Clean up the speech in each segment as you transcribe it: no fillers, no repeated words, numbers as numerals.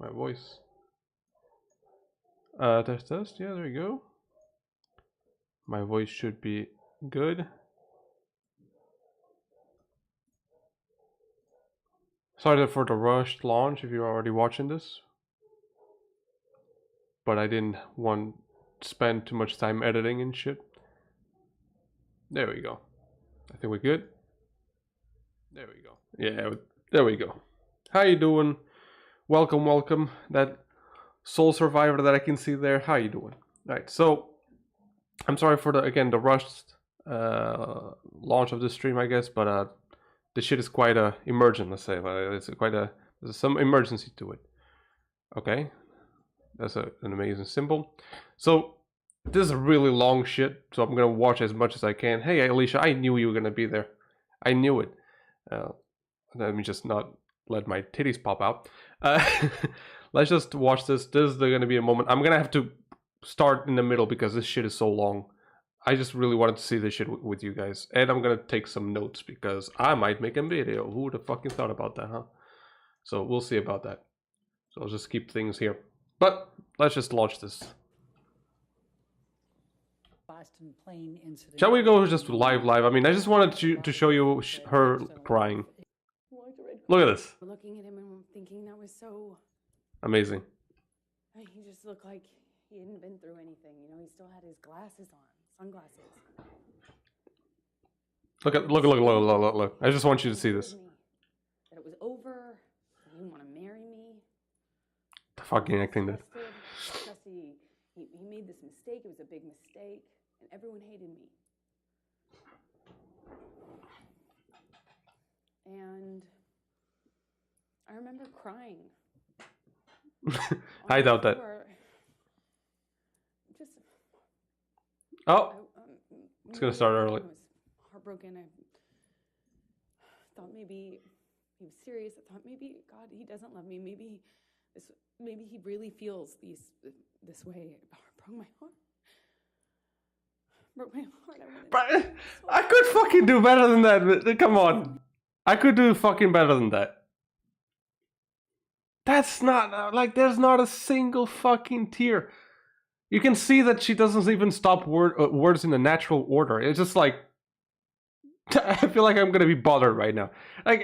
my voice. Test. Yeah, there you go. My voice should be good. Sorry for the rushed launch if you're already watching this. But I didn't want to spend too much time editing and shit. There we go. I think we're good. There we go. Yeah, there we go. How you doing? Welcome, welcome. That soul survivor that I can see there. How you doing? Right, so I'm sorry for the rushed launch of this stream, I guess, but this shit is quite emergent, let's say. It's there's some emergency to it. Okay, that's an amazing symbol. So this is a really long shit, so I'm gonna watch as much as I can. Hey, Alisha, I knew you were gonna be there. I knew it. Let me just not let my titties pop out. Let's just watch this. This is gonna be a moment. I'm gonna have to start in the middle because this shit is so long. I just really wanted to see this shit with you guys. And I'm gonna take some notes because I might make a video. Who would have fucking thought about that, huh? So we'll see about that. So I'll just keep things here. But let's just launch this. Boston plane incident. Shall we go just live? I mean, I just wanted to show you her crying. Look at this. Looking at him and thinking that was so amazing. He just looked like he hadn't been through anything. You know, he still had his glasses on, sunglasses. Look. I just want you to see this. That it was over. He didn't want to marry me. The fucking acting that. He made this mistake. It was a big mistake. And everyone hated me. And I remember crying. I doubt that. Just, it's gonna start early. I was heartbroken. I thought maybe he was serious. I thought maybe God, he doesn't love me. Maybe he really feels this way. It broke my heart. Broke my heart. I could fucking do better than that. Come on, I could do fucking better than that. That's not like there's not a single fucking tear. You can see that she doesn't even stop words in the natural order. It's just like I feel like I'm gonna be bothered right now. Like,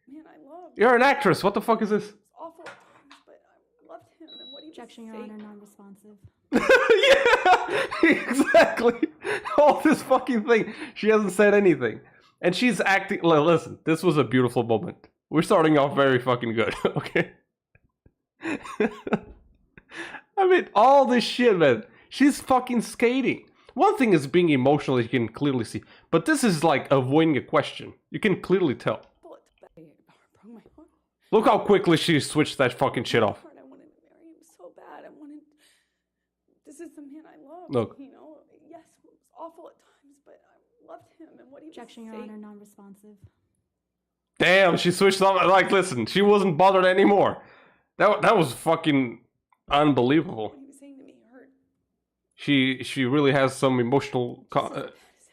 man, I love. You're an actress. What the fuck is this? It's awful at times, but I loved him and what he Objection, Your Honor, non-responsive. Yeah, exactly. All this fucking thing. She hasn't said anything, and she's acting. Listen, this was a beautiful moment. We're starting off very fucking good. Okay. I mean, all this shit, man. She's fucking skating. One thing is being emotional, you can clearly see. But this is like avoiding a question. You can clearly tell. Look how quickly she switched that fucking shit off. I wanted to marry him so bad. This is the man I love. Look. You know, yes, it was awful at times, but I loved him and what he Objection, was Your saying. Honor, non-responsive. Damn, she switched off. Like, listen, she wasn't bothered anymore. That was fucking unbelievable. What he was saying to me hurt. She really has some emotional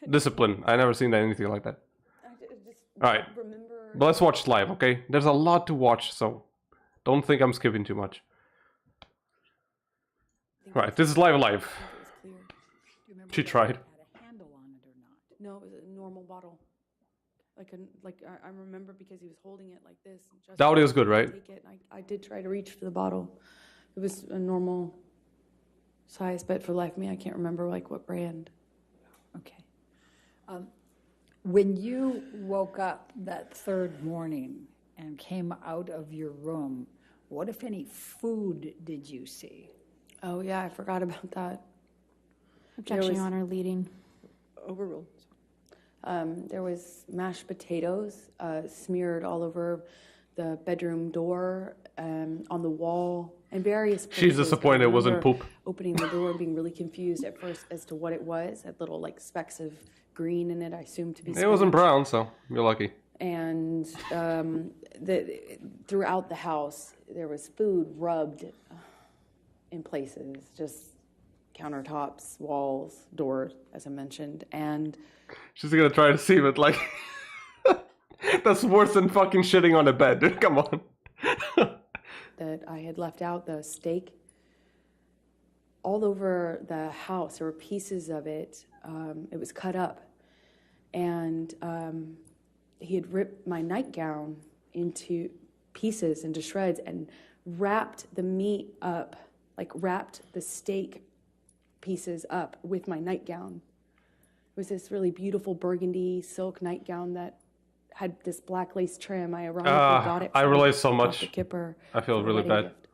discipline. I never seen anything like that. I just All right, remember. but let's watch live, okay? There's a lot to watch, so don't think I'm skipping too much. All right, this is live. It was clear. Do you remember She whether tried. it had a handle on it or not? No, it was a normal bottle. I remember because he was holding it like this. And That is good, right? Take it. I did try to reach for the bottle. It was a normal size, but for life of me, I can't remember like what brand. Okay. When you woke up that third morning and came out of your room, what, if any, food did you see? Oh yeah, I forgot about that. Objection, was- Your Honor, leading. Overruled. There was mashed potatoes smeared all over the bedroom door, on the wall, and various places. She's disappointed it wasn't remember poop. Opening the door, being really confused at first as to what it was. Had little like specks of green in it, I assumed to be. It wasn't spinach. brown, so you're lucky. And throughout the house, there was food rubbed in places, just countertops, walls, doors, as I mentioned, and. She's gonna try to see it, like that's worse than fucking shitting on a bed. Come on. that I had left out, the steak. All over the house, there were pieces of it. It was cut up. And he had ripped my nightgown into pieces, into shreds, and wrapped the meat up, like wrapped the steak pieces up with my nightgown. It was this really beautiful burgundy silk nightgown that had this black lace trim. I ironically got it. I relate so off much. the Kipper. I feel really wedding bad. gift.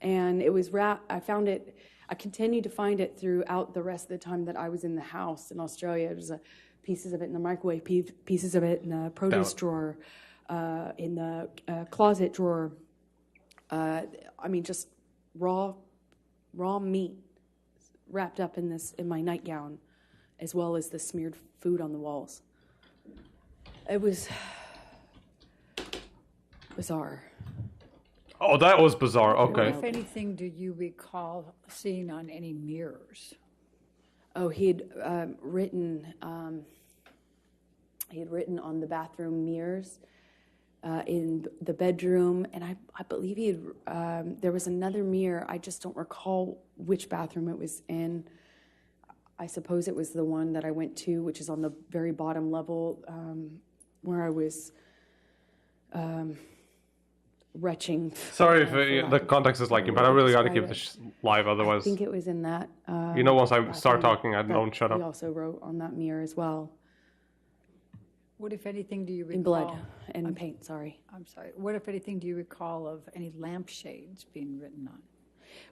And it was wrapped. I found it. I continued to find it throughout the rest of the time that I was in the house in Australia. There's pieces of it in the microwave, pieces of it in the produce drawer, in the closet drawer. I mean, just raw meat wrapped up in my nightgown, as well as the smeared food on the walls. It was bizarre. Oh, that was bizarre. What, Okay. if anything, do you recall seeing on any mirrors? Oh, he had written on the bathroom mirrors in the bedroom, and I believe he had, there was another mirror. I just don't recall which bathroom it was in. I suppose it was the one that I went to, which is on the very bottom level, where I was retching. Sorry if the context is lacking, but I really gotta keep this live, I otherwise. think it was in that. You know, once I start bathroom talking, I that don't shut He up. also wrote on that mirror as well. What, if anything, do you recall? In blood and paint, sorry. I'm sorry. What, if anything, do you recall of any lampshades being written on?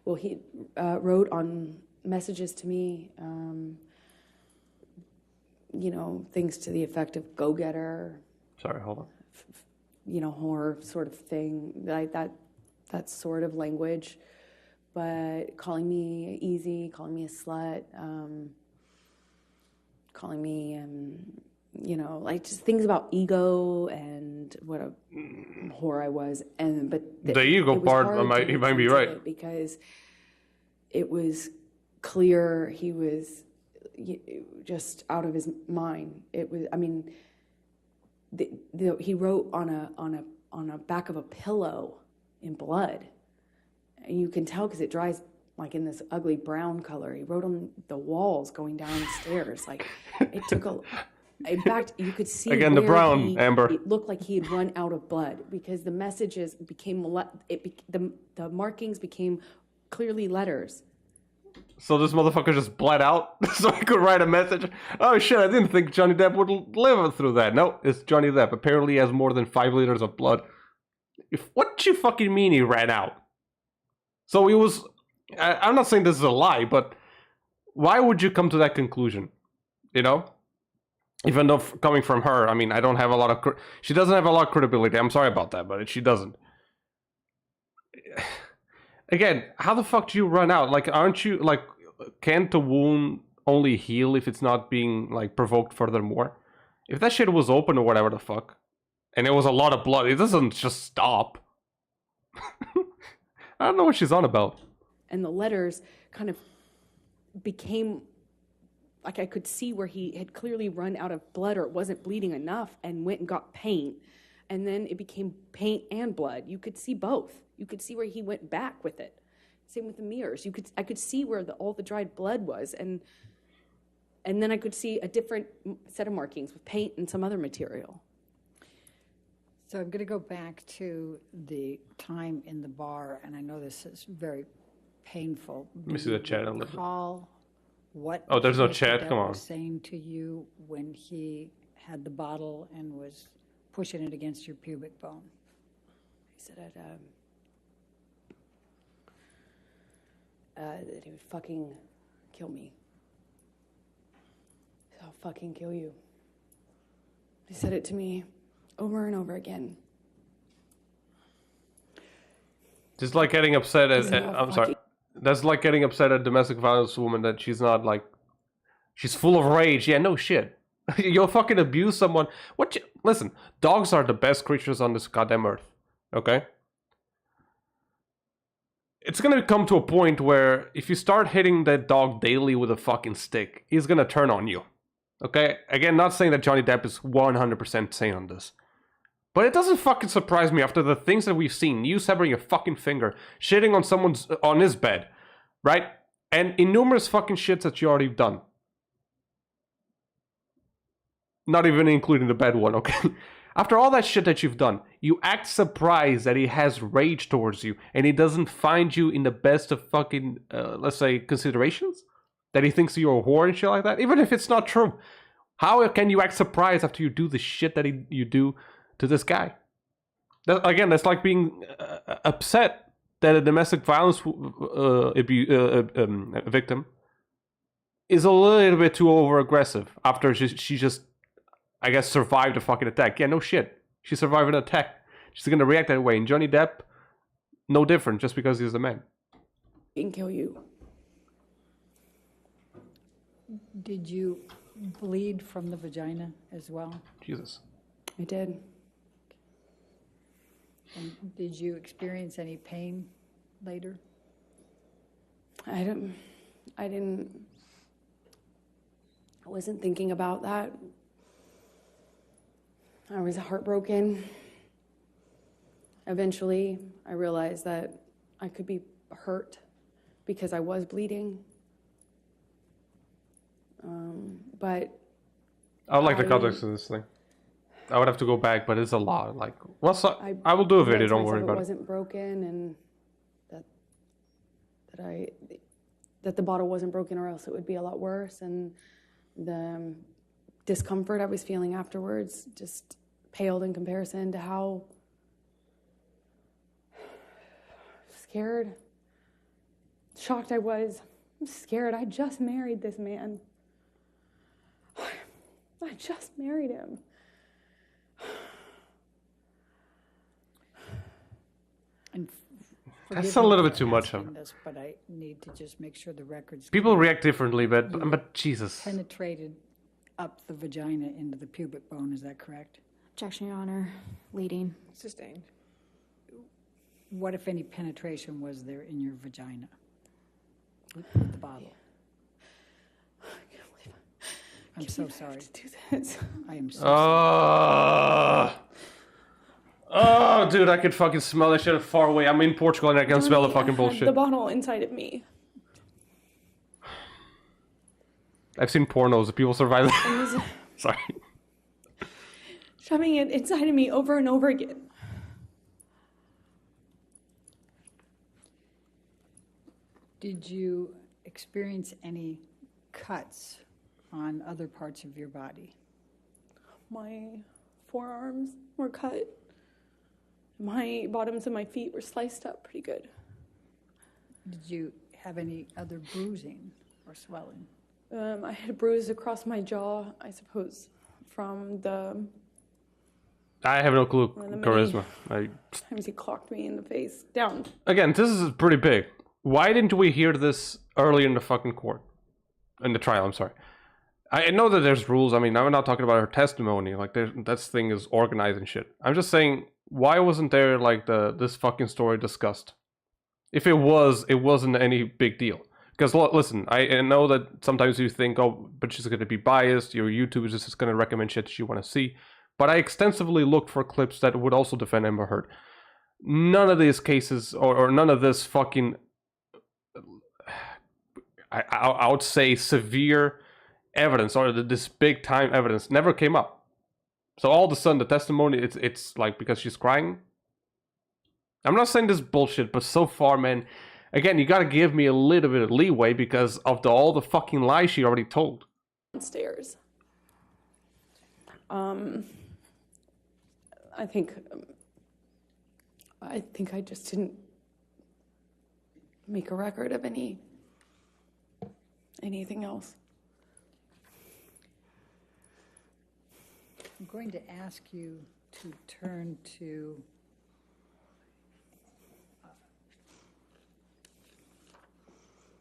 Well, he wrote on messages to me, you know, things to the effect of go-getter, Sorry, hold on. you know, horror sort of thing, like that sort of language. But calling me easy, calling me a slut, calling me, you know, like just things about ego and what a whore I was. And but The ego it was part, hard to you might make be sense of right. it because it was clear he was just out of his mind. It was, I mean, he wrote on a back of a pillow in blood, and you can tell because it dries like in this ugly brown color. He wrote on the walls going downstairs. Like it took a. In fact, you could see Again, the where brown, Amber. It looked like he had run out of blood because the messages became the markings became clearly letters. So this motherfucker just bled out so I could write a message. Oh shit, I didn't think Johhny Depp would live through that. No, it's Johhny Depp. Apparently he has more than 5 liters of blood. What do you fucking mean he ran out? So he was... I'm not saying this is a lie, but why would you come to that conclusion? You know? Even though coming from her, I mean, I don't have a lot of... She doesn't have a lot of credibility. I'm sorry about that, but she doesn't. Again, how the fuck do you run out? Like, aren't you... Like, can't the wound only heal if it's not being, like, provoked furthermore? If that shit was open or whatever the fuck, and it was a lot of blood, it doesn't just stop. I don't know what she's on about. And the letters kind of became... Like I could see where he had clearly run out of blood or it wasn't bleeding enough and went and got paint. And then it became paint and blood. You could see both. You could see where he went back with it. Same with the mirrors. I could see where all the dried blood was. And then I could see a different set of markings with paint and some other material. So I'm going to go back to the time in the bar, and I know this is very painful. Let me see the chat a little bit. Recall what Oh, there's no Mr. chat? Depp Come on. was saying to you when he had the bottle and was pushing it against your pubic bone? He said that he would fucking kill me. I'll fucking kill you. He said it to me over and over again. Just like getting upset at... Isn't that I'm sorry. fucking- That's like getting upset at domestic violence woman that she's not like... She's full of rage. Yeah, no shit. You'll fucking abuse someone. Listen, dogs are the best creatures on this goddamn earth. Okay? It's gonna come to a point where if you start hitting that dog daily with a fucking stick, he's gonna turn on you. Okay? Again, not saying that Johhny Depp is 100% sane on this. But it doesn't fucking surprise me after the things that we've seen. You severing your fucking finger, shitting on his bed, right? And innumerous fucking shits that you already done. Not even including the bed one, okay? After all that shit that you've done, you act surprised that he has rage towards you and he doesn't find you in the best of fucking, let's say, considerations? That he thinks you're a whore and shit like that? Even if it's not true. How can you act surprised after you do the shit that you do to this guy? Again, that's like being upset that a domestic violence victim is a little bit too over-aggressive after she just, I guess, survived a fucking attack. Yeah, no shit. She survived an attack. She's gonna react that way. And Johhny Depp, no different, just because he's a man. He can kill you. Did you bleed from the vagina as well? Jesus. I did. And did you experience any pain later? I wasn't thinking about that. I was heartbroken. Eventually, I realized that I could be hurt because I was bleeding. But I would like the context of this thing. I would have to go back, but it's a lot. Like, I will do a video. Don't worry about it. It wasn't broken, and that the bottle wasn't broken, or else it would be a lot worse. And the discomfort I was feeling afterwards just paled in comparison to how scared, shocked I was. I'm scared. I just married this man. I just married him. And that's a little bit too much of this, but I need to just make sure the records. People react differently, but Jesus. Penetrated up the vagina into the pubic bone. Is that correct? Objection, Your Honor. Leading. Sustained. What, if any, penetration was there in your vagina with the bottle? I'm so sorry. To do this. I am so sorry. Oh, dude, I could fucking smell that shit far away. I'm in Portugal and I can smell the fucking bullshit. The bottle inside of me. I've seen pornos of people survive that. Sorry. Shoving it inside of me over and over again. Did you experience any cuts on other parts of your body? My forearms were cut. My bottoms of my feet were sliced up pretty good. Did you have any other bruising or swelling? I had a bruise across my jaw, I suppose, from the I have no clue. Charisma. times he clocked me in the face. Down. Again, this is pretty big. Why didn't we hear this early in the fucking court? In the trial, I'm sorry. I know that there's rules. I mean, I'm not talking about her testimony. Like, that thing is organized and shit. I'm just saying, why wasn't there, like, this fucking story discussed? If it was, it wasn't any big deal. Because, listen, I know that sometimes you think, oh, but she's going to be biased. Your YouTube is just going to recommend shit that you want to see. But I extensively looked for clips that would also defend Amber Heard. None of these cases, or none of this fucking, I would say, severe evidence, or this big time evidence, never came up. So all of a sudden, the testimony, it's like, because she's crying. I'm not saying this bullshit, but so far, man, again, you gotta give me a little bit of leeway because of all the fucking lies she already told. Downstairs. I think I just didn't make a record of anything else. I'm going to ask you to turn to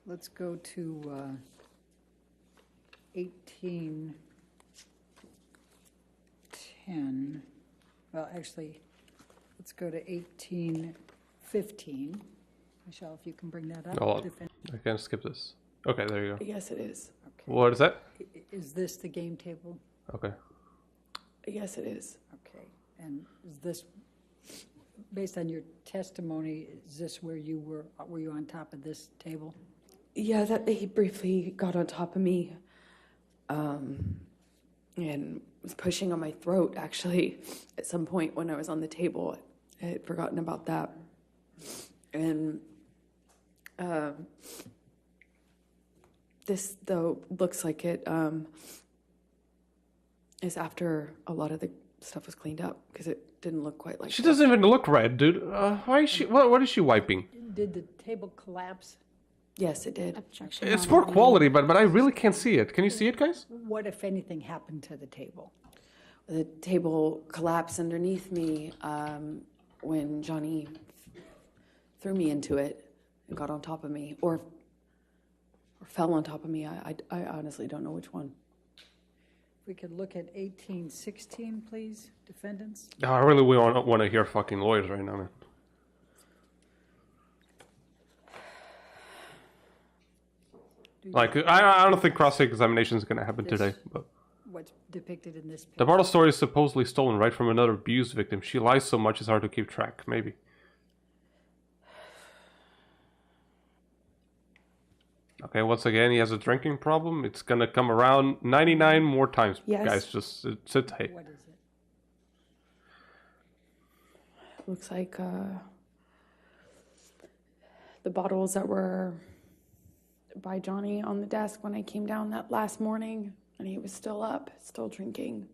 let's go to 1810. Well, actually, let's go to 1815. Michelle, if you can bring that up. Oh, I can't skip this. Okay, there you go. Yes, it is. Okay. What is that? Is this the game table? Okay. Yes, it is. Okay. And is this, based on your testimony, is this where you were you on top of this table? Yeah, that he briefly got on top of me, and was pushing on my throat, actually, at some point when I was on the table. I had forgotten about that. And this, though, looks like it is after a lot of the stuff was cleaned up, because it didn't look quite like She that. doesn't even look red, dude. Why is she? What is she wiping? Did the table collapse? Yes, it did. Objection, It's Your poor Honor. quality, but I really can't see it. Can you see it, guys? What, if anything, happened to the table? The table collapsed underneath me when Johhny threw me into it and got on top of me, or fell on top of me. I honestly don't know which one. If we could look at 1816, please, defendants. Oh, I really want to hear fucking lawyers right now, man. Like, I don't think cross-examination is going to happen today. But What's depicted in this picture? the bottle story is supposedly stolen right from another abuse victim. She lies so much it's hard to keep track. Maybe. Okay, once again, he has a drinking problem. It's going to come around 99 more times. Yes. Guys, just sit tight. What is it? Looks like the bottles that were by Johhny on the desk when I came down that last morning, and he was still up, still drinking.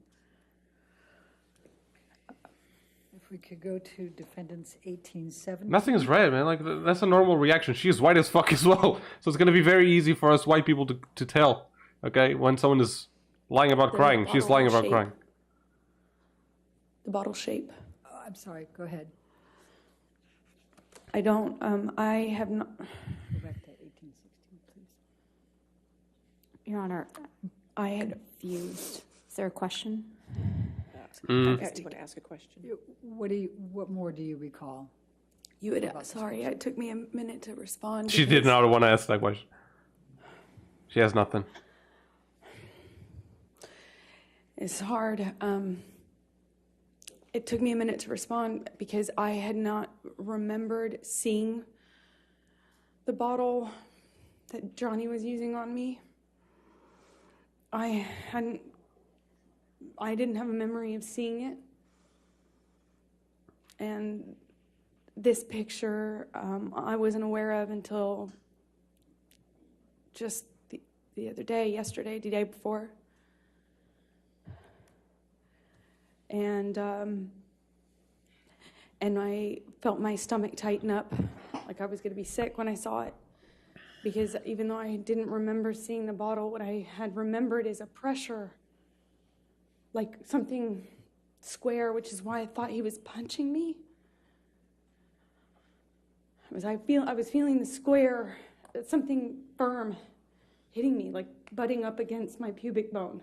If we could go to defendants 1870. Nothing's red, man. Like, that's a normal reaction. She's white as fuck as well. So it's going to be very easy for us white people to tell, okay, when someone is lying about The crying. She's bottle lying about shape. crying. The bottle shape. Oh, I'm sorry, go ahead. I don't, I have not, Go back to 1816, please. Your Honor, I had, confused. Is there a question? You want to ask a question? What more do you recall? you had, sorry, it took me a minute to respond. She did because not want to ask that question. She has nothing. It's hard. It took me a minute to respond because I had not remembered seeing the bottle that Johhny was using on me. I didn't have a memory of seeing it. And this picture, I wasn't aware of until just the other day, yesterday, the day before. And I felt my stomach tighten up, like I was going to be sick when I saw it. Because even though I didn't remember seeing the bottle, what I had remembered is a pressure, like something square, which is why I thought he was punching me. I was feeling the square, something firm hitting me, like butting up against my pubic bone.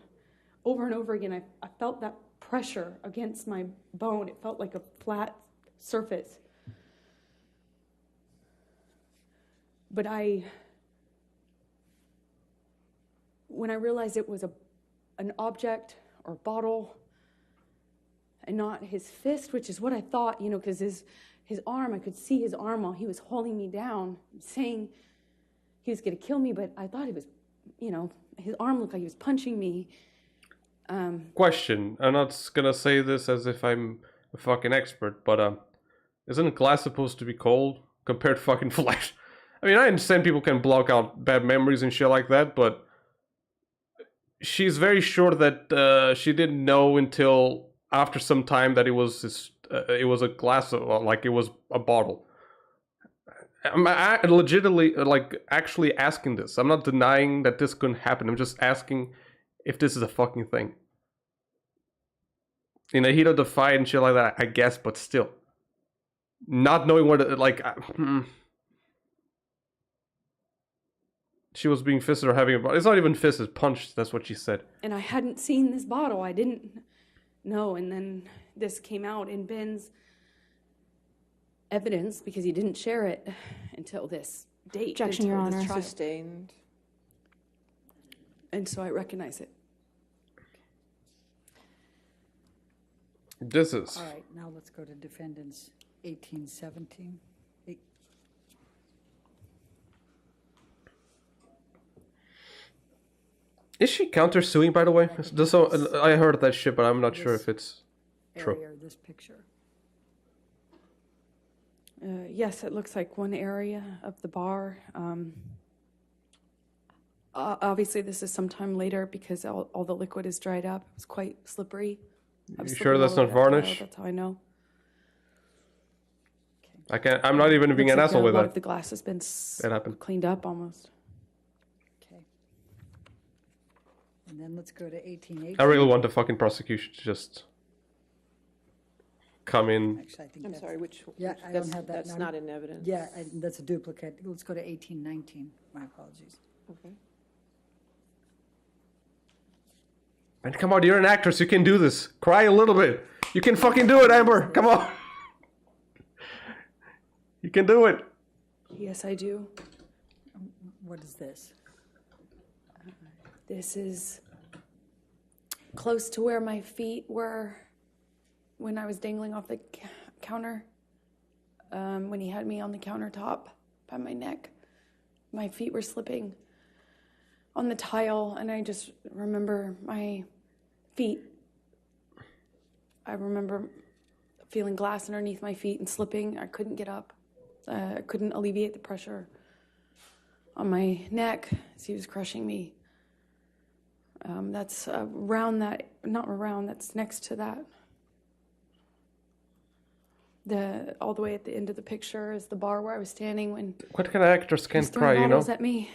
Over and over again, I felt that pressure against my bone. It felt like a flat surface. But when I realized it was an object or bottle and not his fist, which is what I thought, because his arm, I could see his arm while he was holding me down, saying he was going to kill me, but I thought he was, his arm looked like he was punching me. Question. I'm not gonna say this as if I'm a fucking expert, but isn't glass supposed to be cold compared to fucking flesh? I mean, I understand people can block out bad memories and shit like that, but she's very sure that she didn't know until after some time that it was a glass, like it was a bottle. I'm legitimately, actually asking this. I'm not denying that this couldn't happen. I'm just asking if this is a fucking thing. In the heat of the fight and shit like that, I guess, but still. Not knowing what, she was being fisted or having a bottle. It's not even fisted, punched, that's what she said. And I hadn't seen this bottle. I didn't know. And then this came out in Ben's evidence because he didn't share it until this date. Objection, Your until this Honor. trial. Sustained. And so I recognize it. This is. All right, now let's go to defendants 1817. Is she countersuing, by the way? So I heard that shit, but I'm not sure if it's true. Area, this picture. Yes, it looks like one area of the bar. Obviously, this is sometime later because all the liquid is dried up. It's quite slippery. You sure that's not varnish? That's how I know. I'm not even being an asshole with A lot that. of the glass has been happened. cleaned up almost. Okay. And then let's go to 1818. I really want the fucking prosecution to just come in. Actually, I think I'm that's, sorry, which? Yeah, which- I don't have that That's number. not in evidence. Yeah, that's a duplicate. Let's go to 1819. My apologies. Okay. Man, come on, you're an actress. You can do this. Cry a little bit. You can fucking do it, Amber. Come on. You can do it. Yes, I do. What is this? This is close to where my feet were when I was dangling off the counter. When he had me on the countertop by my neck. My feet were slipping on the tile, and I just remember my feet. I remember feeling glass underneath my feet and slipping. I couldn't get up. I couldn't alleviate the pressure on my neck as he was crushing me. That's around that, not around, that's next to that. All the way at the end of the picture is the bar where I was standing when What kind of actress he can't was throwing cry, you know? bottles at me.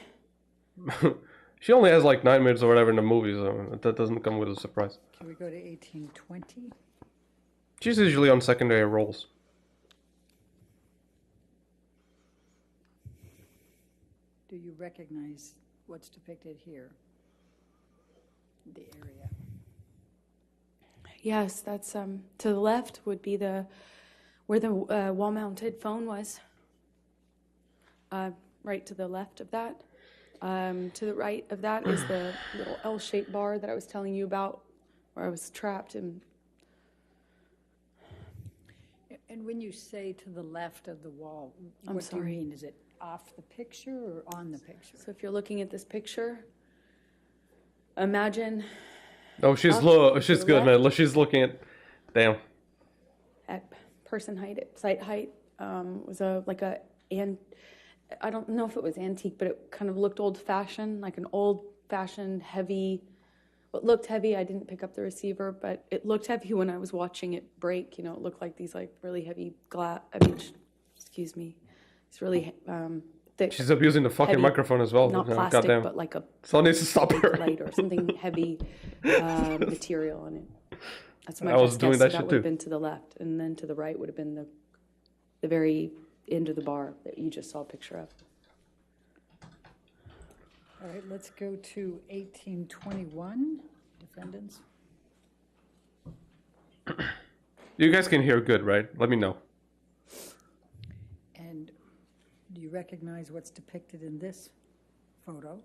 She only has like 9 minutes or whatever in the movie, so that doesn't come with a surprise. Can we go to 1820? She's usually on secondary roles. Do you recognize what's depicted here? The area. Yes, that's to the left would be where the wall-mounted phone was. Right to the left of that. To the right of that is the little L-shaped bar that I was telling you about, where I was trapped. And when you say to the left of the wall, I'm what do you sorry. mean? Is it off the picture or on the picture? so if you're looking at this picture, imagine Oh, she's Up low. to She's the good, left. man. She's looking at. Damn. at person height, site height, was I don't know if it was antique, but it kind of looked old-fashioned, like an old-fashioned heavy. What looked heavy, I didn't pick up the receiver, but it looked heavy when I was watching it break. You know, it looked like these like really heavy glass. Excuse me, it's really thick. She's abusing the fucking heavy, microphone as well. Not Yeah, plastic, goddamn. but like a Someone needs to stop her. plate or something heavy material on it. That's my I was best doing guess. that So shit would have too. been to the left, and then to the right would have been the very end of the bar that you just saw a picture of. All right, let's go to 1821, defendants. You guys can hear good, right? Let me know. And do you recognize what's depicted in this photo?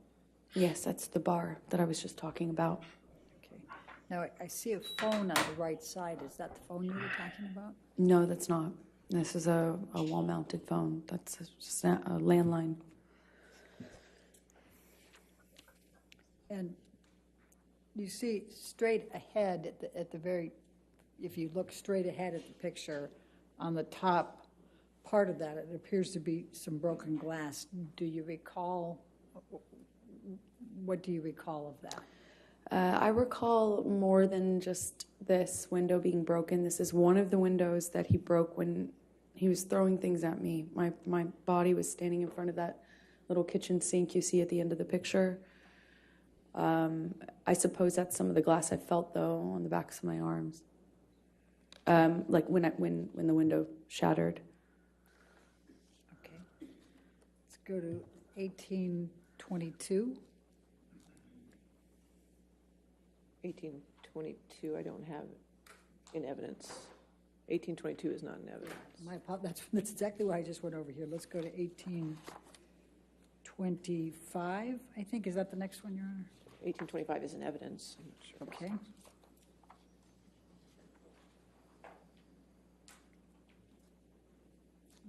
Yes, that's the bar that I was just talking about. Okay. Now, I see a phone on the right side. Is that the phone you were talking about? No, that's not. This is a wall-mounted phone. That's just a landline. And you see straight ahead at the very, if you look straight ahead at the picture, on the top part of that, it appears to be some broken glass. Do you recall, what do you recall of that? I recall more than just this window being broken. This is one of the windows that he broke when he was throwing things at me. My body was standing in front of that little kitchen sink you see at the end of the picture. I suppose that's some of the glass I felt, though, on the backs of my arms. Like when the window shattered. Okay. Let's go to 1822. 1822, I don't have in evidence. 1822 is not in evidence. That's exactly what I just went over here. Let's go to 1825, I think. Is that the next one, Your Honor? 1825 is in evidence. I'm not sure. Okay.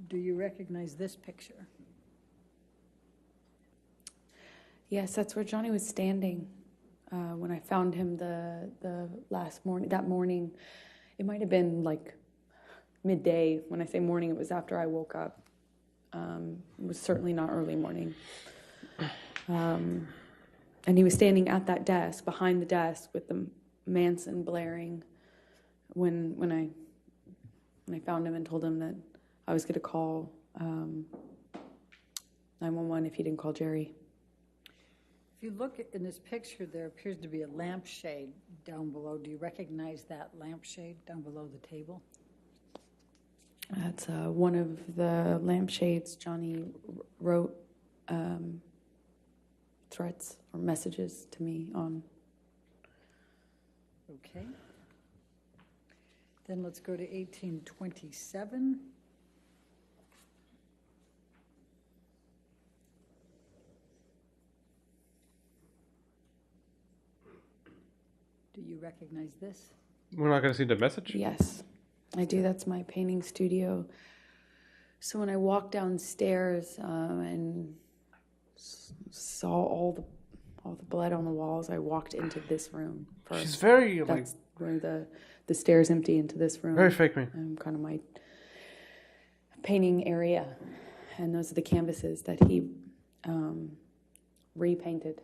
Do you recognize this picture? Yes, that's where Johhny was standing when I found him the last morning. That morning, it might have been like midday. When I say morning, it was after I woke up. It was certainly not early morning. And he was standing at that desk, behind the desk, with the Manson blaring. When I found him and told him that I was going to call 911 if he didn't call Jerry. If you look in this picture, there appears to be a lampshade down below. Do you recognize that lampshade down below the table? That's one of the lampshades Johhny wrote threats or messages to me on. Okay. Then let's go to 1827. Do you recognize this? We're not going to see the message? Yes, I do. That's my painting studio. So when I walked downstairs and saw all the blood on the walls, I walked into this room first. She's very, That's where the stairs empty into this room. very fake me. Kind of my painting area. And those are the canvases that he repainted.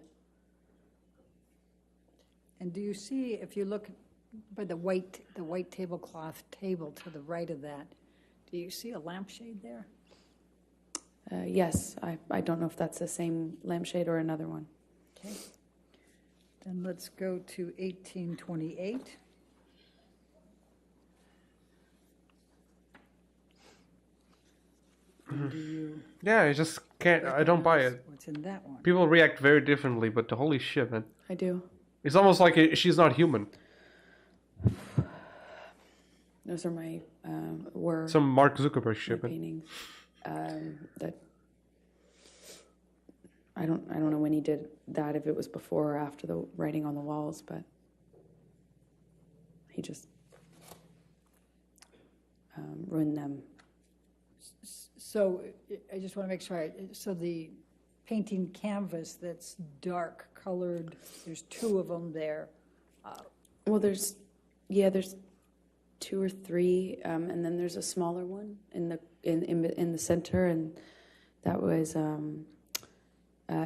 And do you see, if you look by the white tablecloth table to the right of that, do you see a lampshade there? Yes, I don't know if that's the same lampshade or another one. Okay. Then let's go to 1828. Do you Yeah, I just can't. I don't buy it. what's in that one? People react very differently, but holy shit, man. I do. It's almost like she's not human. Those are my were Some Mark Zuckerberg my shit, man. paintings. That I don't know when he did that, if it was before or after the writing on the walls, but he just ruined them. So I just want to make sure, so the painting canvas that's dark colored, there's two of them there. Well, there's two or three, and then there's a smaller one in the center, and that was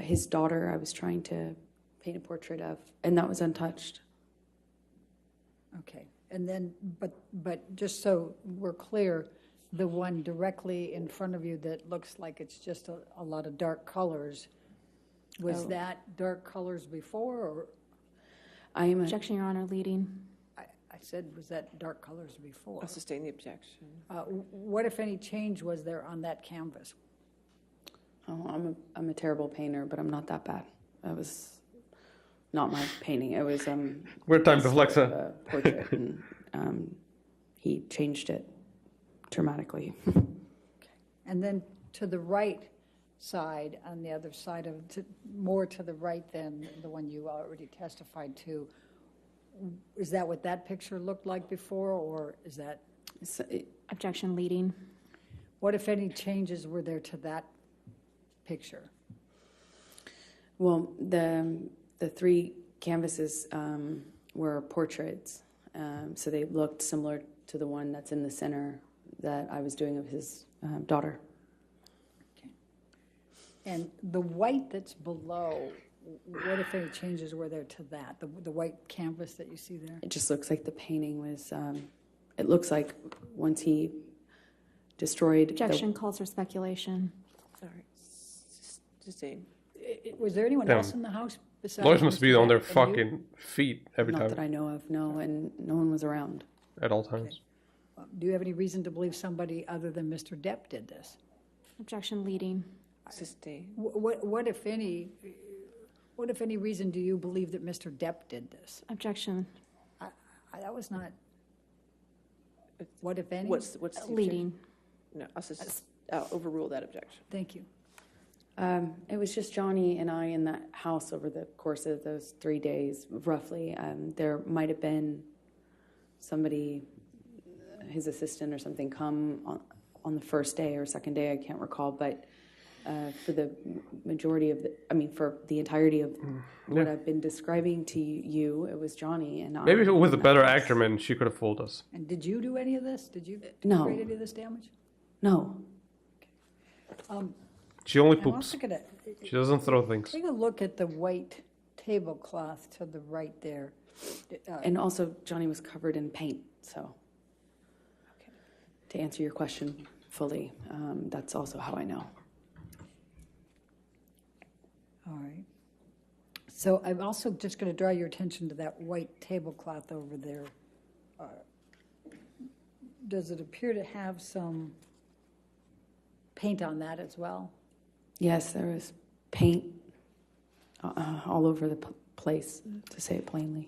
his daughter. I was trying to paint a portrait of, and that was untouched. Okay, and then, but just so we're clear, the one directly in front of you that looks like it's just a lot of dark colors, was that dark colors before, or? Objection, Your Honor, leading. I said, was that dark colors before? I'll sustain the objection. What, if any, change was there on that canvas? Oh, I'm a terrible painter, but I'm not that bad. That was not my painting. It was We're time to flex, huh? a portrait, and he changed it dramatically. And then to the right side, on the other side of, more to the right than the one you already testified to, is that what that picture looked like before, or is that? Objection, leading. What, if any, changes were there to that picture? Well, the three canvases were portraits, so they looked similar to the one that's in the center that I was doing of his daughter. Okay. And the white that's below, what, if any, changes were there to that? The white canvas that you see there? It just looks like the painting was, it looks like once he destroyed... Objection calls for speculation. Sorry. Sustain. Was there anyone Damn. else in the house besides Lawyers must Mr. be on their Depp and you? fucking feet every Not time, that I know of, no, and no one was around. at all times. Do you have any reason to believe somebody other than Mr. Depp did this? Objection, leading. Sustain. What, if any reason do you believe that Mr. Depp did this? Objection, That was not, what, if any? What's the objection? leading. No, I'll overrule that objection. Thank you. It was just Johhny and I in that house over the course of those 3 days, roughly. There might have been somebody, his assistant or something, come on the first day or second day, I can't recall, but for the majority of for the entirety of what I've been describing to you, it was Johhny and I. Maybe with a better actor, man, she could have fooled us. And did you do any of this? Did you No. create any of this damage? No. She only I'm poops. also gonna She doesn't throw things. take a look at the white tablecloth to the right there. And also, Johhny was covered in paint, so. To answer your question fully, that's also how I know. All right. So I'm also just going to draw your attention to that white tablecloth over there. Does it appear to have some paint on that as well? Yes, there was paint all over the place, to say it plainly.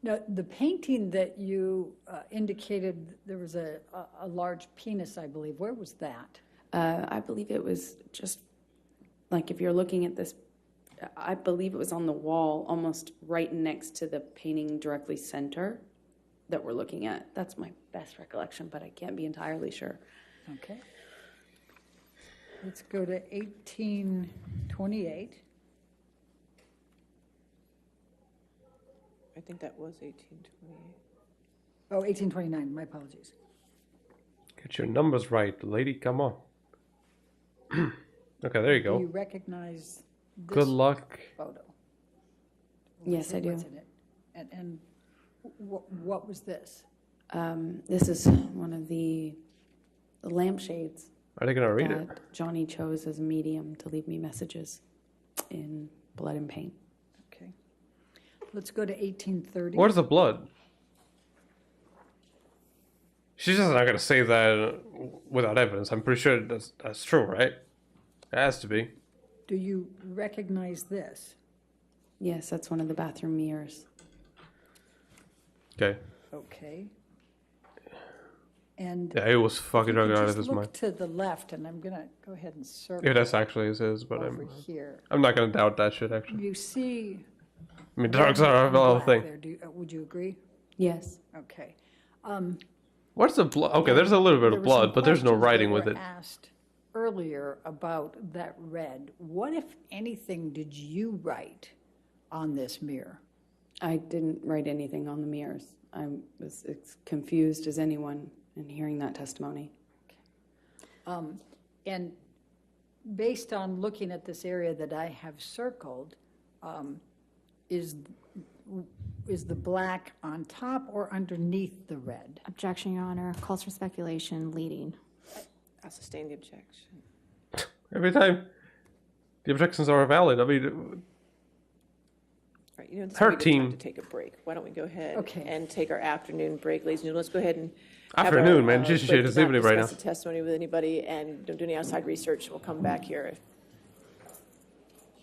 Now, the painting that you indicated, there was a large penis, I believe. Where was that? I believe it was just, like if you're looking at this, I believe it was on the wall, almost right next to the painting directly center that we're looking at. That's my best recollection, but I can't be entirely sure. Okay. Let's go to 1828. I think that was 1828. Oh, 1829, my apologies. Get your numbers right, lady. Come on. Okay, there you Do you go. recognize this Good luck. photo? Yes, I do. What's in it? And what was this? This is one of the lampshades Are they gonna read it? that Johhny chose as a medium to leave me messages in blood and paint. Okay. Let's go to 1830. Where's the blood? She's just not gonna say that without evidence. I'm pretty sure that's true, right? It has to be. Do you recognize this? Yes, that's one of the bathroom mirrors. Okay. Okay. And Yeah, it was fucking you drunk could out of just his look mind. to the left, and I'm gonna go ahead and circle Yeah, that's actually his, but over here. I'm not gonna doubt that shit. Actually, You see I mean, drugs are a black thing. there. Would you agree? Yes. Okay. Where's the blood? Okay, there's a little bit There of were some blood, but there's no questions that writing with were it. asked earlier about that red. What, if anything, did you write on this mirror? I didn't write anything on the mirrors. I was as confused as anyone in hearing that testimony. And based on looking at this area that I have circled, is the black on top or underneath the red? Objection, Your Honor. Calls for speculation. Leading. I'll sustain the objection. Every time the objections are valid. I mean, Right, you know, this Her is a good time team- to take a break. Why don't we go ahead Okay. and take our afternoon break, ladies and gentlemen? Let's go ahead and have Afternoon, our, man. Shit, break it's to not evening right now. discuss the testimony with anybody, and don't do any outside research. We'll come back here.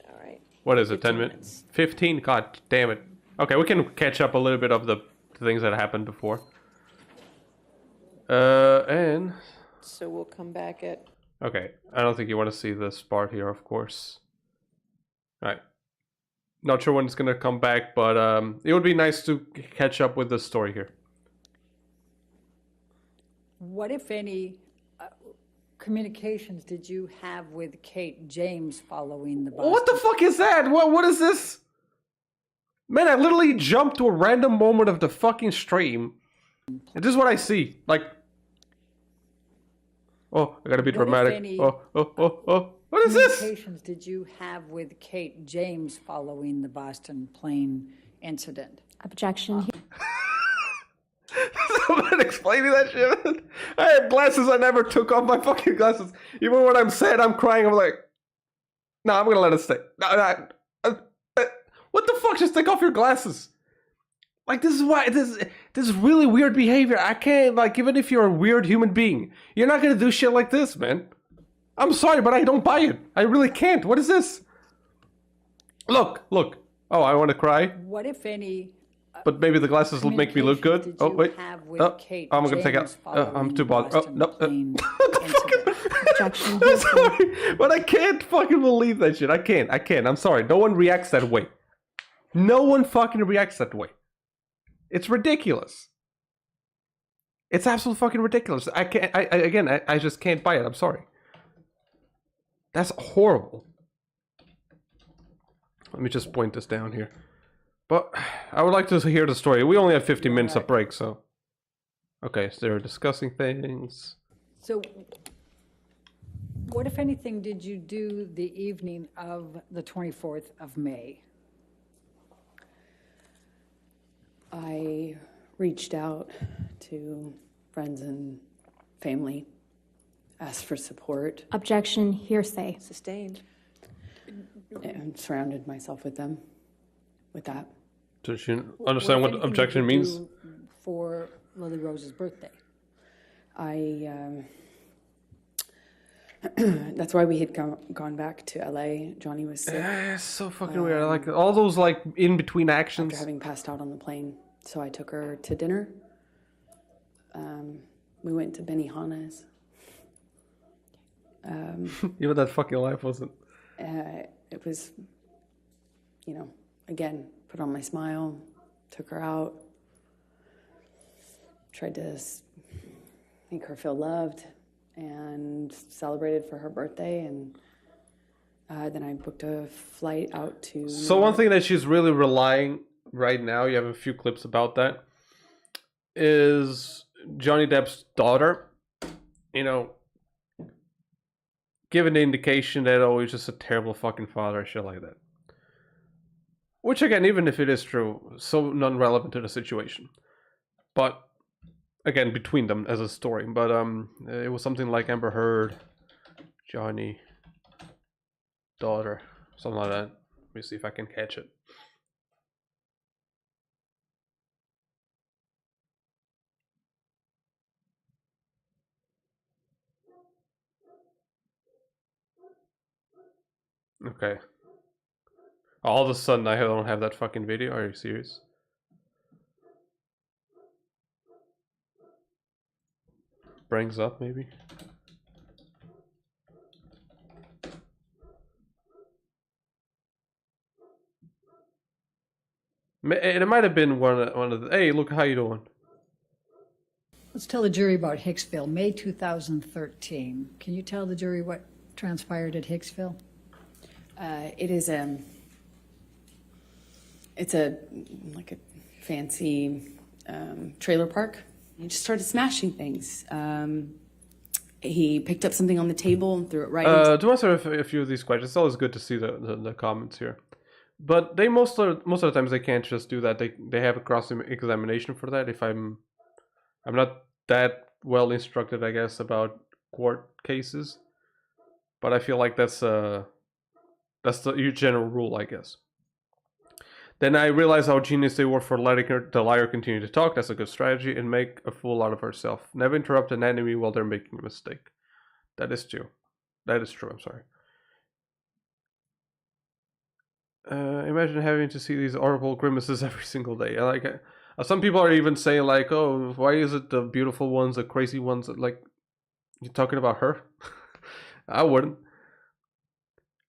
All right. what is it? 10 15 minutes? 15? God damn it. Okay, we can catch up a little bit of the things that happened before. And So we'll come back at okay, I don't think you want to see this part here, of course. All right. Not sure when it's gonna come back, but it would be nice to catch up with the story here. What, if any, communications did you have with Kate James following the Boston? What the fuck is that? What is this? Man, I literally jumped to a random moment of the fucking stream. And this is what I see. Like, oh, I gotta be What, if dramatic. any, Oh. What is this? Communications did you have with Kate James following the Boston plane incident? Objection. Someone explain me that shit. I have glasses. I never took off my fucking glasses. Even when I'm sad, I'm crying. I'm like, no, I'm gonna let it stay. No, what the fuck? Just take off your glasses. Like, this is why this is really weird behavior. I can't, like, even if you're a weird human being, you're not gonna do shit like this, man. I'm sorry, but I don't buy it. I really can't. What is this? Look. Oh, I want to cry. What, if any, But maybe the glasses will make me look good. communications Oh, did wait. you have with Oh, Kate I'm gonna take out. James I'm following too the bothered. Oh, Boston no. plane What the fuck? incident? Objection. I'm sorry, but I can't fucking believe that shit. I can't. I'm sorry. No one reacts that way. No one fucking reacts that way. It's ridiculous. It's absolutely fucking ridiculous. I can't. I just can't buy it. I'm sorry. That's horrible. Let me just point this down here. But I would like to hear the story. We only have 15 minutes of break, so. Okay, so they're discussing things. So what, if anything, did you do the evening of the 24th of May? I reached out to friends and family, asked for support, Objection, hearsay. Sustained. and surrounded myself with them, with that. Does you understand what anything, objection did you means? do for Lily Rose's birthday? That's why we had gone back to LA. Johnny was sick It's so fucking weird. I like all those like in between actions. after having passed out on the plane. So I took her to dinner. We went to Benihana's. Even that fucking life wasn't. It was, again, put on my smile, took her out, tried to make her feel loved, and celebrated for her birthday. And then I booked a flight out to... So one thing that she's really relying right now, you have a few clips about that, is Johhny Depp's daughter, giving the indication that, oh, he's just a terrible fucking father and shit like that. Which, again, even if it is true, so non-relevant to the situation. But, again, between them as a story. But it was something like Amber Heard, Johhny, daughter, something like that. Let me see if I can catch it. Okay. All of a sudden I don't have that fucking video. Are you serious? Brings up maybe. It might have been one of the. Hey, look, how you doing? Let's tell the jury about Hicksville, May 2013. Can you tell the jury what transpired at Hicksville? It's a fancy trailer park. He just started smashing things. He picked up something on the table and threw it right into... To answer a few of these questions, it's always good to see the comments here. But they most of the times they can't just do that. They have a cross examination for that. If I'm not that well instructed, I guess, about court cases, but I feel like that's the general rule, I guess. Then I realized how genius they were for letting the liar continue to talk. That's a good strategy, and make a fool out of herself. Never interrupt an enemy while they're making a mistake. That is true. That is true. I'm sorry. Imagine having to see these horrible grimaces every single day. Some people are even saying like, "Oh, why is it the beautiful ones, the crazy ones?" Like, you talking about her? I wouldn't.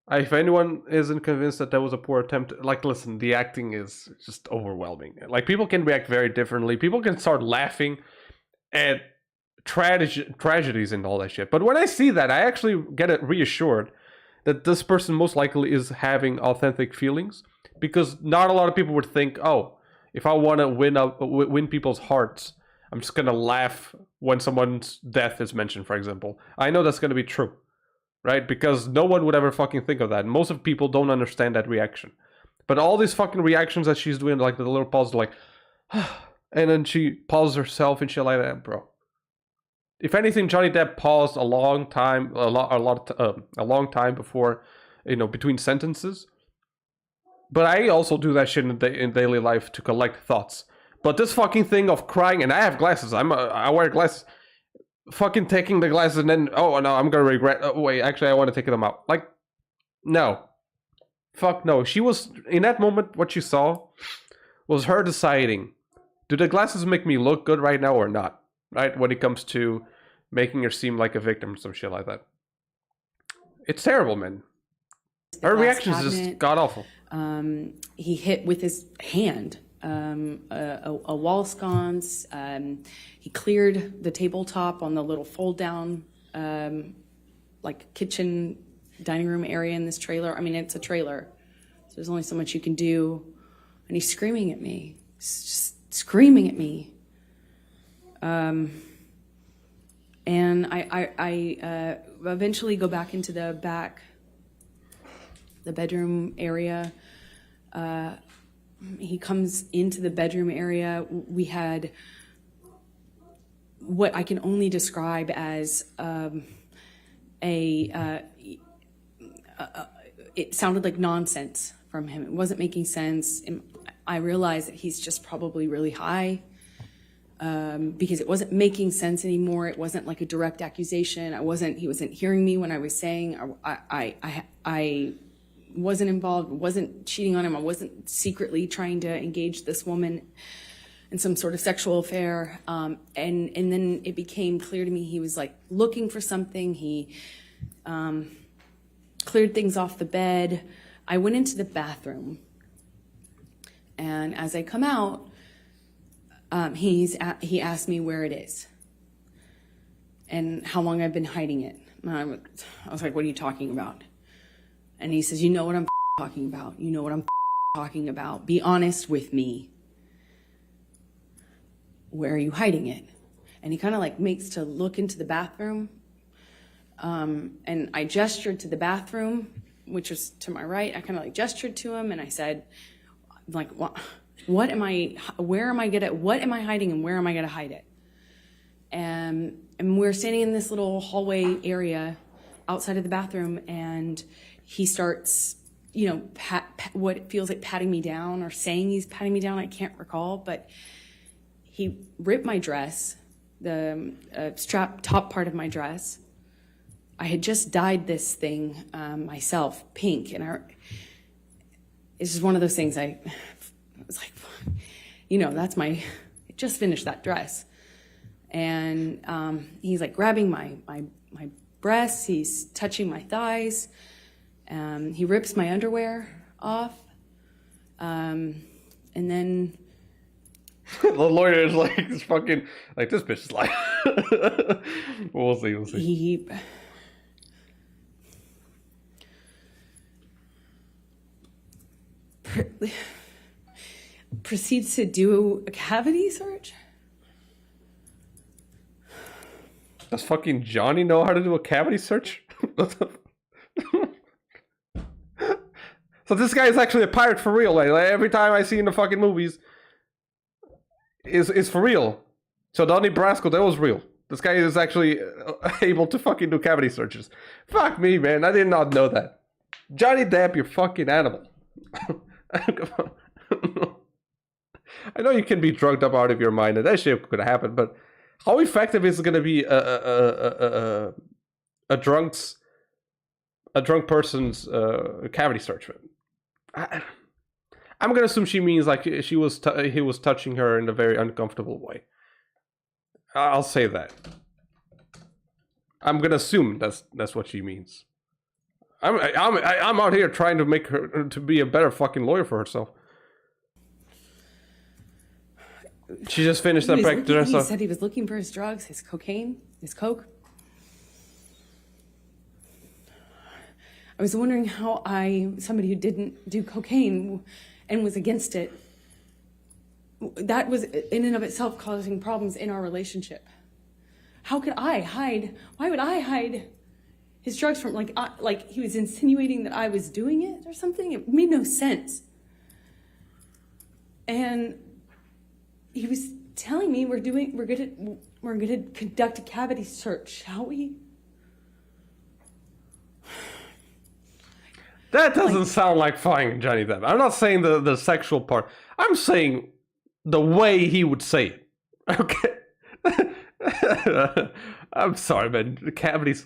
If anyone isn't convinced that was a poor attempt, like, listen, the acting is just overwhelming. Like, people can react very differently. People can start laughing at tragedies and all that shit. But when I see that, I actually get reassured that this person most likely is having authentic feelings, because not a lot of people would think, oh, if I want to win people's hearts, I'm just gonna laugh when someone's death is mentioned, for example. I know that's gonna be true. Right? Because no one would ever fucking think of that. Most of people don't understand that reaction. But all these fucking reactions that she's doing, like the little pause, like, and then she pauses herself and shit like that, bro. If anything, Johhny Depp paused a long time before, between sentences. But I also do that shit in daily life to collect thoughts. But this fucking thing of crying, and I have glasses. I wear glasses. Fucking taking the glasses and then, oh no, I'm gonna regret. Oh, wait, actually, I want to take them out. Like, no. Fuck no. She was, in that moment, what you saw was her deciding, do the glasses make me look good right now or not? Right? When it comes to making her seem like a victim or some shit like that. It's terrible, man. Her reaction is just god awful. He hit with his hand a wall sconce. He cleared the tabletop on the little fold down, like kitchen dining room area in this trailer. I mean, it's a trailer, so there's only so much you can do. And he's screaming at me, just screaming at me. And I eventually go back into the bedroom area. He comes into the bedroom area. We had what I can only describe as it sounded like nonsense from him. It wasn't making sense. And I realized that he's just probably really high. Because it wasn't making sense anymore. It wasn't like a direct accusation. He wasn't hearing me when I was saying I wasn't involved, wasn't cheating on him. I wasn't secretly trying to engage this woman in some sort of sexual affair. And then it became clear to me he was like looking for something. He cleared things off the bed. I went into the bathroom, and as I come out, he asked me where it is and how long I've been hiding it. And I was like, what are you talking about? And he says, you know what I'm talking about. You know what I'm talking about. Be honest with me. Where are you hiding it? And he kind of like makes to look into the bathroom. And I gestured to the bathroom, which was to my right. I kind of like gestured to him, and I said, like, what am I hiding, and where am I gonna hide it? And we're standing in this little hallway area outside of the bathroom, and he starts, what feels like patting me down, or saying he's patting me down. I can't recall, but he ripped my dress, the strap top part of my dress. I had just dyed this thing myself pink, and it's just one of those things. I was like, I just finished that dress. And he's like grabbing my breasts, he's touching my thighs, he rips my underwear off, and then the lawyer is like, this fucking, like, this bitch is like, we'll see. He proceeds to do a cavity search. Does fucking Johhny know how to do a cavity search? So this guy is actually a pirate for real. Like every time I see in the fucking movies, is for real. So Donnie Brasco, that was real. This guy is actually able to fucking do cavity searches. Fuck me, man. I did not know that. Johhny Depp, you fucking animal. I know you can be drugged up out of your mind, and that shit could happen, but how effective is it going to be a drunk person's cavity search? I'm going to assume she means like he was touching her in a very uncomfortable way. I'll say that. I'm going to assume that's what she means. I'm out here trying to make her to be a better fucking lawyer for herself. She just finished that back dress. He said he was looking for his drugs, his cocaine, his coke. I was wondering how somebody who didn't do cocaine and was against it, that was in and of itself causing problems in our relationship. How could I hide? Why would I hide his drugs from, like he was insinuating that I was doing it or something? It made no sense. And he was telling me we're gonna conduct a cavity search, shall we? That doesn't sound like finding Johhny Depp. I'm not saying the sexual part. I'm saying the way he would say it. Okay. I'm sorry, man. The cavities.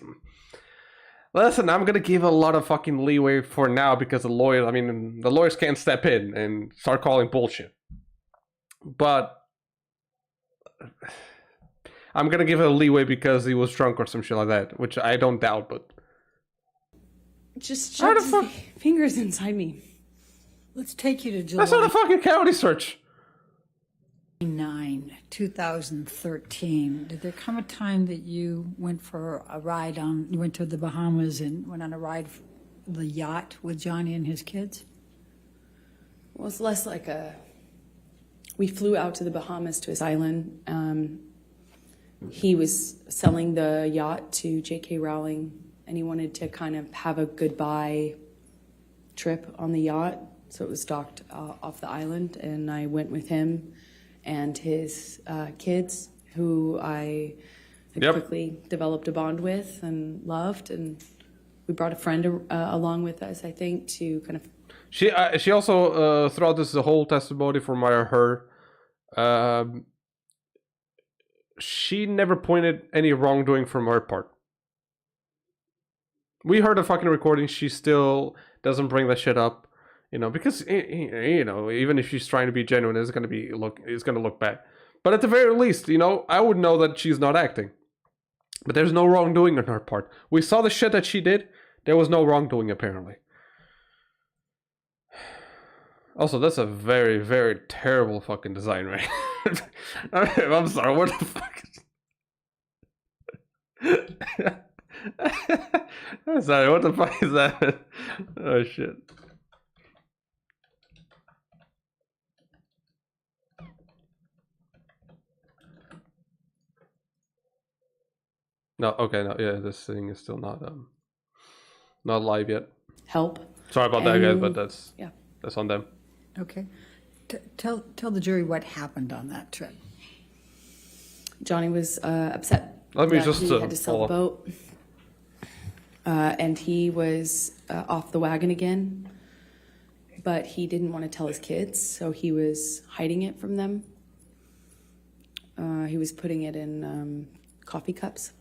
Listen, I'm gonna give a lot of fucking leeway for now because the lawyers can't step in and start calling bullshit. But I'm gonna give it a leeway because he was drunk or some shit like that, which I don't doubt, but just shoved his fingers inside me. Let's take you to July. That's not a fucking cavity search. 2013, did there come a time that you went for a ride you went to the Bahamas and went on a ride, the yacht with Johhny and his kids? Well, it's less like we flew out to the Bahamas to his island. He was selling the yacht to J.K. Rowling, and he wanted to kind of have a goodbye trip on the yacht. So it was docked off the island, and I went with him and his kids, who I quickly developed a bond with and loved. And we brought a friend along with us, I think, to kind of... She also, throughout this whole testimony from her, she never pointed any wrongdoing from her part. We heard the fucking recording. She still doesn't bring that shit up, because even if she's trying to be genuine, it's gonna look bad. But at the very least, I would know that she's not acting. But there's no wrongdoing on her part. We saw the shit that she did. There was no wrongdoing apparently. Also, that's a very, very terrible fucking design, right? I'm sorry, what the fuck? I'm sorry, what the fuck is that? Oh shit. No, okay, no, yeah, this thing is still not live yet. Help. Sorry about that, guys, but that's on them. Okay. Tell the jury what happened on that trip. Johhny was upset. Let me that just he had to sell the boat, and he was off the wagon again. But he didn't want to tell his kids, so he was hiding it from them. He was putting it in coffee cups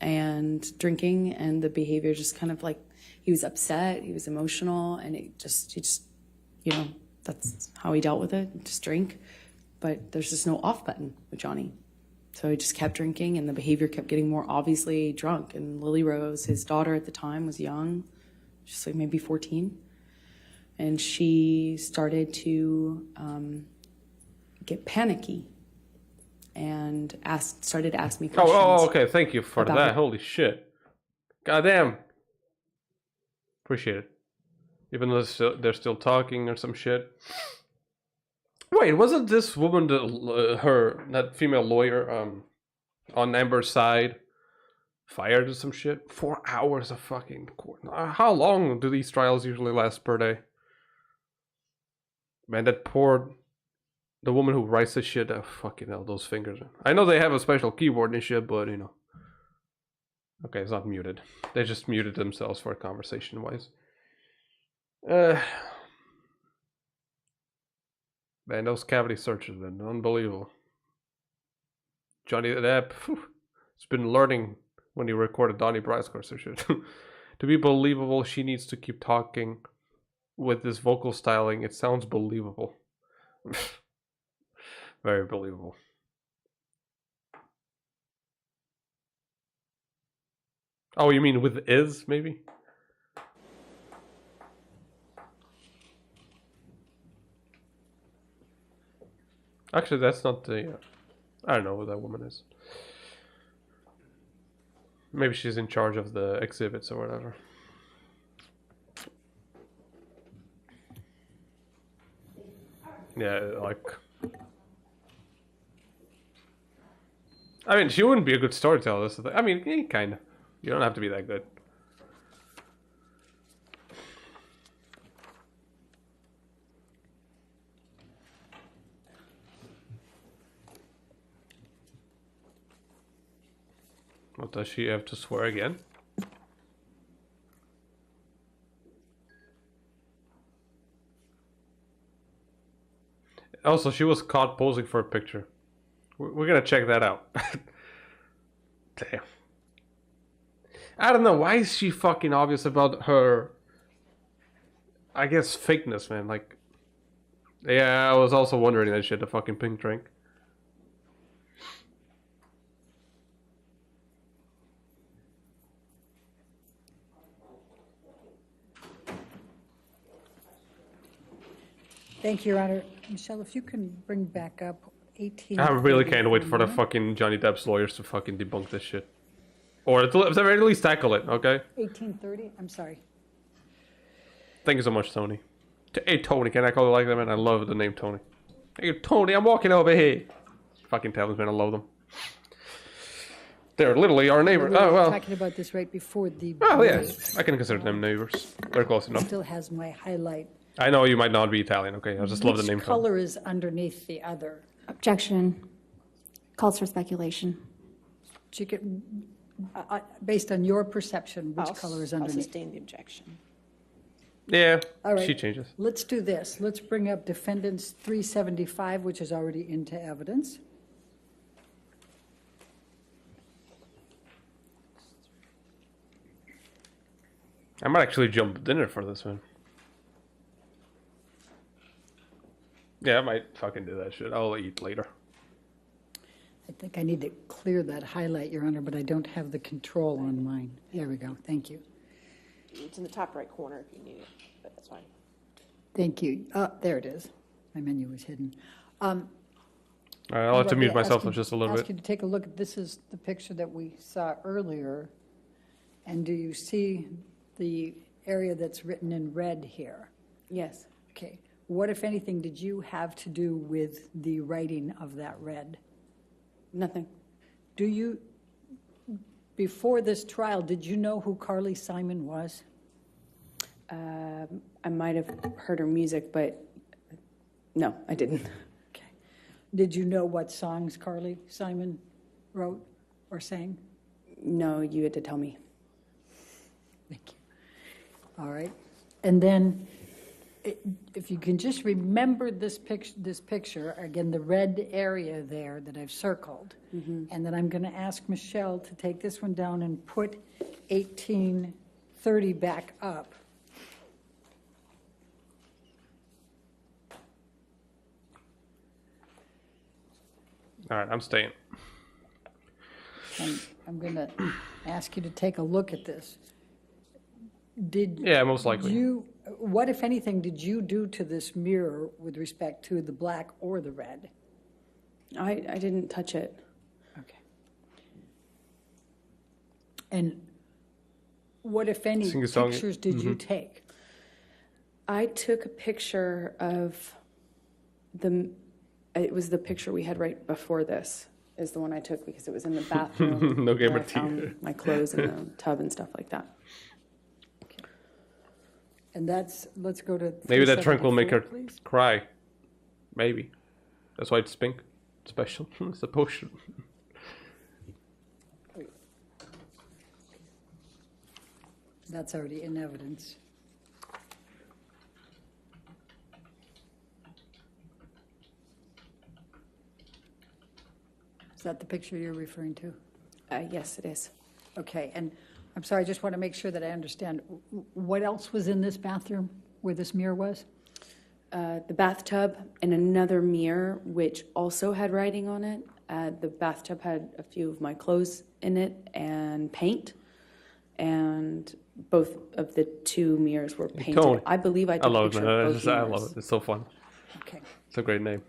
and drinking, and the behavior just kind of like, he was upset, he was emotional, and he just that's how he dealt with it, just drink. But there's just no off button with Johhny. So he just kept drinking, and the behavior kept getting more obviously drunk. And Lily Rose, his daughter at the time, was young, just like maybe 14. And she started to get panicky and started to ask me questions. Oh, okay, thank you for that. it. Holy shit. Goddamn. Appreciate it. Even though they're still talking or some shit. Wait, wasn't this woman, that female lawyer, on Amber's side, fired or some shit? 4 hours of fucking court. How long do these trials usually last per day? Man, the woman who writes this shit, fucking hell, those fingers. I know they have a special keyboard and shit, but Okay, it's not muted. They just muted themselves for conversation-wise. Man, those cavity searches, man, unbelievable. Johhny Depp, has been learning when he recorded Donnie Brasco or shit. To be believable, she needs to keep talking with this vocal styling. It sounds believable. Very believable. Oh, you mean with is, maybe? Actually, that's not the... I don't know who that woman is. Maybe she's in charge of the exhibits or whatever. Yeah, like... I mean, she wouldn't be a good storyteller. That's the thing. I mean, kind of. You don't have to be that good. What, does she have to swear again? Also, she was caught posing for a picture. We're gonna check that out. Damn. I don't know, why is she fucking obvious about her, I guess, fakeness, man? Like, yeah, I was also wondering that shit, the fucking pink drink. Thank you, Your Honor. Michelle, if you can bring back up 18. I really can't wait for the fucking Johhny Depp's lawyers to fucking debunk this shit. Or at the very least tackle it, okay? 1830, I'm sorry. Thank you so much, Tony. Hey, Tony, can I call you like that, man? I love the name Tony. Hey, Tony, I'm walking over here. Fucking tell man, I love them. They're literally our neighbors. We Oh, were well. talking about this right before the Oh, break. yes. I can consider them neighbors. They're close It enough. still has my highlight. I know you might not be Italian, okay? I just love the name Which Tony. color is underneath the other? Objection. Calls for speculation. Chicken, based on your perception, which color is I'll underneath? sustain the objection. Yeah, All right. she changes. Let's do this. Let's bring up defendant's 375, which is already into evidence. I might actually jump dinner for this one. Yeah, I might fucking do that shit. I'll eat later. I think I need to clear that highlight, Your Honor, but I don't have the control on mine. There we go. Thank you. It's in the top right corner if you need it, but that's fine. Thank you. There it is. My menu was hidden. All right, I'll have to mute myself Ask you- just a little Ask bit. you to take a look. This is the picture that we saw earlier. And do you see the area that's written in red here? Yes. Okay. What, if anything, did you have to do with the writing of that red? Nothing. Do you, before this trial, did you know who Carly Simon was? I might have heard her music, but no, I didn't. Okay. Did you know what songs Carly Simon wrote or sang? No, you had to tell me. Thank you. All right. And then, if you can just remember this picture, again, the red area there that I've circled, and then I'm going to ask Michelle to take this one down and put 1830 back up. All right, I'm staying. And I'm going to ask you to take a look at this. Yeah, most likely. What, if anything, did you do to this mirror with respect to the black or the red? I didn't touch it. Okay. And what, if any, Sing a song. pictures did you take? I took a picture of it was the picture we had right before this, is the one I took because it was in the bathroom. No gamer where I found my clothes in the tub and stuff like that. And let's go to Maybe that drink will make her 374, please. cry. Maybe. That's why it's pink. Special. It's a potion. That's already in evidence. Is that the picture you're referring to? Yes, it is. Okay, and I'm sorry, I just want to make sure that I understand. What else was in this bathroom where this mirror was? The bathtub and another mirror, which also had writing on it. The bathtub had a few of my clothes in it and paint, and both of the two mirrors were painted. Tony. I believe I I took a love it, picture man. of both I love mirrors. it. It's so fun. Okay. It's a great name.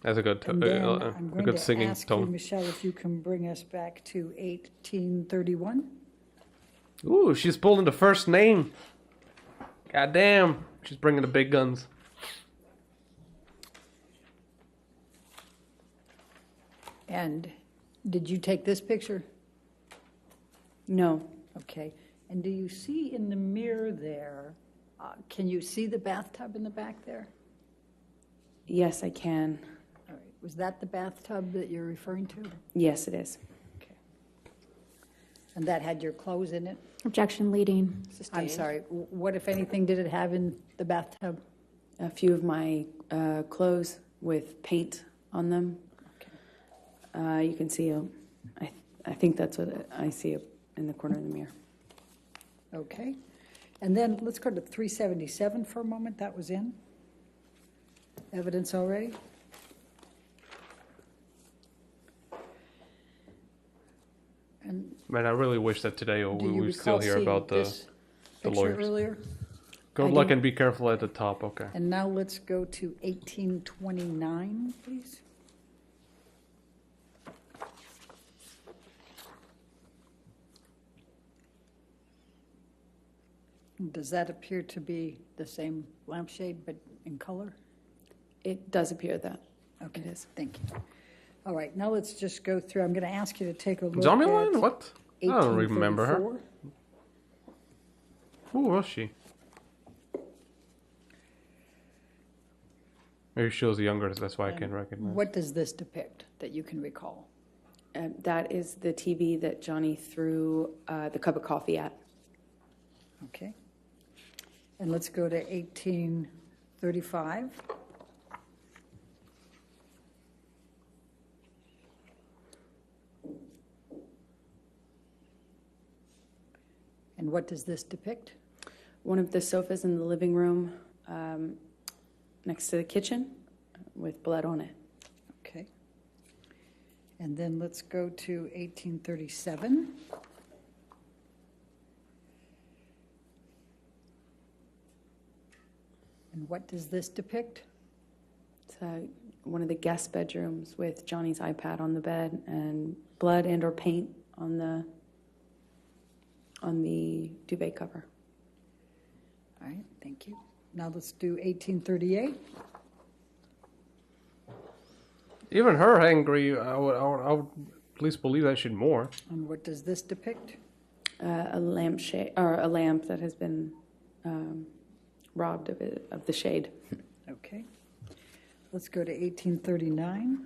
That's a good, And then I'm a going good to singing ask you, tone. Michelle, if you can bring us back to 1831. Ooh, she's pulling the first name. God damn. She's bringing the big guns. And did you take this picture? No, Okay. And do you see in the mirror there, can you see the bathtub in the back there? yes, I can. All right. Was that the bathtub that you're referring to? Yes, it is. Okay. And that had your clothes in it? Objection leading. I'm Sustained. sorry. What, if anything, did it have in the bathtub? A few of my clothes with paint on them. Okay. You can see I think that's what I see in the corner of the mirror. Okay. And then let's go to 377 for a moment. That was in evidence already. And Man, I really wish that today do we you would still recall hear seeing about the this picture lawyers. earlier? Good I luck do. and be careful at the top, okay. And now let's go to 1829, please. Does that appear to be the same lampshade but in color? It does appear that. Okay, It is. thank you. All right, now let's just go through. I'm going to ask you to take a look Zombie at line? What? I don't remember her. 1834. Who was she? Maybe she was younger, that's why I can't recognize. What does this depict that you can recall? That is the TV that Johhny threw the cup of coffee at. Okay. And let's go to 1835. And what does this depict? One of the sofas in the living room next to the kitchen with blood on it. Okay. And then let's go to 1837. And what does this depict? It's one of the guest bedrooms with Johnny's iPad on the bed and blood and or paint on the duvet cover. All right, thank you. Now let's do 1838. Even her angry, I would at least believe that shit more. And what does this depict? A lampshade or a lamp that has been robbed of the shade. Okay. Let's go to 1839.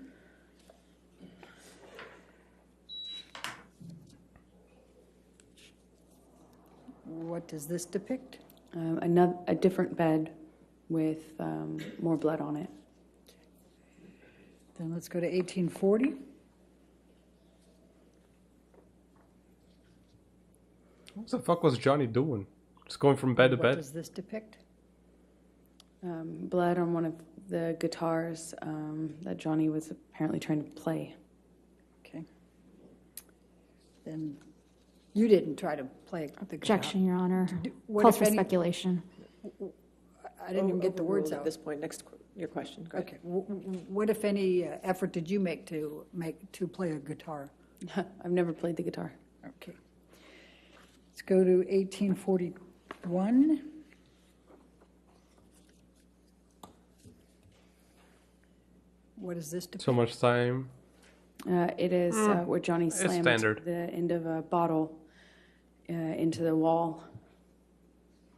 What does this depict? A different bed with more blood on it. Then let's go to 1840. What the fuck was Johhny doing? Just going from bed to What bed? does this depict? Blood on one of the guitars that Johhny was apparently trying to play. Okay. Then you didn't try to play the guitar. Objection, Your Honor. What, Calls if for any- speculation. I didn't even get the words Overruled at out. this point. Next, your question. Go ahead. Okay. What, if any, effort did you make to play a guitar? I've never played the guitar. Okay. Let's go to 1841. What is this depict? So much time. It is where Johhny slammed standard. the end of a bottle into the wall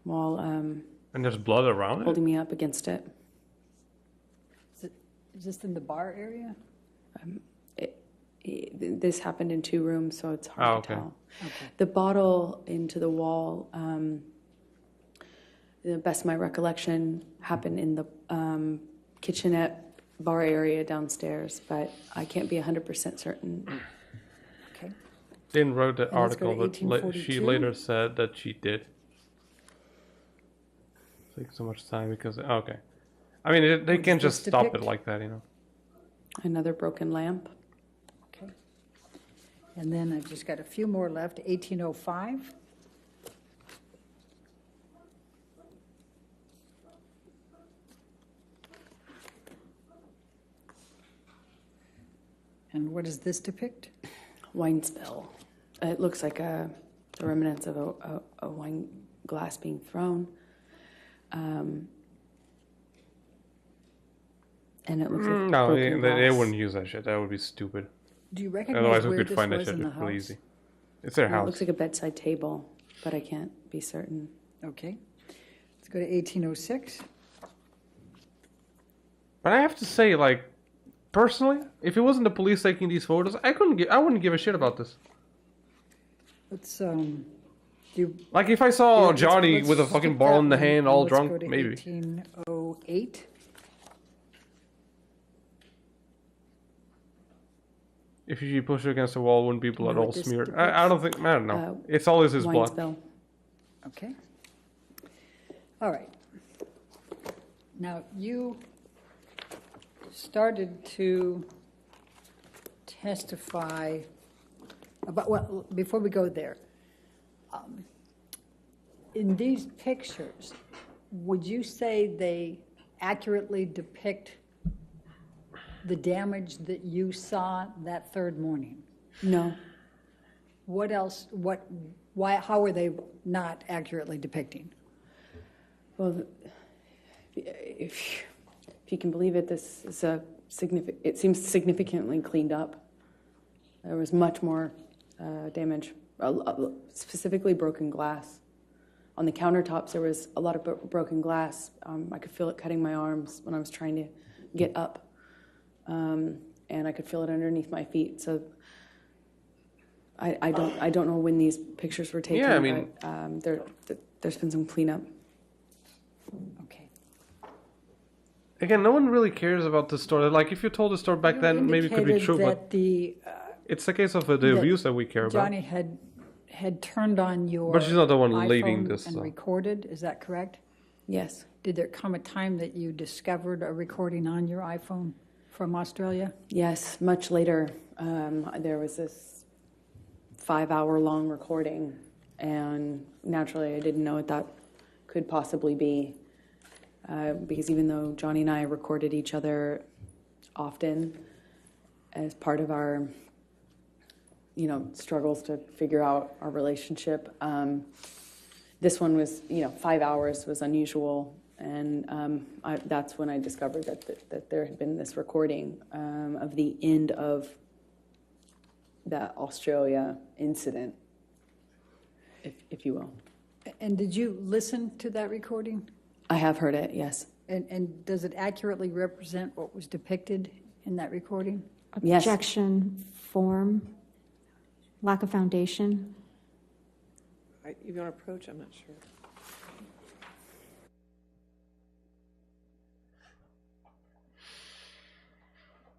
while And there's blood around it? holding me up against it. Is this in the bar area? This happened in 2 rooms, so it's hard to okay. tell. Okay. The bottle into the wall, the best of my recollection, happened in the kitchenette bar area downstairs, but I can't be 100% certain. Okay. Didn't wrote the And let's go article, to but she 1842. later said that she did. Take so much time because okay. I mean, they What can't does just this stop depict? it like that, you know. Another broken lamp. Okay. And then I've just got a few more left. 1805. And what does this depict? Wine spill. It looks like the remnants of a wine glass being thrown. And it looks like No, broken they glass. wouldn't use that shit. That would be stupid. Do you recognize Otherwise, we where could this find that was shit in the really house? easy. It's their Well, it house. looks like a bedside table, but I can't be certain. Okay. Let's go to 1806. But I have to say, like, personally, if it wasn't the police taking these photos, I wouldn't give a shit about this. Let's do. Like, if I saw let's- Johhny let's with a skip fucking that ball in the one, hand, and all let's drunk, go to maybe. 1808. If you push it against the wall, wouldn't be blood know all what this smeared. depicts? I don't think. I don't know. It's always his Wine blood. spill. Okay. All right. Now, you started to testify about, well, before we go there, in these pictures, would you say they accurately depict the damage that you saw that third morning? No. What else, why, how are they not accurately depicting? Well, if you can believe it, this is it seems significantly cleaned up. There was much more damage, specifically broken glass. On the countertops, there was a lot of broken glass. I could feel it cutting my arms when I was trying to get up, and I could feel it underneath my feet. So I don't know when these pictures were taken. Yeah, I mean, but, there's been some cleanup. Okay. Again, no one really cares about the story. Like, if you told the story back then, maybe it could be true, but it's a case of the abuse that we care about. Johhny had turned on your But she's not the one iPhone leading this. and So. recorded, is that correct? Yes. Did there come a time that you discovered a recording on your iPhone from Australia? Yes, much later, there was this 5-hour-long recording, and naturally I didn't know what that could possibly be, because even though Johhny and I recorded each other often as part of our, struggles to figure out our relationship, this one was, 5 hours was unusual. And that's when I discovered that there had been this recording of the end of that Australia incident, if you will. And did you listen to that recording? I have heard it, yes. And does it accurately represent what was depicted in that recording? Yes. Objection, form, lack of foundation. You want to approach? I'm not sure.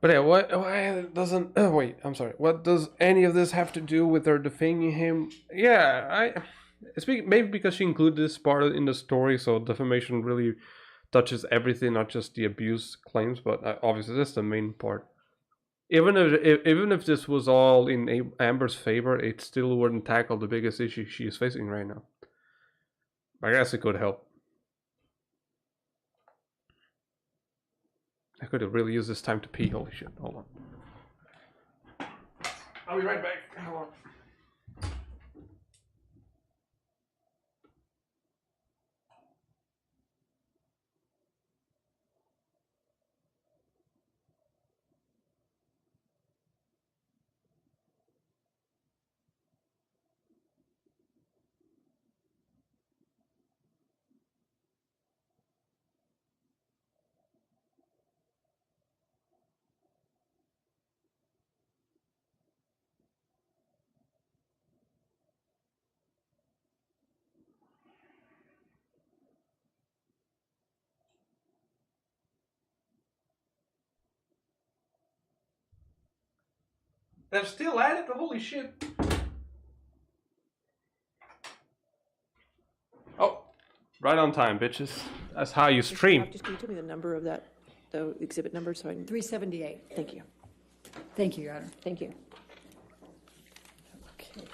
But yeah, why doesn't... Oh, wait, I'm sorry. What does any of this have to do with her defaming him? Yeah, maybe because she included this part in the story, so defamation really touches everything, not just the abuse claims, but obviously that's the main part. Even if this was all in Amber's favor, it still wouldn't tackle the biggest issue she is facing right now. I guess it could help. I could have really used this time to pee. Holy shit. Hold on. I'll be right back. Hold on. They're still at it? Holy shit. Oh, right on time, bitches. That's how you stream. Just can you tell me the number of that, the exhibit number, so I can... 378. Thank you. Thank you, Your Honor. Thank you. Okay.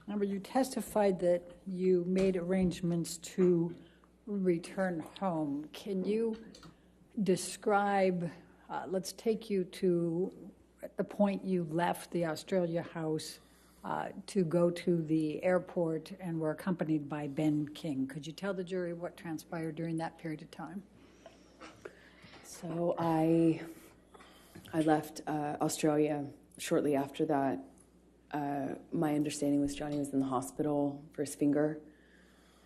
Amber, you testified that you made arrangements to return home. Can you describe, let's take you to the point you left the Australia house to go to the airport and were accompanied by Ben King. Could you tell the jury what transpired during that period of time? So I left Australia shortly after that. My understanding was Johhny was in the hospital for his finger,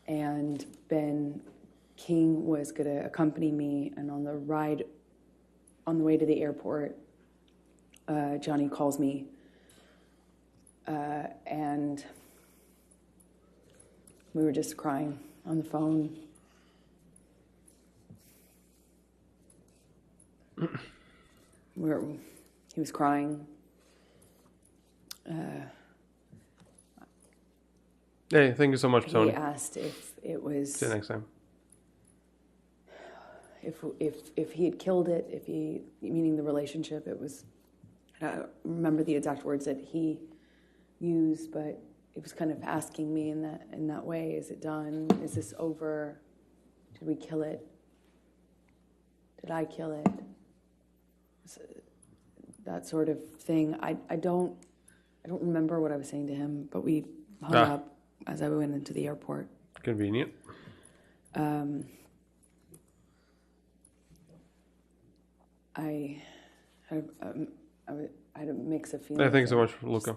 and Ben King was going to accompany me, and on the way to the airport, Johhny calls me, and we were just crying on the phone. He was crying. Hey, thank you so much, Tony. He asked if it was... See you next time. If he had killed it, meaning the relationship, it was... I don't remember the exact words that he used, but it was kind of asking me in that way, is it done? Is this over? Did we kill it? Did I kill it? That sort of thing. I don't remember what I was saying to him, but we hung up as I went into the airport. Convenient. I had a mix of feelings. Thanks so much, Louca.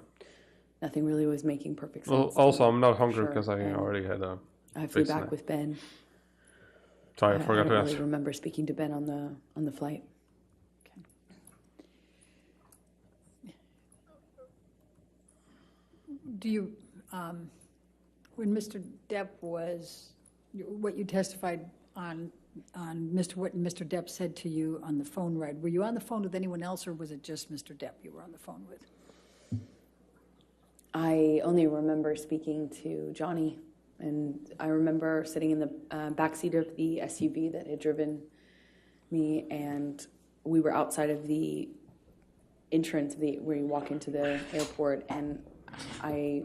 Nothing really was making perfect sense. Well, also, I'm not hungry Sure, because I and already had a. I flew big back snack. with Ben. Sorry, I forgot I to don't ask. really remember speaking to Ben on the flight. Do you, when Mr. Depp was, what you testified on what Mr. Depp said to you on the phone ride, were you on the phone with anyone else, or was it just Mr. Depp you were on the phone with? I only remember speaking to Johhny, and I remember sitting in the backseat of the SUV that had driven me, and we were outside of the entrance where you walk into the airport, and I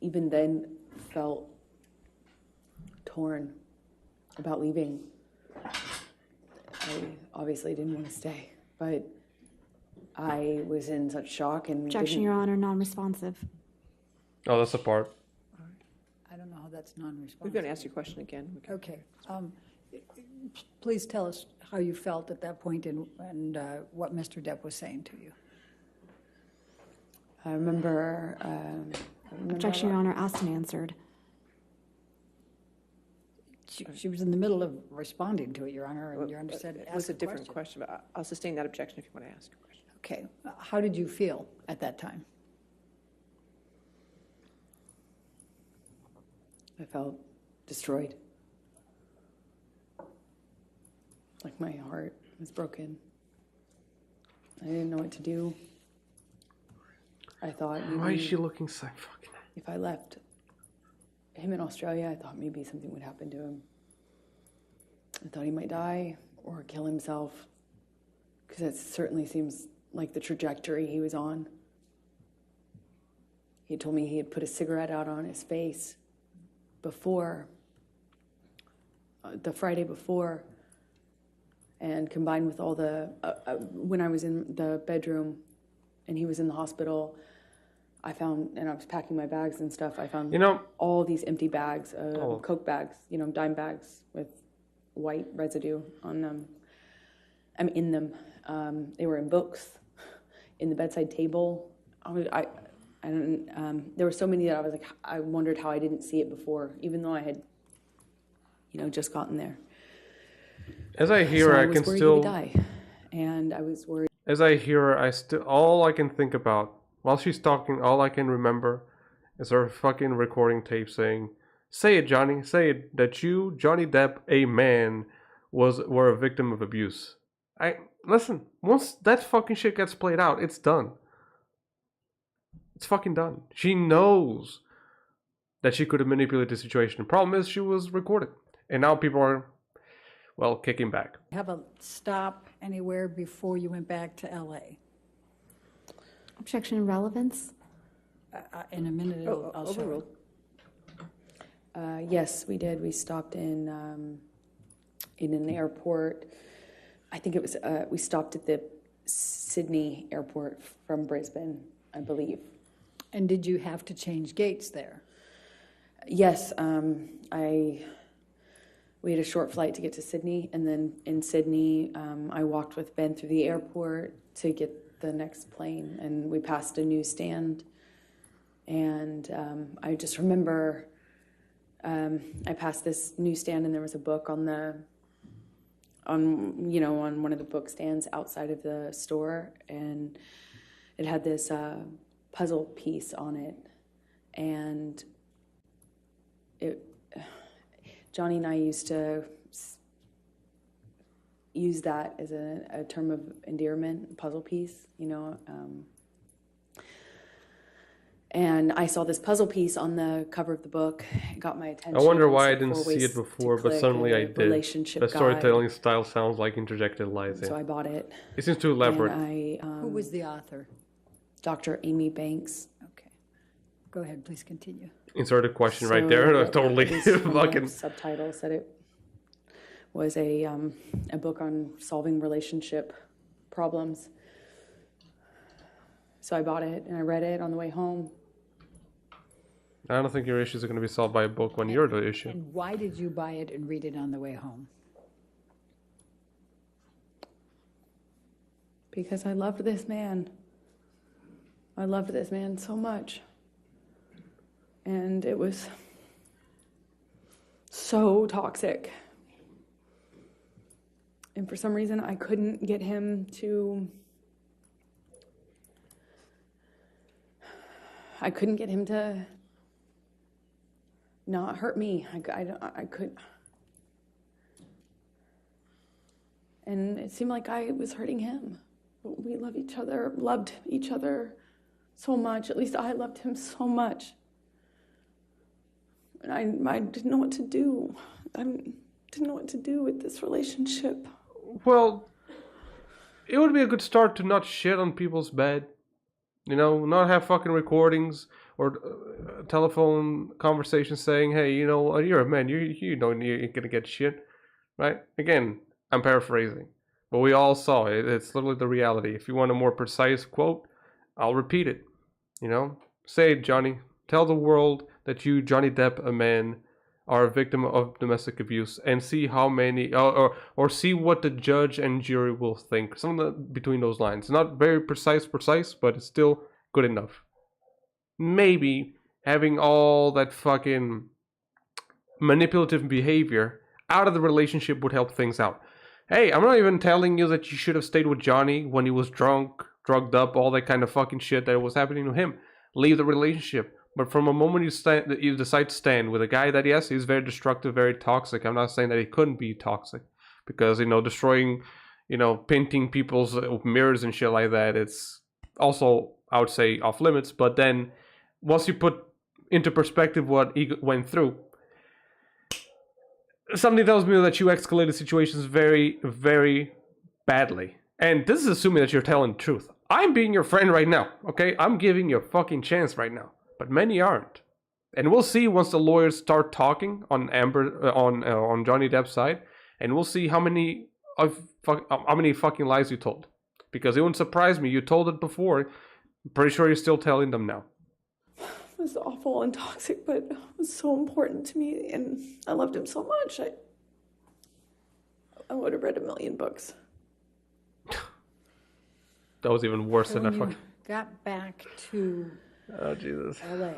even then felt torn about leaving. I obviously didn't want to stay, but I was in such shock and Objection, Your Honor, non-responsive. Oh, that's the part. I don't know how that's non-responsive. We're going to ask your question again. Okay. Please tell us how you felt at that point and what Mr. Depp was saying to you. I remember. Objection, Your Honor, asked and answered. She was in the middle of responding to it, Your Honor, and Your Honor said It ask was a a different question. question, but I'll sustain that objection if you want to ask a question. Okay. How did you feel at that time? I felt destroyed. Like my heart was broken. I didn't know what to do. I thought Why is maybe she looking so fucking? if I left him in Australia, I thought maybe something would happen to him. I thought he might die or kill himself, because that certainly seems like the trajectory he was on. He told me he had put a cigarette out on his face before, the Friday before, and combined with all the, when I was in the bedroom and he was in the hospital, I found, and I was packing my bags and stuff, I found all these empty bags, Coke bags, dime bags with white residue on them. I'm in them. They were in books, in the bedside table. There were so many that I was like, I wondered how I didn't see it before, even though I had, just gotten there. As I hear her, I can worried still. He would die, and I was worried. As I hear her, all I can think about while she's talking, all I can remember is her fucking recording tape saying, "Say it, Johhny. Say it that you, Johhny Depp, a man, were a victim of abuse." Listen. Once that fucking shit gets played out, it's done. It's fucking done. She knows that she could have manipulated the situation. The problem is she was recorded, and now people are, kicking back. Have a stop anywhere before you went back to L.A.? Objection, relevance. In a minute, I'll show Overruled. you. Yes, we did. We stopped in an airport. I think it was, we stopped at the Sydney airport from Brisbane, I believe. And did you have to change gates there? Yes, we had a short flight to get to Sydney, and then in Sydney, I walked with Ben through the airport to get the next plane, and we passed a newsstand, and I just remember I passed this newsstand, and there was a book on one of the book stands outside of the store, and it had this puzzle piece on it, and Johhny and I used to use that as a term of endearment, puzzle piece, and I saw this puzzle piece on the cover of the book. It got my attention. I wonder why I didn't see it before, but suddenly I did. The storytelling style sounds like interjected lies in. So I bought it. It seems too elaborate. Who was the author? Dr. Amy Banks. Okay. Go ahead, please continue. Insert a question right there. Totally fucking. Subtitle said it was a book on solving relationship problems. So I bought it and I read it on the way home, I don't think your issues are going to be solved by a book when you're the issue. And why did you buy it and read it on the way home? Because I loved this man. I loved this man so much. And it was so toxic. And for some reason, I couldn't get him to... not hurt me. I could... And it seemed like I was hurting him. But we loved each other so much. At least I loved him so much. And I didn't know what to do. I didn't know what to do with this relationship. Well, it would be a good start to not shit on people's bed. You know, not have fucking recordings or telephone conversations saying, hey, you know, you're a man, you know you're gonna get shit, right? Again, I'm paraphrasing, but we all saw it. It's literally the reality. If you want a more precise quote, I'll repeat it. You know, say it, Johhny. Tell the world that you, Johhny Depp, a man, are a victim of domestic abuse, and see how many, or see what the judge and jury will think. Something between those lines. Not very precise, but it's still good enough. Maybe having all that fucking manipulative behavior out of the relationship would help things out. Hey, I'm not even telling you that you should have stayed with Johhny when he was drunk, drugged up, all that kind of fucking shit that was happening to him. Leave the relationship. But from a moment you decide to stand with a guy that, yes, he's very destructive, very toxic. I'm not saying that he couldn't be toxic. Because, you know, destroying, you know, painting people's mirrors and shit like that, it's also, I would say, off limits. But then, once you put into perspective what he went through, something tells me that you escalated situations very, very badly. And this is assuming that you're telling the truth. I'm being your friend right now, okay? I'm giving you a fucking chance right now. But many aren't. And we'll see once the lawyers start talking on on Johhny Depp's side. And we'll see how many fucking lies you told. Because it wouldn't surprise me. You told it before. I'm pretty sure you're still telling them now. It was awful and toxic, but it was so important to me, and I loved him so much. I would have read 1,000,000 books. That was even worse than I fucking... Got back to Oh, Jesus. LA.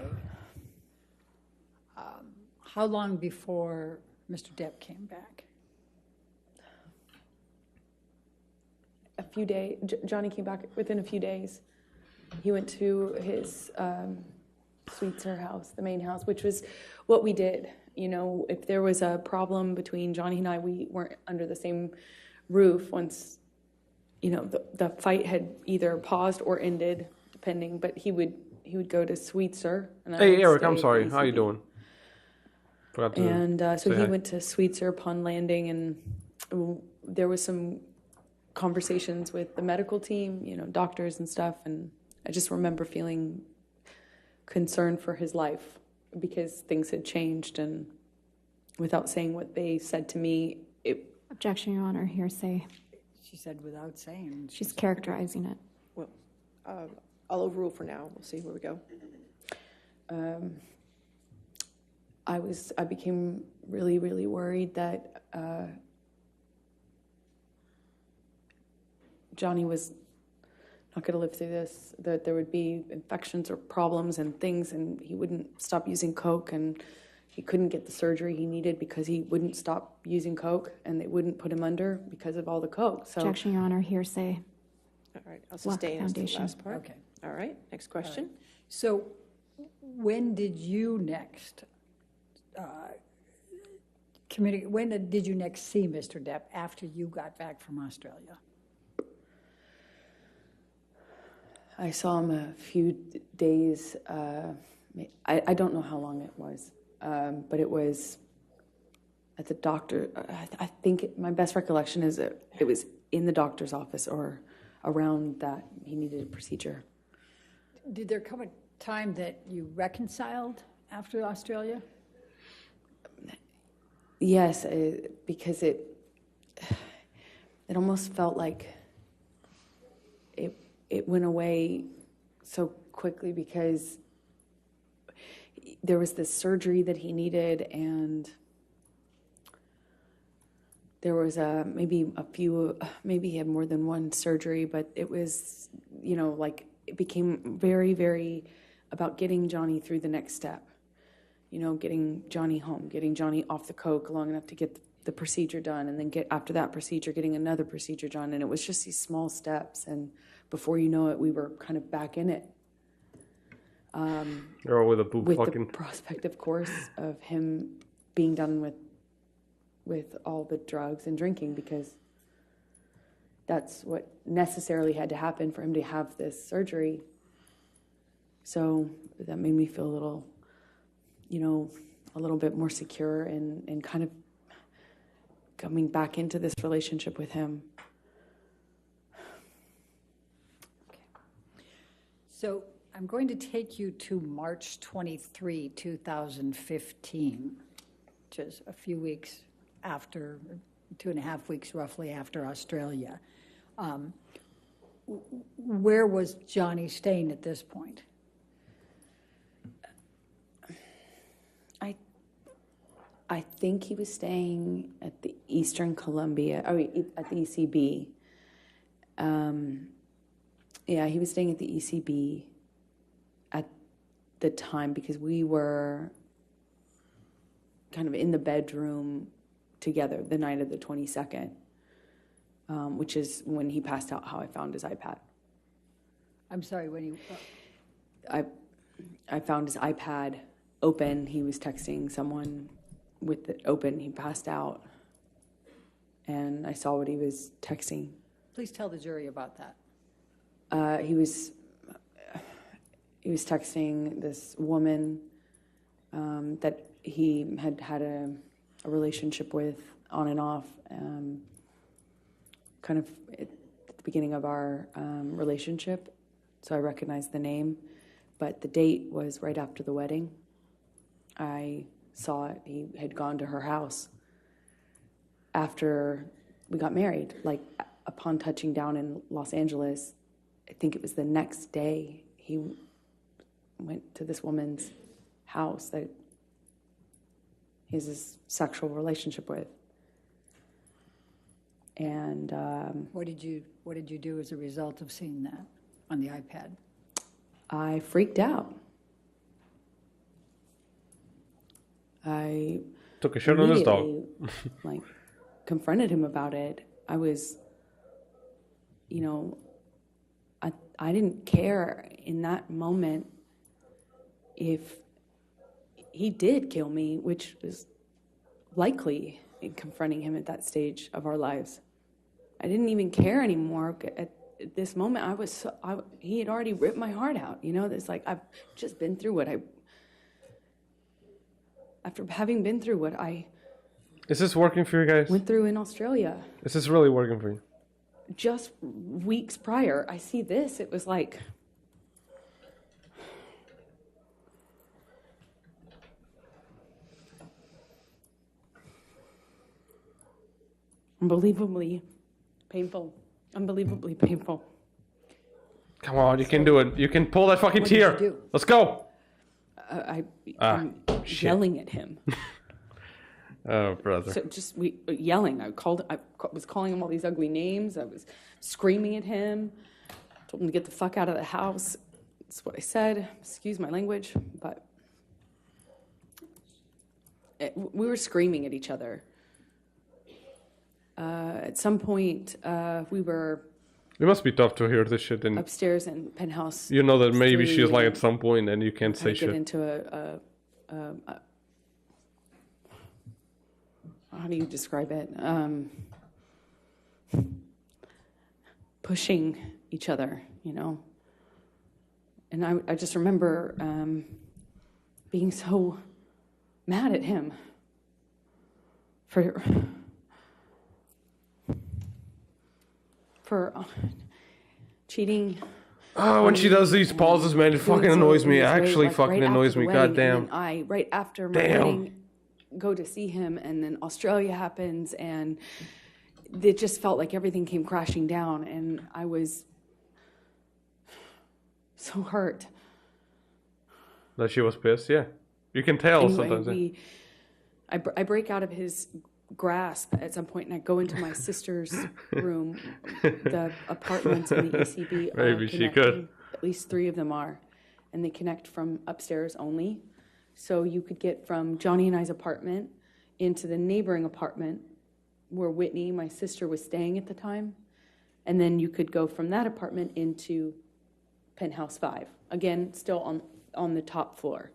How long before Mr. Depp came back? A few days. Johhny came back within a few days. He went to his Sweetser house, the main house, which was what we did. You know, if there was a problem between Johhny and I, we weren't under the same roof once, you know, the fight had either paused or ended, depending. But he would go to Sweetser. Hey, Eric, I'm sorry. How you doing? Forgot to and so he hi. went to Sweetser upon landing, and there was some conversations with the medical team, you know, doctors and stuff. And I just remember feeling concerned for his life because things had changed. And without saying what they said to me, Objection, Your Honor. Hearsay. She said without saying. She's characterizing it. Well, I'll overrule for now. We'll see where we go. I became really, really worried that Johhny was not going to live through this, that there would be infections or problems and things, and he wouldn't stop using coke, and he couldn't get the surgery he needed because he wouldn't stop using coke, and they wouldn't put him under because of all the coke. So, Objection, Your Honor. Hearsay. All right, I'll sustain as the Foundation. last part. Okay. All right, next question. So when did you next when did you next see Mr. Depp after you got back from Australia? I saw him a few days. I don't know how long it was, but it was at the doctor. I think my best recollection is it was in the doctor's office or around that he needed a procedure. Did there come a time that you reconciled after Australia? Yes, because it almost felt like it went away so quickly because there was this surgery that he needed, and there was maybe he had more than one surgery, but it was, like, it became very, very about getting Johhny through the next step. Getting Johhny home, getting Johhny off the coke long enough to get the procedure done, and then after that procedure, getting another procedure done. And it was just these small steps, and before you know it, we were kind of back in it. With a with fucking the prospect, of course, of him being done with all the drugs and drinking, because that's what necessarily had to happen for him to have this surgery. So that made me feel a little bit more secure and kind of coming back into this relationship with him. So I'm going to take you to March 23, 2015, which is a few weeks after, 2.5 weeks roughly after Australia. Where was Johhny staying at this point? I think he was staying at the Eastern Columbia, at the ECB. He was staying at the ECB at the time, because we were kind of in the bedroom together the night of the 22nd, which is when he passed out, how I found his iPad. I'm sorry, when you... I found his iPad open. He was texting someone with it open. He passed out, and I saw what he was texting. Please tell the jury about that. He was texting this woman that he had had a relationship with on and off, kind of at the beginning of our relationship. So I recognized the name, but the date was right after the wedding. I saw it. He had gone to her house after we got married. Like, upon touching down in Los Angeles, I think it was the next day, he went to this woman's house that he has this sexual relationship with. And What did you do as a result of seeing that on the iPad? I freaked out. I took a shit on his dog. Like, confronted him about it. I was, I didn't care in that moment if he did kill me, which was likely in confronting him at that stage of our lives. I didn't even care anymore. At this moment, he had already ripped my heart out. It's like, I've just been through after having been through what I... Is this working for you guys? Went through in Australia. Is this really working for you? Just weeks prior, I see this. It was like... unbelievably painful. Unbelievably painful. Come on, you can do it. You can pull that fucking What did tear. you do? Let's go. I'm shit. yelling at him. Oh, brother. So just yelling. I was calling him all these ugly names. I was screaming at him. Told him to get the fuck out of the house. That's what I said. Excuse my language, but we were screaming at each other. At some point, we were It must be tough to hear this shit, and upstairs in penthouse. you know that maybe 3, she's like at some point, and you can't say get shit. into how do you describe it? Pushing each other, And I just remember being so mad at him for cheating. Oh, when she does these pauses, man, it fucking annoys me. It actually fucking annoys me. Goddamn. I, right after my wedding, go to see him, and then Australia happens, and it just felt like everything came crashing down, and I was so hurt. That she was pissed, yeah. You can tell Anyway, sometimes. I break out of his grasp at some point, and I go into my sister's room. The apartments in the ECB are Maybe she connecting. could. At least 3 of them are, and they connect from upstairs only. So you could get from Johhny and I's apartment into the neighboring apartment where Whitney, my sister, was staying at the time, and then you could go from that apartment into penthouse 5. Again, still on the top floor.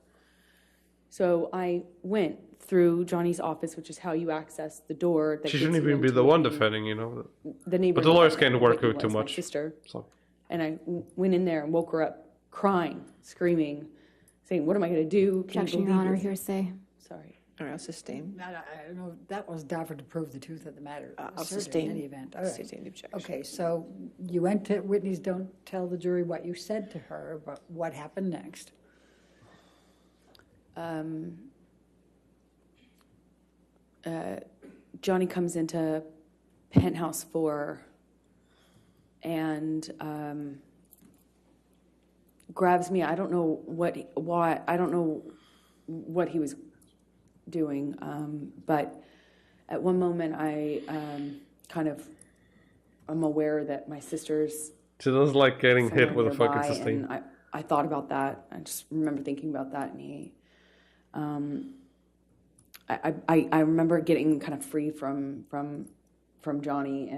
So I went through Johnny's office, which is how you access the door. That She shouldn't gets you even be into the one Whitney. defending, you know. The neighbor. But the lawyers apartment can't where work Whitney out too was, my much. sister. So. And I went in there and woke her up crying, screaming, saying, "What am I going to do? Can you Objection, Your believe Honor, this?" Hearsay. Sorry. All right, I'll sustain. I don't know, that was Dafford to prove the truth of the matter. I'll Asserted sustain. In any event. All right. Sustain the objection. Okay, so you went to Whitney's, don't tell the jury what you said to her, but what happened next? Johhny comes into penthouse 4 and grabs me. I don't know why. I don't know what he was doing, but at one moment I I'm aware that my sister's She doesn't like getting hit somewhere with a fucking nearby, sustain. and I thought about that. I just remember thinking about that, and I remember getting kind of free from Johhny,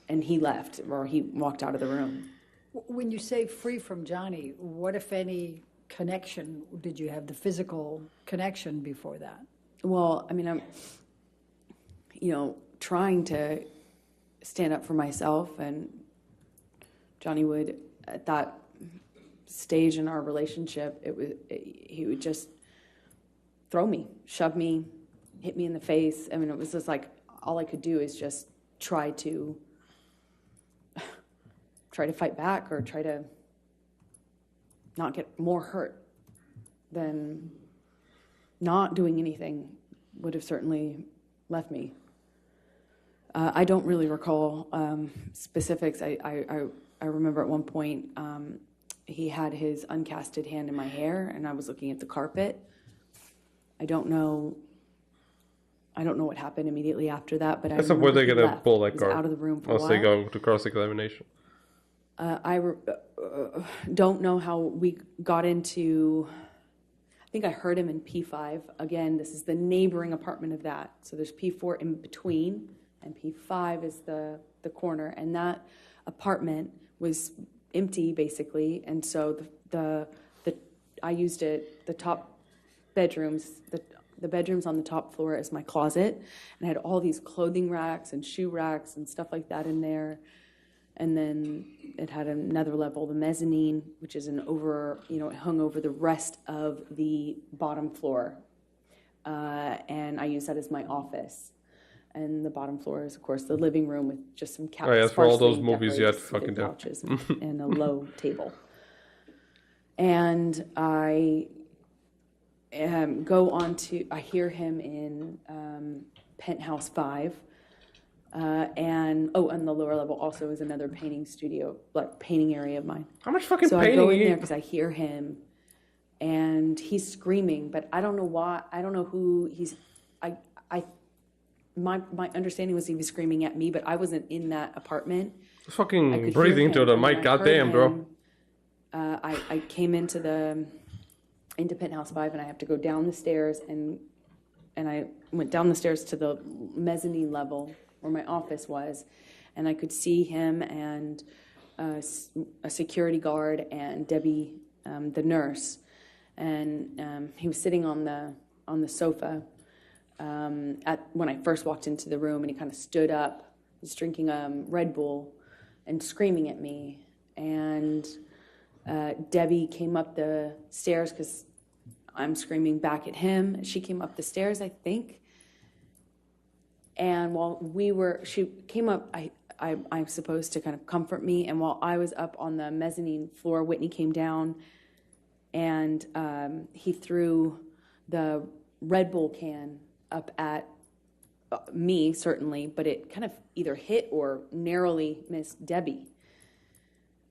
and he left, or he walked out of the room. When you say free from Johhny, what, if any, connection did you have, the physical connection before that? Well, I mean, I'm, trying to stand up for myself, and Johhny would, at that stage in our relationship, he would just throw me, shove me, hit me in the face. I mean, it was just like, all I could do is just try to fight back, or try to not get more hurt than not doing anything would have certainly left me. I don't really recall specifics. I remember at one point he had his uncasted hand in my hair, and I was looking at the carpet. I don't know what happened immediately after that, but I So were they going gonna pull that He was card out of the room for a once while. they go to cross-examination? I don't know how we got into. I think I heard him in P5. Again, this is the neighboring apartment of that. So there's P4 in between, and P5 is the corner. And that apartment was empty, basically. And so I used it, the top bedrooms, the bedrooms on the top floor as my closet. And I had all these clothing racks and shoe racks and stuff like that in there. And then it had another level, the mezzanine, which is it hung over the rest of the bottom floor. And I use that as my office. And the bottom floor is, of course, the living room with just some couches. Oh, yeah, for all those sparsely movies you had decorated fucking do. couches and a low table. And I go on to, I hear him in Penthouse 5. And on the lower level also is another painting studio, like painting area of mine. How much fucking So I painting go are in you? there because I hear him, and he's screaming, but I don't know why. I don't know who he's. My understanding was he was screaming at me, but I wasn't in that apartment. I Fucking could breathing hear into him, the and mic, when I heard goddamn, bro. him, I came into Penthouse 5, and I have to go down the stairs, and I went down the stairs to the mezzanine level where my office was, and I could see him and a security guard and Debbie, the nurse, and he was sitting on the sofa when I first walked into the room, and he kind of stood up. He was drinking Red Bull and screaming at me, and Debbie came up the stairs because I'm screaming back at him. She came up the stairs, I think. And while she came up, I'm supposed to kind of comfort me. And while I was up on the mezzanine floor, Whitney came down, and he threw the Red Bull can up at me, certainly, but it kind of either hit or narrowly missed Debbie.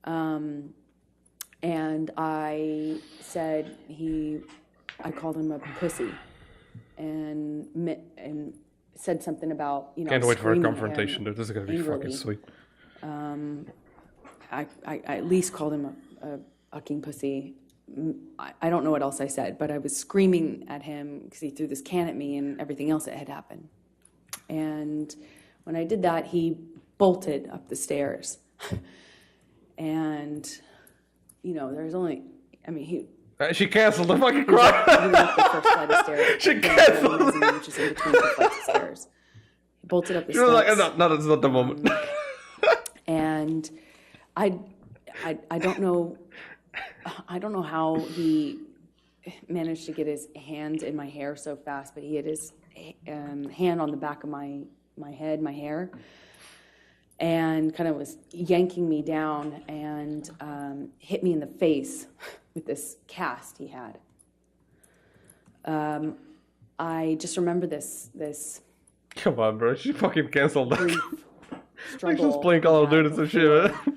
And I said, he I called him a pussy and said something about, you know, Can't wait for a screaming at confrontation, him dude. This is gonna be fucking angrily. sweet. I at least called him a fucking pussy. I don't know what else I said, but I was screaming at him because he threw this can at me and everything else that had happened. And when I did that, he bolted up the stairs. And, you know, there's only, I mean, he... She canceled the fucking He was crime. up the first flight of stairs. She canceled it. Which is in between two flights of stairs. He bolted up the She was steps. like, no, that's not the moment. And I don't know how he managed to get his hand in my hair so fast, but he had his hand on the back of my head, my hair, and kind of was yanking me down and hit me in the face with this cast he had. I just remember this Come on, bro. She fucking canceled that. brief Like struggle. she's playing Call of we had Duty and some shit, man. before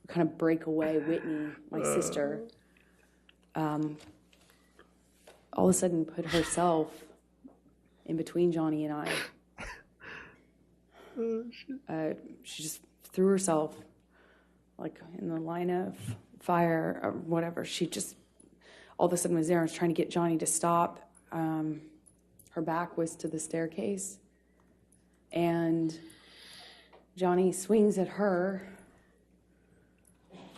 kind of break away. Whitney, my sister, all of a sudden put herself in between Johhny and I. She just threw herself like in the line of fire or whatever. She just all of a sudden was there and was trying to get Johhny to stop. Her back was to the staircase, and Johhny swings at her,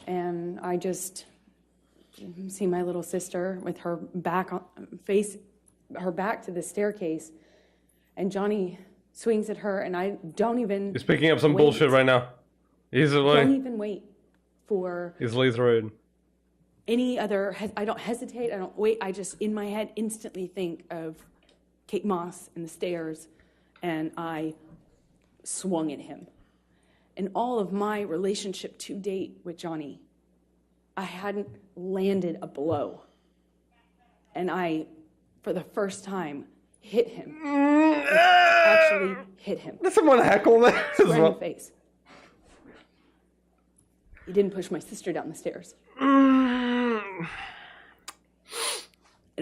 and I just see my little sister with her back her back to the staircase, and Johhny swings at her, and I don't even. He's picking up some wait. bullshit right now. He's Don't away. even wait for He's laser any other. I don't hesitate. I don't wait. I just in my head instantly think of Kate Moss and the stairs, and I swung at him. In all of my relationship to date with Johhny, I hadn't landed a blow. And I, for the first time, hit him. Actually hit him. Did someone heckle that as Square in the well? face. He didn't push my sister down the stairs. And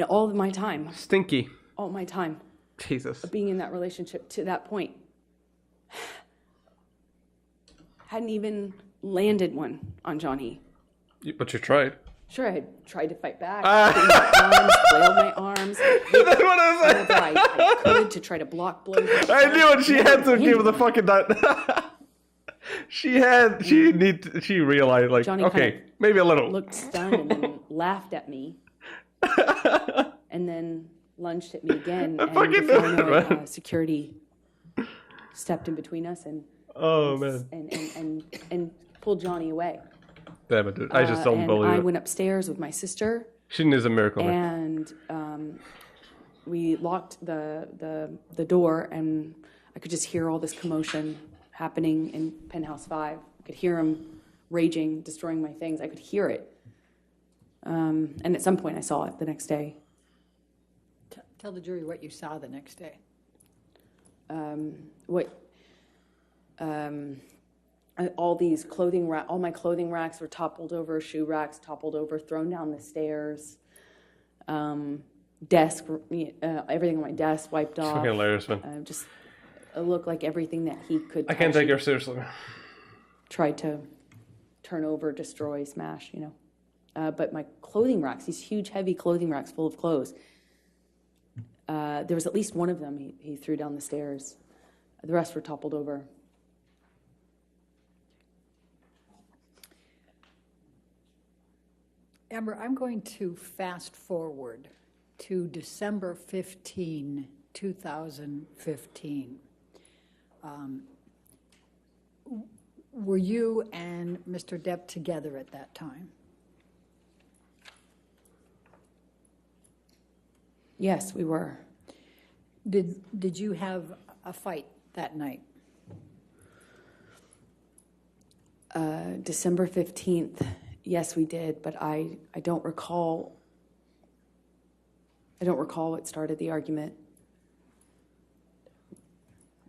all of my time, Stinky. all my time Jesus. being in that relationship to that point, hadn't even landed one on Johhny. But you tried. Sure, I had tried to fight back, flailed my arms, That's what I was whatever I could to try to block blows. I knew it. She had to give the fucking that. She realized, like, Johhny okay, kind of maybe a little. looked stunned and then laughed at me, and then lunged at me again. And fucking before I knew know it, it, security stepped in between us and Oh man, and pulled Johhny away. damn it, dude. I just don't and believe I it. went upstairs with my sister, She needs a miracle, man. and we locked the door, and I could just hear all this commotion happening in Penthouse 5. I could hear him raging, destroying my things. I could hear it. And at some point I saw it the next day. Tell the jury what you saw the next day. All my clothing racks were toppled over, shoe racks toppled over, thrown down the stairs. Desk, everything on my desk wiped It's off. fucking hilarious, man. Just it looked like everything that he could. I can't touch, take he her seriously, man. tried to turn over, destroy, smash, But my clothing racks, these huge, heavy clothing racks full of clothes, there was at least one of them he threw down the stairs. The rest were toppled over. Amber, I'm going to fast forward to December 15, 2015. Were you and Mr. Depp together at that time? Yes, we were. Did you have a fight that night? December 15th, yes, we did, but I don't recall. I don't recall what started the argument.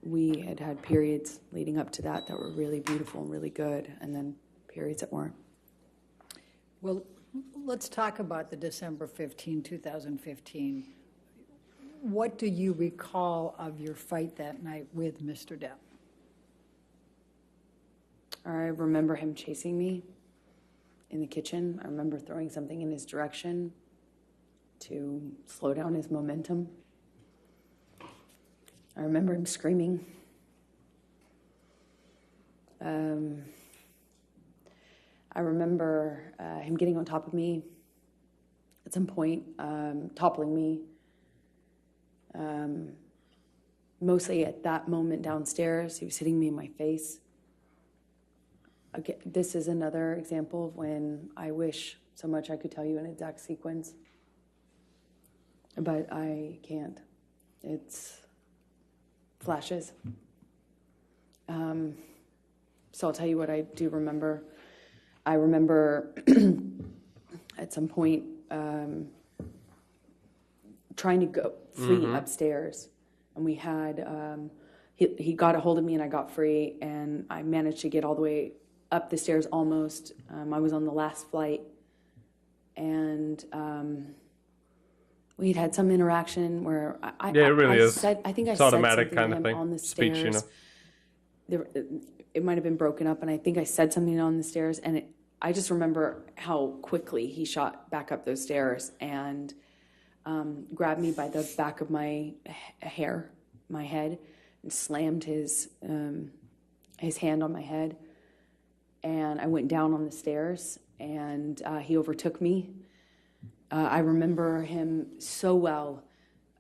We had periods leading up to that were really beautiful and really good, and then periods that weren't. Well, Let's talk about the December 15, 2015. What do you recall of your fight that night with Mr. Depp? I remember him chasing me in the kitchen. I remember throwing something in his direction to slow down his momentum. I remember him screaming. I remember him getting on top of me at some point, toppling me. Mostly at that moment downstairs, he was hitting me in my face. Again, this is another example of when I wish so much I could tell you an exact sequence, but I can't. It's flashes. So I'll tell you what I do remember. I remember at some point trying to go free upstairs, and we had he got a hold of me and I got free, and I managed to get all the way up the stairs almost. I was on the last flight, and we'd had some interaction where I think I said automatic something kind to of him thing. on the Speech, stairs. you know. It might have been broken up, and I think I said something on the stairs, and I just remember how quickly he shot back up those stairs and grabbed me by the back of my hair, my head, and slammed his hand on my head. And I went down on the stairs, and he overtook me. I remember him so well.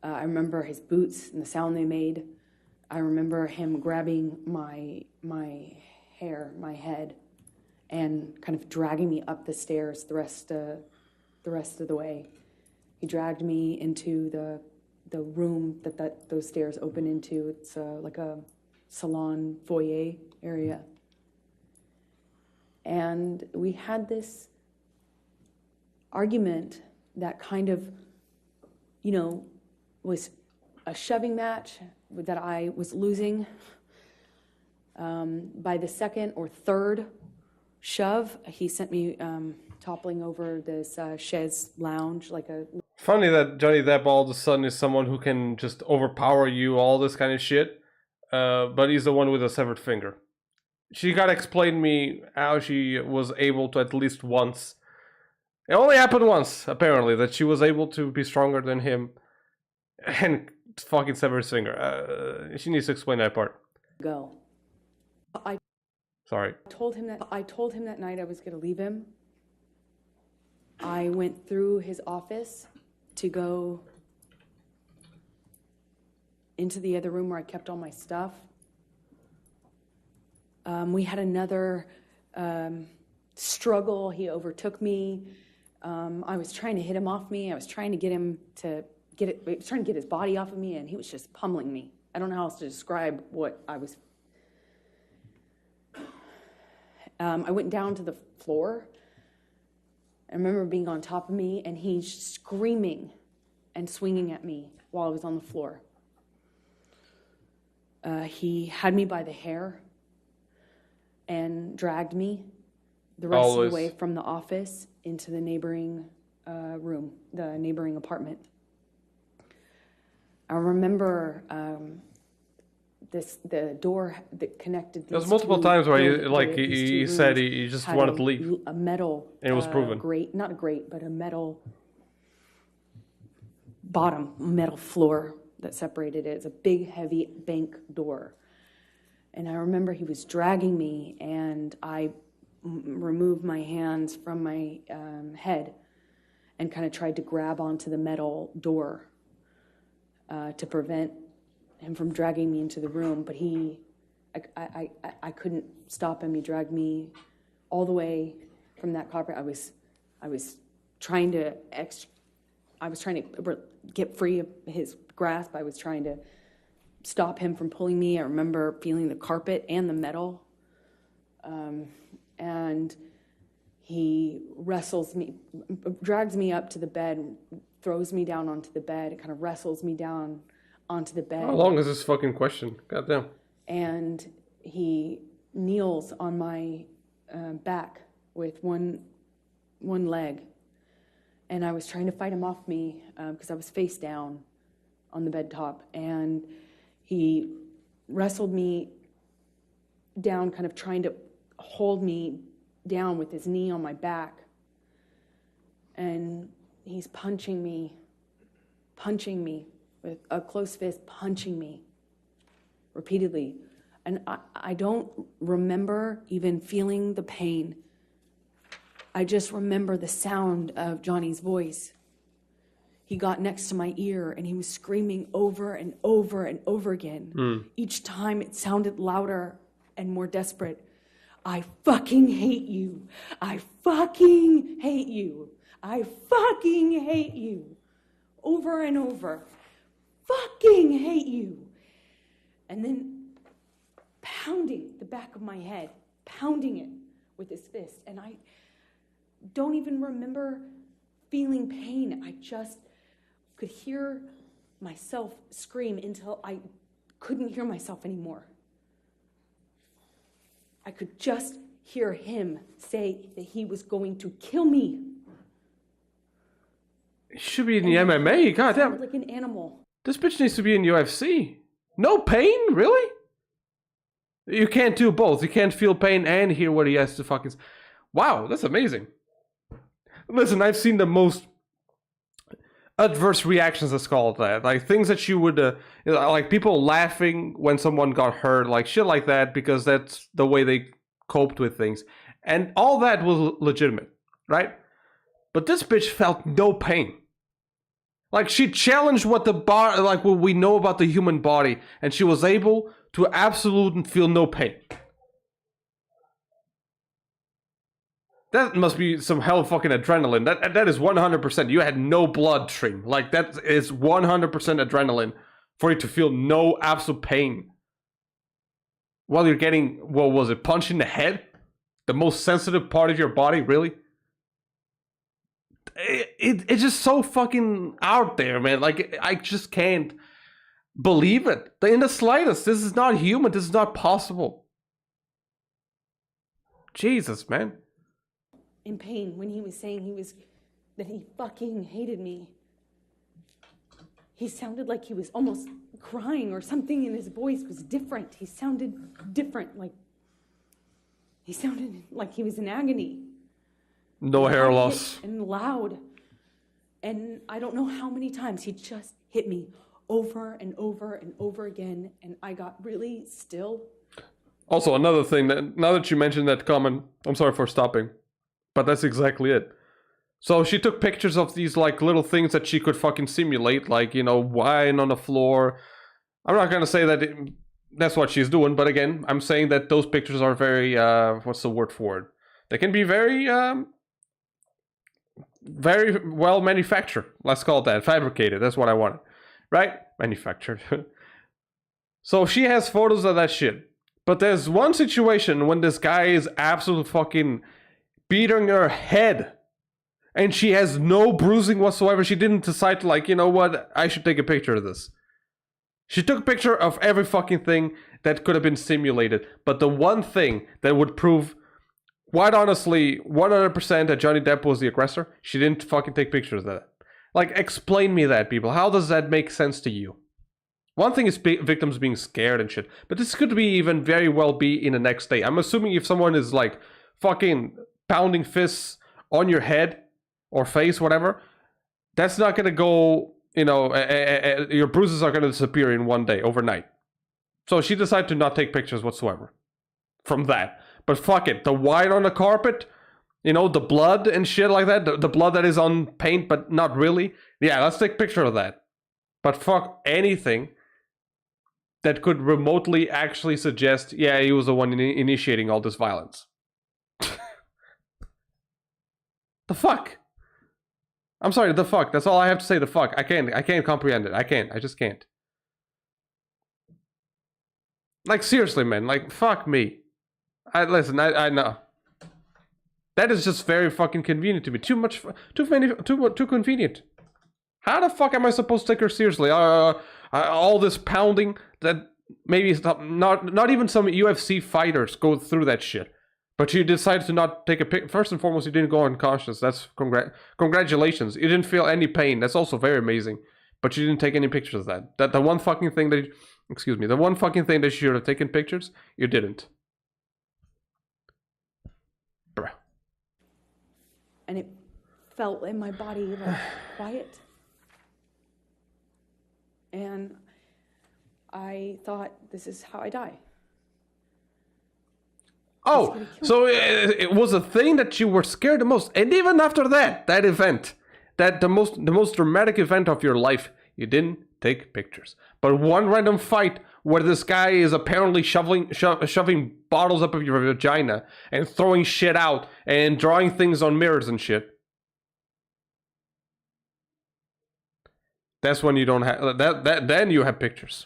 I remember his boots and the sound they made. I remember him grabbing my hair, my head, and kind of dragging me up the stairs the rest of the way. He dragged me into the room that those stairs open into. It's like a salon foyer area. And we had this argument that kind of, was a shoving match that I was losing. By the second or third shove, he sent me toppling over this chaise lounge like a... Funny that Johhny Depp all of a sudden is someone who can just overpower you, all this kind of shit. But he's the one with a severed finger. She gotta explain to me how she was able to at least once. It only happened once, apparently, that she was able to be stronger than him and fucking sever his finger. She needs to explain that part. Go. Sorry. I told him that night I was going to leave him. I went through his office to go into the other room where I kept all my stuff. We had another struggle. He overtook me. I was trying to hit him off me. I was trying to get him to trying to get his body off of me, and he was just pummeling me. I don't know how else to describe what I was. I went down to the floor. I remember being on top of me, and he's screaming and swinging at me while I was on the floor. He had me by the hair and dragged me the rest of the way from the office into the neighboring room, the neighboring apartment. I remember the door that connected. There's multiple times where he said he just wanted to leave. A metal, and it was proven. Grate, not a grate, but a metal bottom, metal floor that separated it. It's a big, heavy bank door. And I remember he was dragging me, and I removed my hands from my head and kind of tried to grab onto the metal door to prevent him from dragging me into the room. But I couldn't stop him. He dragged me all the way from that carpet. I was trying to get free of his grasp. I was trying to stop him from pulling me. I remember feeling the carpet and the metal. And he drags me up to the bed, throws me down onto the bed, kind of wrestles me down onto the bed. How long is this fucking question? Goddamn. And he kneels on my back with one leg and I was trying to fight him off me because I was face down on the bed top, and he wrestled me down, kind of trying to hold me down with his knee on my back, and he's punching me with a closed fist, punching me repeatedly. And I don't remember even feeling the pain. I just remember the sound of Johhny's voice. He got next to my ear and he was screaming over and over and over again. Each time it sounded louder and more desperate. I fucking hate you. I fucking hate you. I fucking hate you. Over and over. Fucking hate you. And then pounding the back of my head, pounding it with his fist. And I don't even remember feeling pain. I just could hear myself scream until I couldn't hear myself anymore. I could just hear him say that he was going to kill me. He should be in the MMA, goddamn. Like an animal. This bitch needs to be in UFC. No pain? Really? You can't do both. You can't feel pain and hear what he has to fucking... Wow, that's amazing. Listen, I've seen the most adverse reactions, let's call it that. Like, things that you would... like, people laughing when someone got hurt. Like, shit like that, because that's the way they coped with things. And all that was legitimate, right? But this bitch felt no pain. Like, she challenged what the body... Like, what we know about the human body. And she was able to absolutely feel no pain. That must be some hell fucking adrenaline. That is 100%. You had no bloodstream. Like, that is 100% adrenaline for you to feel no absolute pain. While you're getting, what was it, punched in the head? The most sensitive part of your body, really? It's just so fucking out there, man. Like, I just can't believe it. In the slightest. This is not human. This is not possible. Jesus, man. In pain when he was saying that he fucking hated me. He sounded like he was almost crying, or something in his voice was different. He sounded different, like he sounded like he was in agony. No hair loss. And loud. And I don't know how many times he just hit me over and over and over again, and I got really still. Also, another thing, that now that you mentioned that comment, I'm sorry for stopping. But that's exactly it. So she took pictures of these, like, little things that she could fucking simulate, like, you know, wine on the floor. I'm not gonna say that that's what she's doing, but again, I'm saying that those pictures are very, what's the word for it? They can be very, very well manufactured. Let's call it that. Fabricated, that's what I wanted. Right? Manufactured. So she has photos of that shit. But there's one situation when this guy is absolutely fucking beating her head, and she has no bruising whatsoever. She didn't decide to, like, you know what, I should take a picture of this. She took a picture of every fucking thing that could have been simulated, but the one thing that would prove, quite honestly, 100% that Johhny Depp was the aggressor, she didn't fucking take pictures of that. Like, explain me that, people. How does that make sense to you? One thing is victims being scared and shit, but this could be even very well be in the next day. I'm assuming if someone is, like, fucking pounding fists on your head or face, whatever, that's not gonna go, you know, your bruises are gonna disappear in one day, overnight. So she decided to not take pictures whatsoever from that. But fuck it, the white on the carpet, you know, the blood and shit like that, the blood that is on paint but not really, yeah, let's take a picture of that. But fuck anything that could remotely actually suggest, yeah, he was the one initiating all this violence. The fuck? I'm sorry, the fuck. That's all I have to say, the fuck. I can't comprehend it. I just can't. Like, seriously, man. Like, fuck me. Listen, I know. That is just very fucking convenient to me. Too convenient. How the fuck am I supposed to take her seriously? All this pounding that maybe not even some UFC fighters go through that shit. But you decided to not take a pic. First and foremost, you didn't go unconscious. That's congratulations. You didn't feel any pain. That's also very amazing. But you didn't take any pictures of that. The one fucking thing that the one fucking thing that you should have taken pictures, you didn't. Bruh. And it felt in my body like quiet. And I thought, this is how I die. Oh, so it was a thing that you were scared the most. And even after that event, the most dramatic event of your life, you didn't take pictures. But one random fight where this guy is apparently shoving bottles up of your vagina and throwing shit out and drawing things on mirrors and shit. That's when you don't have then you have pictures.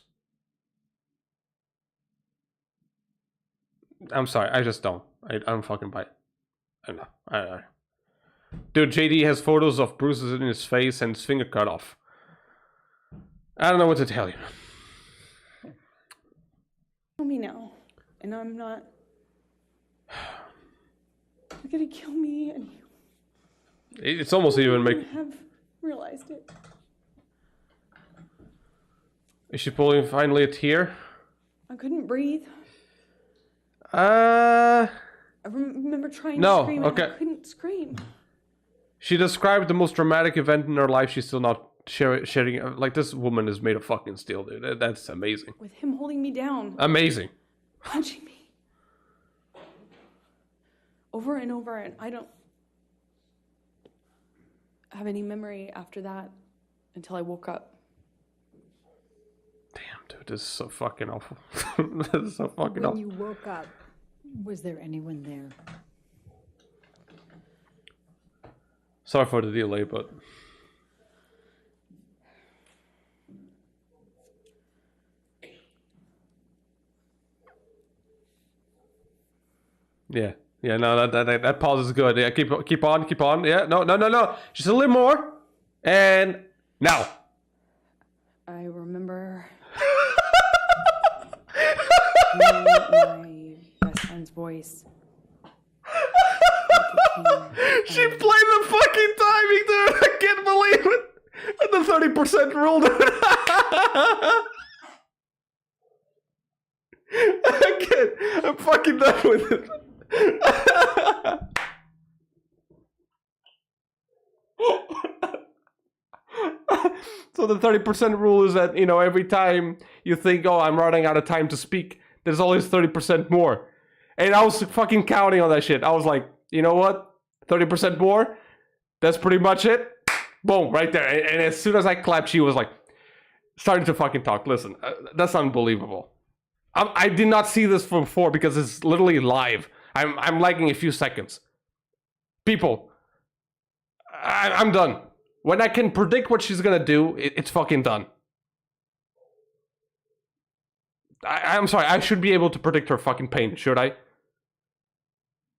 I'm sorry, I just don't. I don't fucking buy it. I don't know. Dude, JD has photos of bruises in his face and his finger cut off. I don't know what to tell you. Kill me now, and I'm not. You're gonna kill me, and It's almost even you have realized it. Is she pulling finally a tear? I couldn't breathe. Uh. I remember trying No, to scream, okay. and I couldn't scream. She described the most dramatic event in her life. She's still not sharing. Like, this woman is made of fucking steel, dude. That's amazing. With him holding me down, Amazing. punching me. Over and over, and I don't have any memory after that until I woke up. Damn, dude, this is so fucking awful. This is so fucking When awful. you woke up, was there anyone there? Sorry for the delay, but... Yeah. Yeah, no, that pause is good. Yeah, keep on. Yeah, no. Just a little more. And now. I remember hearing my best friend's voice. She played the fucking timing, dude. I can't believe it. The 30% rule, dude. I can't. I'm fucking done with it. So the 30% rule is that, every time you think, oh, I'm running out of time to speak, there's always 30% more. And I was fucking counting on that shit. I was like, you know what? 30% more? That's pretty much it. Boom, right there. And as soon as I clapped, she was like, starting to fucking talk. Listen, that's unbelievable. I did not see this from before because it's literally live. I'm lagging a few seconds. People, I'm done. When I can predict what she's gonna do, it's fucking done. I'm sorry, I should be able to predict her fucking pain, should I?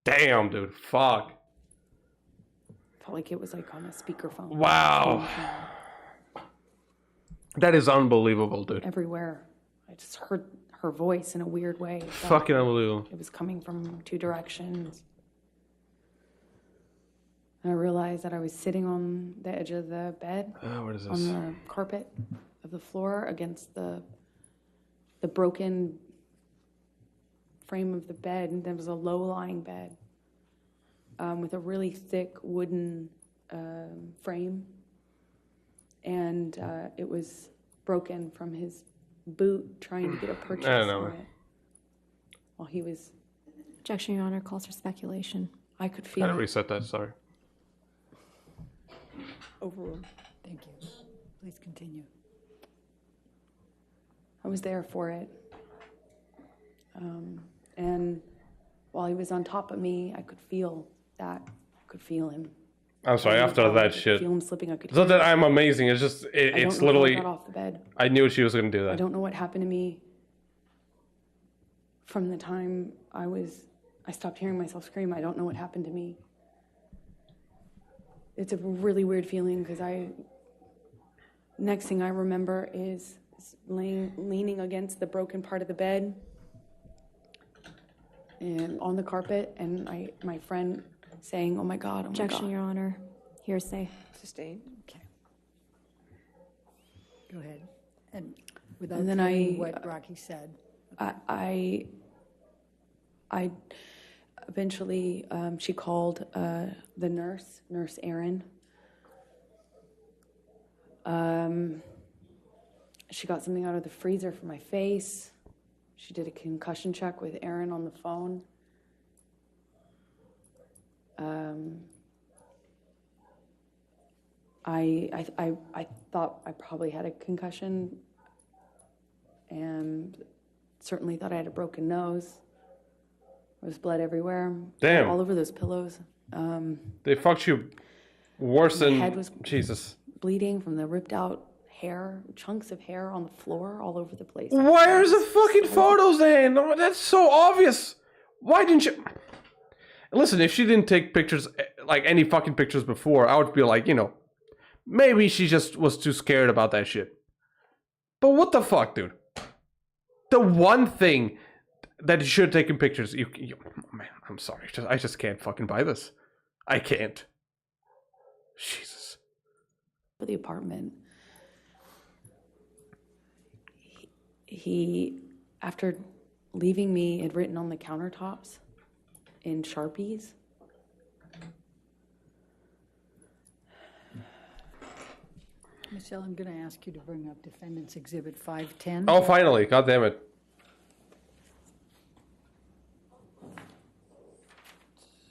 Damn, dude, fuck. Felt like it was like on a speakerphone. Wow. That is unbelievable, dude. Everywhere. I just heard her voice in a weird way. It felt Fucking unbelievable. It was coming from two directions. And I realized that I was sitting on the edge of the bed, What is on this? the carpet of the floor against the broken frame of the bed. And there was a low-lying bed with a really thick wooden frame. And it was broken from his boot trying to get a purchase I don't know. on it. While he was, Objection, Your Honor, calls for speculation. I could I feel it. reset that, sorry. Overruled. Thank you. Please continue. I was there for it. And while he was on top of me, I could feel that. I could feel him. I'm sorry, after I that could shit. feel him slipping. I could It's not hear that I'm amazing, it's just, I don't it's know literally, how I got off the bed. I knew she was gonna do I that. don't know what happened to me from the time I stopped hearing myself scream. I don't know what happened to me. It's a really weird feeling because next thing I remember is leaning against the broken part of the bed on the carpet, and my friend saying, "Oh my God, oh my Objection, God." Your Honor. Hearsay. Sustained. Okay. Go ahead. And without And then hearing what Rocky said. I eventually, she called the nurse Erin. She got something out of the freezer for my face. She did a concussion check with Erin on the phone. I thought I probably had a concussion, and certainly thought I had a broken nose. There was blood everywhere. Damn. All over those pillows. They fucked you worse My than head was Jesus. bleeding from the ripped out hair, chunks of hair on the floor all over the place. Why are the fucking photos then? Oh, that's so obvious. Why didn't you? Listen, if she didn't take pictures, like any fucking pictures before, I would be like, you know, maybe she just was too scared about that shit. But what the fuck, dude? The one thing that you should have taken pictures, man, I'm sorry. I just can't fucking buy this. I can't. Jesus. For the apartment. He, after leaving me, had written on the countertops in Sharpies. Michelle, I'm going to ask you to bring up Defendant's Exhibit 510. Oh, finally. God damn it.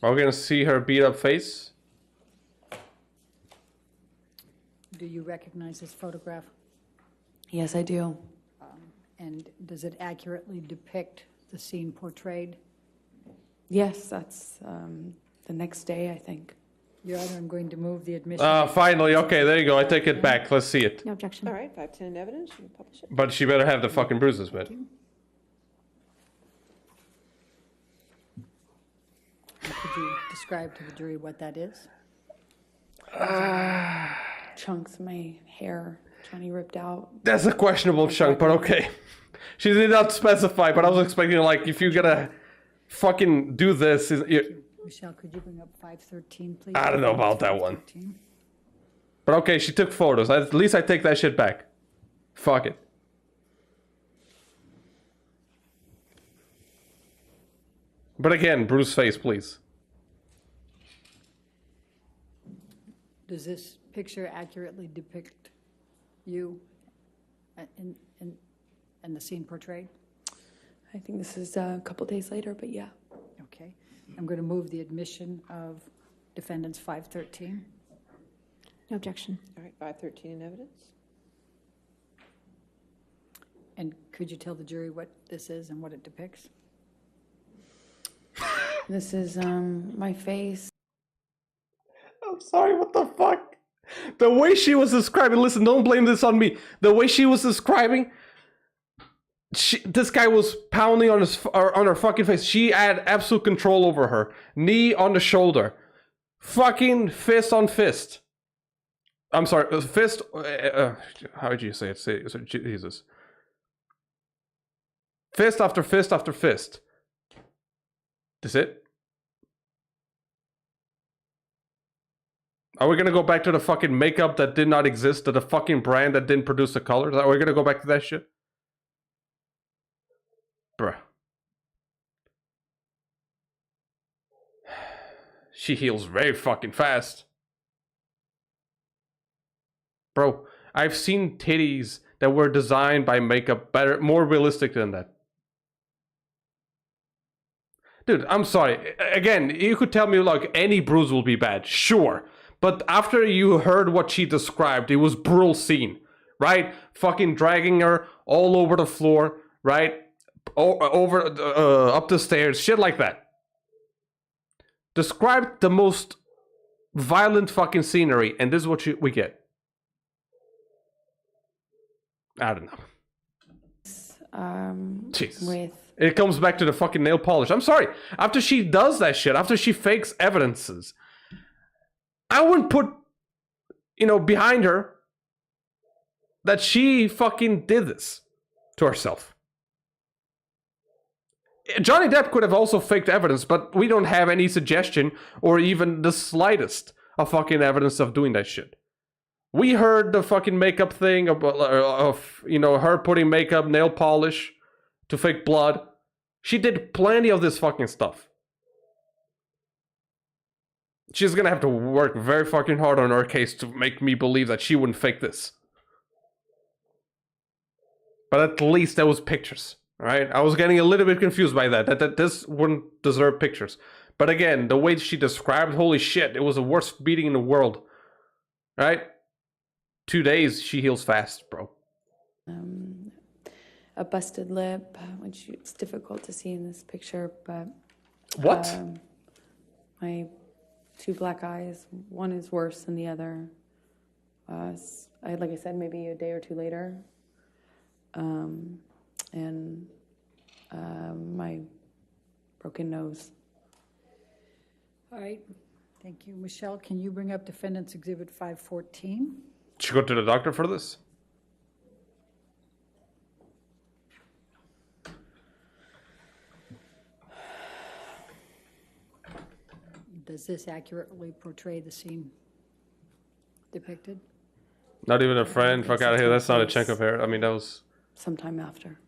Are we gonna see her beat up face? Do you recognize this photograph? Yes, I do. And does it accurately depict the scene portrayed? Yes, that's the next day, I think. Your Honor, I'm going to move the admission. Finally. Okay, there you go. I take it back. Let's see it. No objection. All right, 510 in evidence, you can publish it. But she better have the fucking bruises, man. Could you describe to the jury what that is? Chunks of my hair, Johhny ripped out. That's a questionable chunk, but okay. She did not specify, but I was expecting, like, if you're gonna fucking do this... Michelle, could you bring up 513, please? I don't know about that one. 513. But okay, she took photos. At least I take that shit back. Fuck it. But again, Bruce's face, please. Does this picture accurately depict you and the scene portrayed? I think this is a couple days later, but yeah. Okay. I'm going to move the admission of Defendant's 513. No objection. All right, 513 in evidence. And could you tell the jury what this is and what it depicts? This is my face. I'm sorry, what the fuck? The way she was describing, listen, don't blame this on me. The way she was describing, this guy was pounding on her fucking face. She had absolute control over her. Knee on the shoulder. Fucking fist on fist. I'm sorry, fist, how did you say it? Say Jesus. Fist after fist after fist. That's it? Are we gonna go back to the fucking makeup that did not exist, to the fucking brand that didn't produce the colors? Are we gonna go back to that shit? Bruh. She heals very fucking fast. Bro, I've seen titties that were designed by makeup better, more realistic than that. Dude, I'm sorry. Again, you could tell me like any bruise will be bad, sure. But after you heard what she described, it was brutal scene, right? Fucking dragging her all over the floor, right? Over, up the stairs, shit like that. Describe the most violent fucking scenery, and this is what we get. I don't know. Jesus. With It comes back to the fucking nail polish. I'm sorry. After she does that shit, after she fakes evidences, I wouldn't put, behind her that she fucking did this to herself. Johhny Depp could have also faked evidence, but we don't have any suggestion or even the slightest of fucking evidence of doing that shit. We heard the fucking makeup thing of you know, her putting makeup, nail polish to fake blood. She did plenty of this fucking stuff. She's gonna have to work very fucking hard on her case to make me believe that she wouldn't fake this. But at least there was pictures, right? I was getting a little bit confused by that this wouldn't deserve pictures. But again, the way she described, holy shit, it was the worst beating in the world, right? 2 days, she heals fast, bro. A busted lip, which it's difficult to see in this picture, but... What? My 2 black eyes, one is worse than the other. Like I said, maybe a day or 2 later. And my broken nose. All right, thank you. Michelle, can you bring up Defendant's Exhibit 514? Did you go to the doctor for this? Does this accurately portray the scene depicted? Not even a friend. Fuck out of here. That's not a chunk of hair. I mean, that was... Sometime after.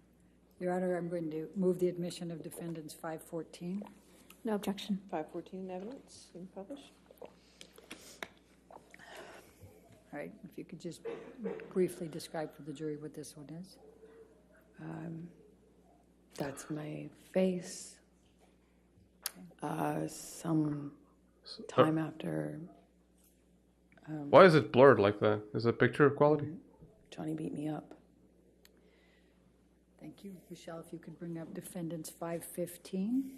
Your Honor, I'm going to move the admission of Defendant's 514. No objection. 514 in evidence, you can publish. All right, if you could just briefly describe for the jury what this one is. That's my face. Some time after Why is it blurred like that? Is it picture quality? Johhny beat me up. Thank you. Michelle, if you could bring up Defendant's 515.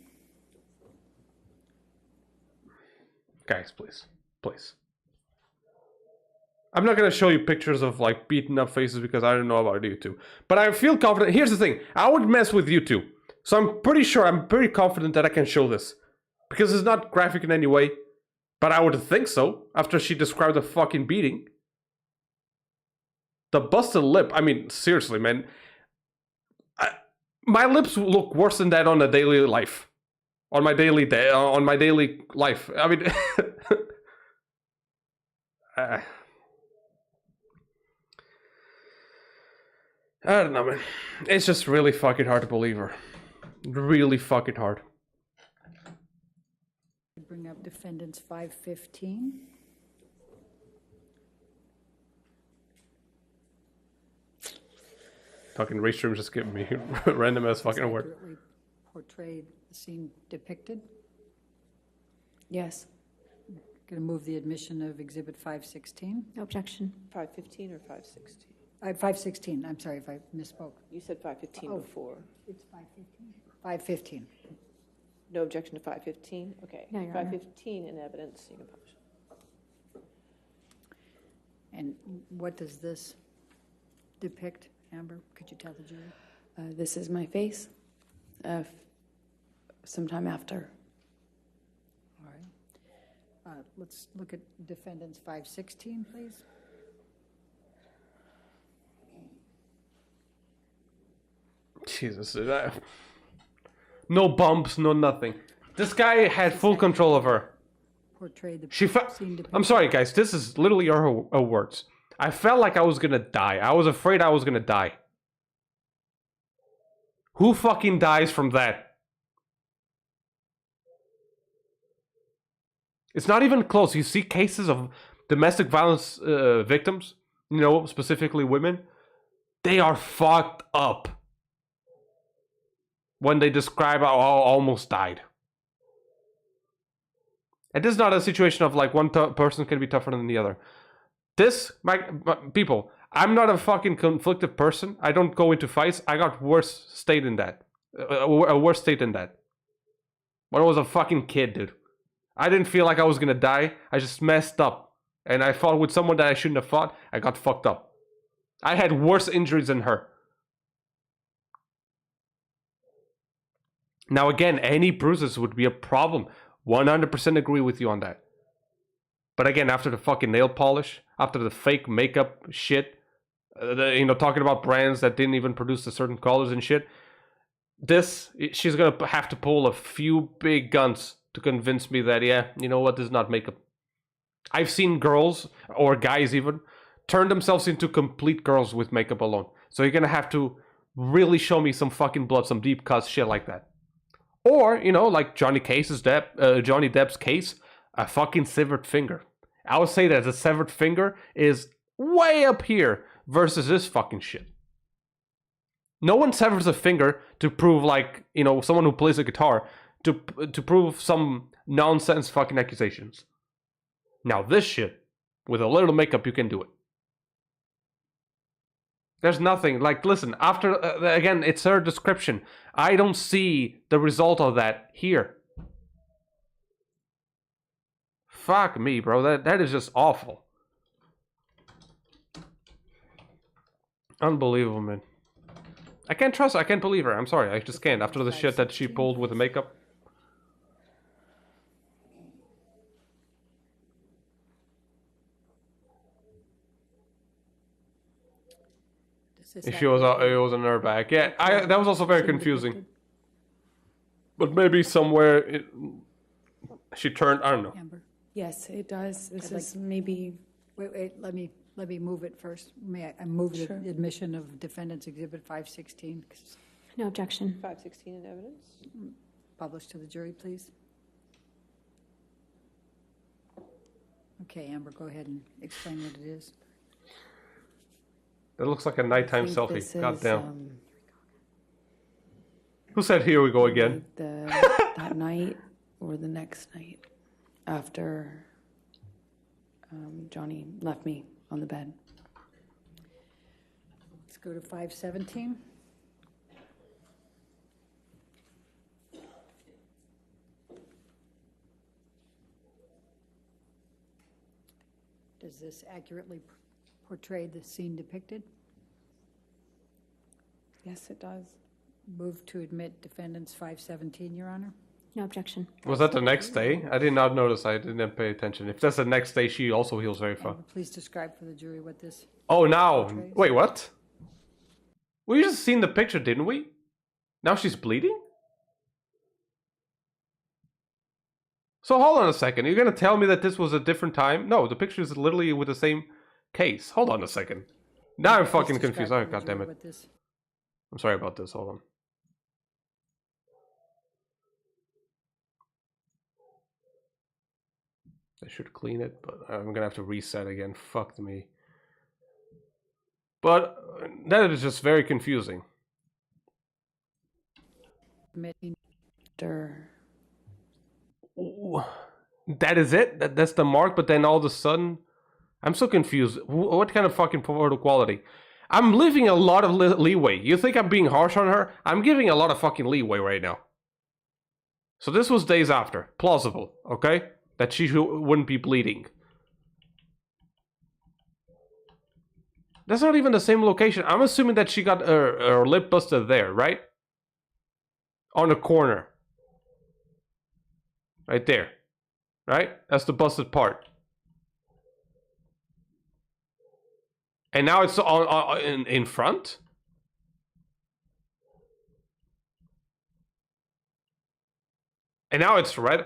Guys, please. Please. I'm not going to show you pictures of like beaten up faces because I don't know about you two. But I feel confident. Here's the thing. I would mess with you two. So I'm pretty confident that I can show this. Because it's not graphic in any way. But I would think so. After she described the fucking beating. The busted lip. I mean, seriously, man. My lips look worse than that on a daily life. On my daily life. I mean... I don't know, man. It's just really fucking hard to believe her. Really fucking hard. Bring up Defendant's 515. Fucking Restream just giving me random ass fucking word. Accurately portrayed the scene depicted. Yes. Going to move the admission of Exhibit 516. No objection. 515 or 516? 516, I'm sorry if I misspoke. You said 515 Oh. before. It's 515? 515. No objection to 515? Okay. No, Your Honor. 515 in evidence, you can publish. And what does this depict, Amber? Could you tell the jury? This is my face. Sometime after. All right. Let's look at Defendant's 516, please. Jesus. No bumps, no nothing. This guy had full control of her. Portray the She scene depicted. I'm sorry, guys. This is literally her words. I felt like I was gonna die. I was afraid I was gonna die. Who fucking dies from that? It's not even close. You see cases of domestic violence victims, you know, specifically women. They are fucked up when they describe how I almost died. And this is not a situation of like one person can be tougher than the other. This, my people, I'm not a fucking conflicted person. I don't go into fights. I got worse state than that. A worse state than that. When I was a fucking kid, dude. I didn't feel like I was gonna die. I just messed up. And I fought with someone that I shouldn't have fought. I got fucked up. I had worse injuries than her. Now again, any bruises would be a problem. 100% agree with you on that. But again, after the fucking nail polish, after the fake makeup shit, talking about brands that didn't even produce the certain colors and shit, she's gonna have to pull a few big guns to convince me that, yeah, you know what, this is not makeup. I've seen girls, or guys even, turn themselves into complete girls with makeup alone. So you're gonna have to really show me some fucking blood, some deep cuts, shit like that. Or, you know, like Johhny Depp's case, a fucking severed finger. I would say that the severed finger is way up here versus this fucking shit. No one severs a finger to prove, like, you know, someone who plays a guitar, to prove some nonsense fucking accusations. Now this shit, with a little makeup, you can do it. There's nothing, like, listen, after, again, it's her description. I don't see the result of that here. Fuck me, bro, that is just awful. Unbelievable, man. I can't believe her, I'm sorry, I just can't, after the shit that she pulled with the makeup. If she was, it was in her back. Yeah, that was also very confusing. But maybe somewhere she turned, I don't know. Amber, Yes, it does. This I'd is maybe, wait, let me move it first. May I move Sure. the admission of Defendant's Exhibit 516, No objection. 516 in evidence. published to the jury, please? Okay, Amber, go ahead and explain what it is. That looks like a nighttime I think selfie. this God is, damn. Who said here we go again? that night or the next night after Johhny left me on the bed. Let's go to 517. Does this accurately portray the scene depicted? Yes, it does. Move to admit Defendant's 517, Your Honor. No objection. Was that the next day? I did not notice. I didn't pay attention. If that's the next day, she also heals very fast. Amber, please describe for the jury what this... Oh, now. portrays. Wait, what? We just seen the picture, didn't we? Now she's bleeding? So hold on a second. You're gonna tell me that this was a different time? No, the picture is literally with the same case. Hold on a second. Now I'm fucking Please confused. describe Oh, for the god damn jury it. what this... I'm sorry about this. Hold on. I should clean it, but I'm gonna have to reset again. Fuck me. But that is just very confusing. admitting- After Ooh, that is it? That's the mark, but then all of a sudden... I'm so confused. What kind of fucking photo quality? I'm leaving a lot of leeway. You think I'm being harsh on her? I'm giving a lot of fucking leeway right now. So this was days after. Plausible, okay? That she wouldn't be bleeding. That's not even the same location. I'm assuming that she got her lip busted there, right? On the corner. Right there. Right? That's the busted part. And now it's in front? And now it's red?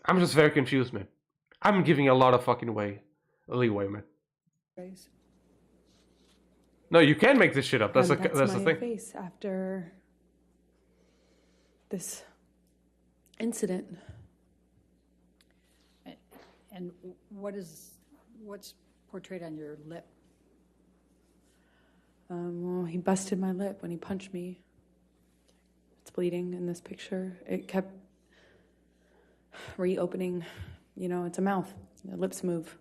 I'm just very confused, man. I'm giving a lot of fucking leeway, man. Grace? No, you can make this shit up. That's the my thing. face after this incident. And what's portrayed on your lip? Well, he busted my lip when he punched me. It's bleeding in this picture. It kept reopening. You know, it's a mouth. The lips move.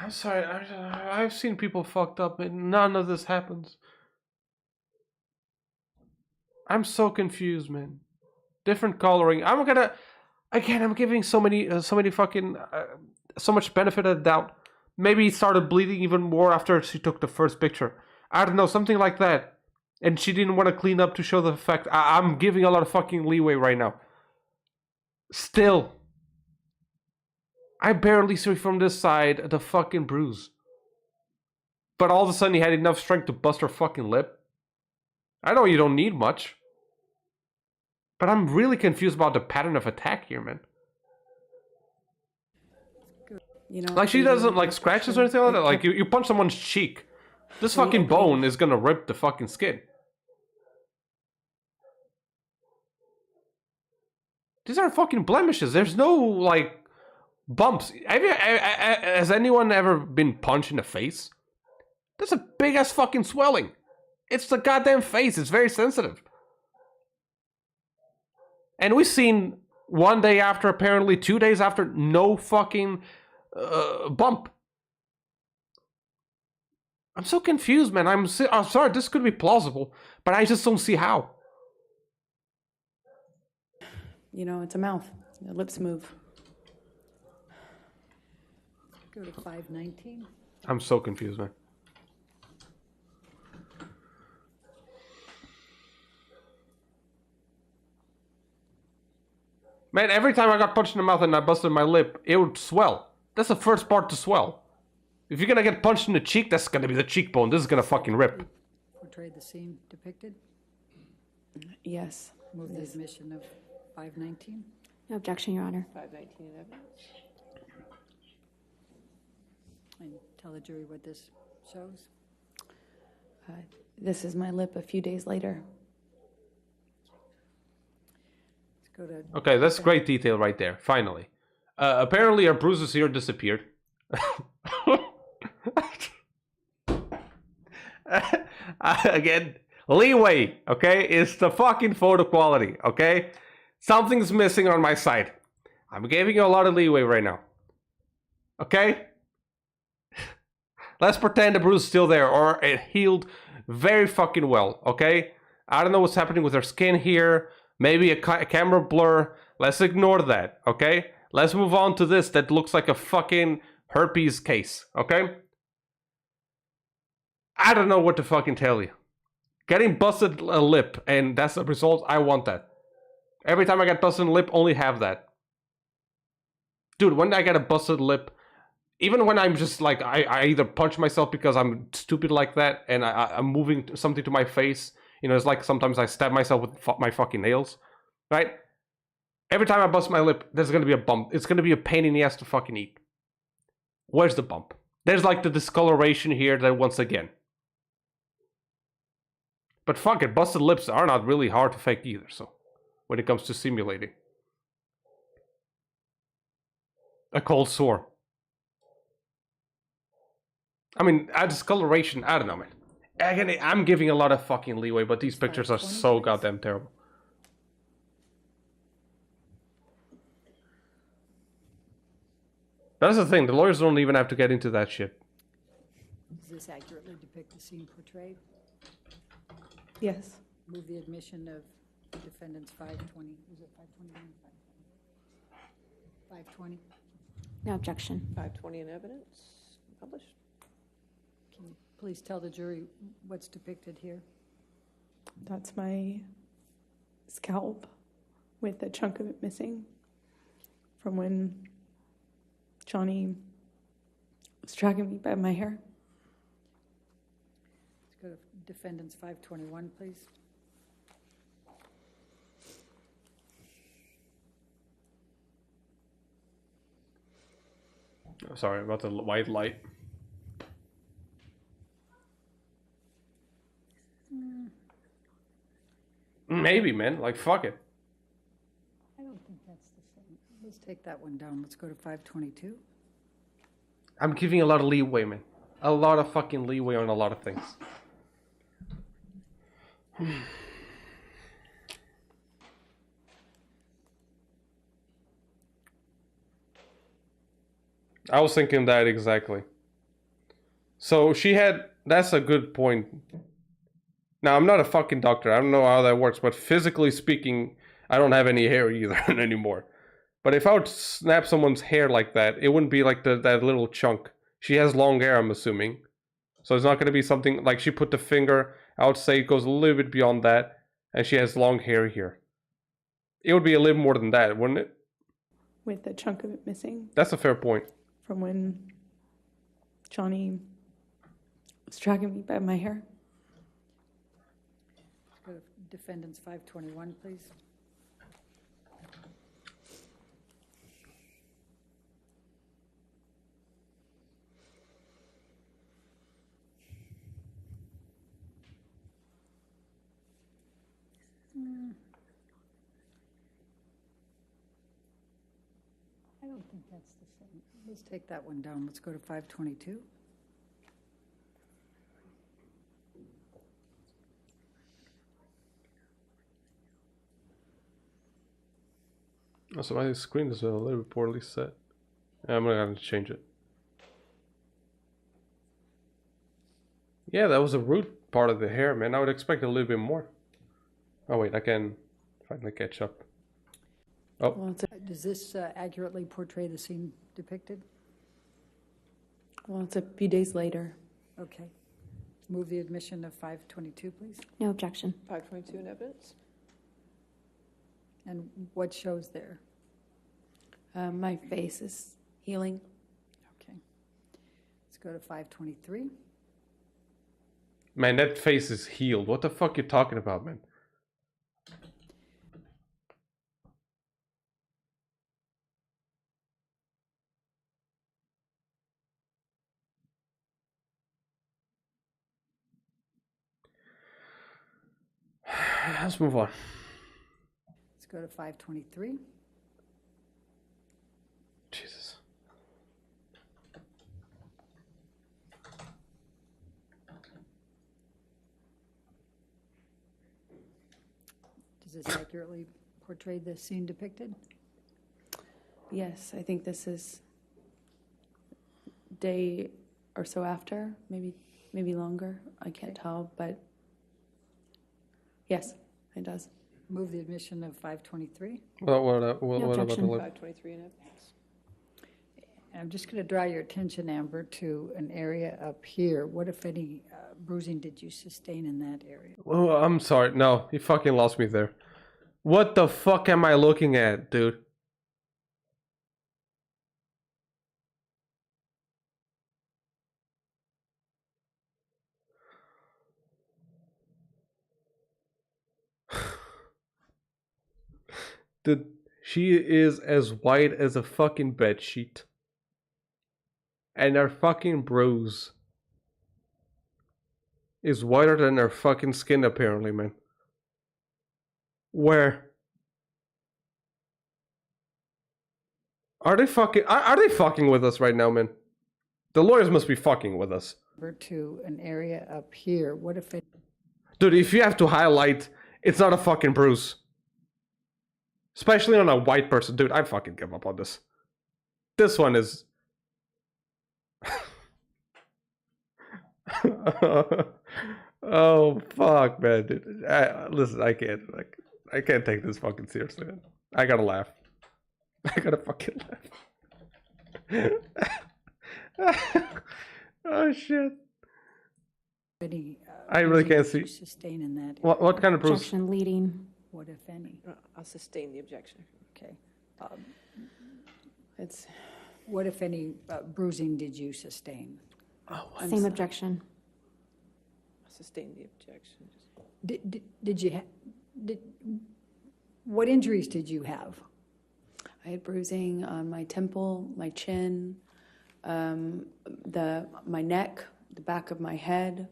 I'm sorry. I've seen people fucked up, and none of this happens. I'm so confused, man. Different coloring. I'm giving so much benefit of the doubt. Maybe he started bleeding even more after she took the first picture. I don't know, something like that. And she didn't want to clean up to show the effect. I'm giving a lot of fucking leeway right now. Still, I barely see from this side the fucking bruise. but all of a sudden he had enough strength to bust her fucking lip. I know you don't need much. But I'm really confused about the pattern of attack here, man. You know, Like, she doesn't, like, scratches or anything like that. Like, you punch someone's cheek. This fucking bone is gonna rip the fucking skin. These are fucking blemishes. There's no, like, bumps. Has anyone ever been punched in the face? That's a big-ass fucking swelling. It's the goddamn face. It's very sensitive. And we've seen 1 day after, apparently 2 days after, no fucking bump. I'm so confused, man. I'm sorry, this could be plausible, but I just don't see how. You know, it's a mouth. The lips move. Go to 519. I'm so confused, man. Man, every time I got punched in the mouth and I busted my lip, it would swell. That's the first part to swell. If you're gonna get punched in the cheek, that's gonna be the cheekbone. This is gonna fucking rip. Portray the scene depicted. Yes. Move the admission of 519. No objection, Your Honor. 519 in evidence. And tell the jury what this shows. This is my lip a few days later. Let's go to. Okay, that's great detail right there, finally. Apparently our bruises here disappeared. Again, leeway, okay? It's the fucking photo quality, okay? Something's missing on my side. I'm giving you a lot of leeway right now. Okay? Let's pretend the bruise is still there, or it healed very fucking well, okay? I don't know what's happening with her skin here. Maybe a camera blur. Let's ignore that, okay? Let's move on to this that looks like a fucking herpes case, okay? I don't know what to fucking tell you. Getting busted a lip, and that's the result. I want that. Every time I get busted lip, only have that. Dude, when I get a busted lip, even when I'm just like, I either punch myself because I'm stupid like that, and I'm moving something to my face. You know, it's like sometimes I stab myself with my fucking nails, right? Every time I bust my lip, there's gonna be a bump. It's gonna be a pain in the ass to fucking eat. Where's the bump? There's like the discoloration here that once again. But fuck it, busted lips are not really hard to fake either, so when it comes to simulating. A cold sore. I mean, a discoloration, I don't know, man. Again, I'm giving a lot of fucking leeway, but these pictures are so goddamn terrible. That's the thing, the lawyers don't even have to get into that shit. Does this accurately depict the scene portrayed? Yes. Move the admission of defendant's 520. Is it 521? 520. No objection. 520 in evidence. Published. Can you please tell the jury what's depicted here? That's my scalp with a chunk of it missing from when Johhny was dragging me by my hair. Let's go to defendant's 521, please. Sorry about the white light. Maybe, man. Like, fuck it. I don't think that's the same. Let's take that one down. Let's go to 522. I'm giving a lot of leeway, man. A lot of fucking leeway on a lot of things. I was thinking that exactly. So she had... That's a good point. Now, I'm not a fucking doctor. I don't know how that works. But physically speaking, I don't have any hair either anymore. But if I would snap someone's hair like that, it wouldn't be like that little chunk. She has long hair, I'm assuming. So it's not going to be something like she put the finger. I would say it goes a little bit beyond that. And she has long hair here. It would be a little more than that, wouldn't it? With a chunk of it missing That's a fair point. from when Johhny It's dragging me by my hair. Go to defendants 521, please. I don't think that's the same. Let's take that one down. Let's go to 522. Also, my screen is a little bit poorly set. I'm gonna have to change it. Yeah, that was a root part of the hair, man. I would expect a little bit more. Oh wait, I can finally catch up. Oh, Well, Does this accurately portray the scene depicted? it's a few days later. Okay. Move the admission of 522, please. No objection. 522 in evidence. And what shows there? My face is healing. Okay. Let's go to 523. man, that face is healed. What the fuck you talking about, man? Let's move on. Let's go to 523. Jesus. Does this accurately portray the scene depicted? Yes, I think this is day or so after, maybe longer. I can't tell, but yes, it does. Move the admission of 523. What about the objection. lip? 523 in evidence. And I'm just going to draw your attention, Amber, to an area up here. What, if any, bruising did you sustain in that area? Oh, I'm sorry. No, you fucking lost me there. What the fuck am I looking at, dude? Dude, she is as white as a fucking bedsheet. And her fucking bruise is whiter than her fucking skin, apparently, man. Where? Are they fucking with us right now, man? The lawyers must be fucking with us. Over to an area up here. What, if it... Dude, if you have to highlight, it's not a fucking bruise. Especially on a white person. Dude, I fucking give up on this. This one is... Oh, fuck, man. Dude. Listen, I can't take this fucking seriously, man. I gotta laugh. I gotta fucking laugh. Oh, shit. Any, I really bruising can't did you see. sustain in that area? What kind of bruise? Objection leading. What, if any? I'll sustain the objection. Okay. It's What, if any, bruising did you sustain? Same objection. I'll sustain the objection. Did you what injuries did you have? I had bruising on my temple, my chin, my neck, the back of my head.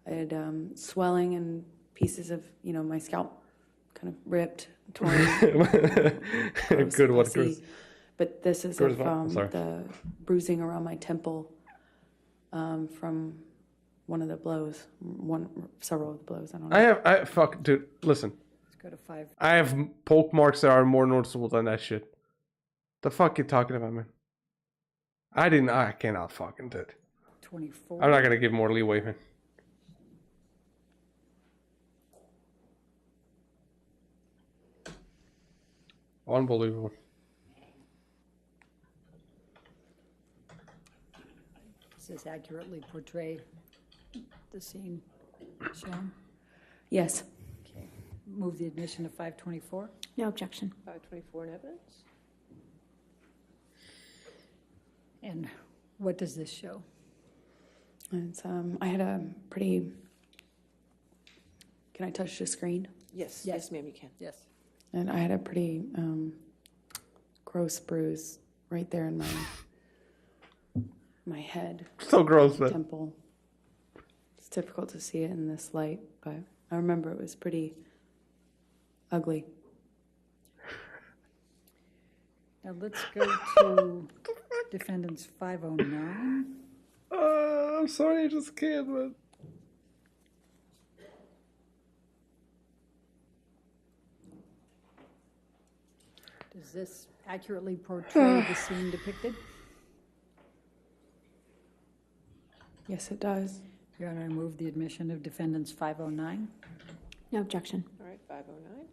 I had swelling and pieces of my scalp, kind of ripped, torn. Good one, Chris. But this is Good as well. Sorry. the bruising around my temple from one of the blows, several of the blows. I don't know. Dude, listen. Let's go to 5. I have poke marks that are more noticeable than that shit. The fuck you talking about, man? I cannot fucking do it. 24. I'm not gonna give more leeway, man. Unbelievable. Does this accurately portray the scene shown? Yes. Okay. Move the admission of 524. No objection. 524 in evidence. And what does this show? And I had a pretty. Can I touch the screen? Yes, Yes. yes, ma'am, you can. Yes. And I had a pretty gross bruise right there in my head, So gross, man. temple. It's difficult to see it in this light, but I remember it was pretty ugly. Now let's go to defendants 509. I'm sorry, I just can't, man. Does this accurately portray the scene depicted? Yes, it does. Your Honor, I move the admission of defendants 509. No objection. All right, 509.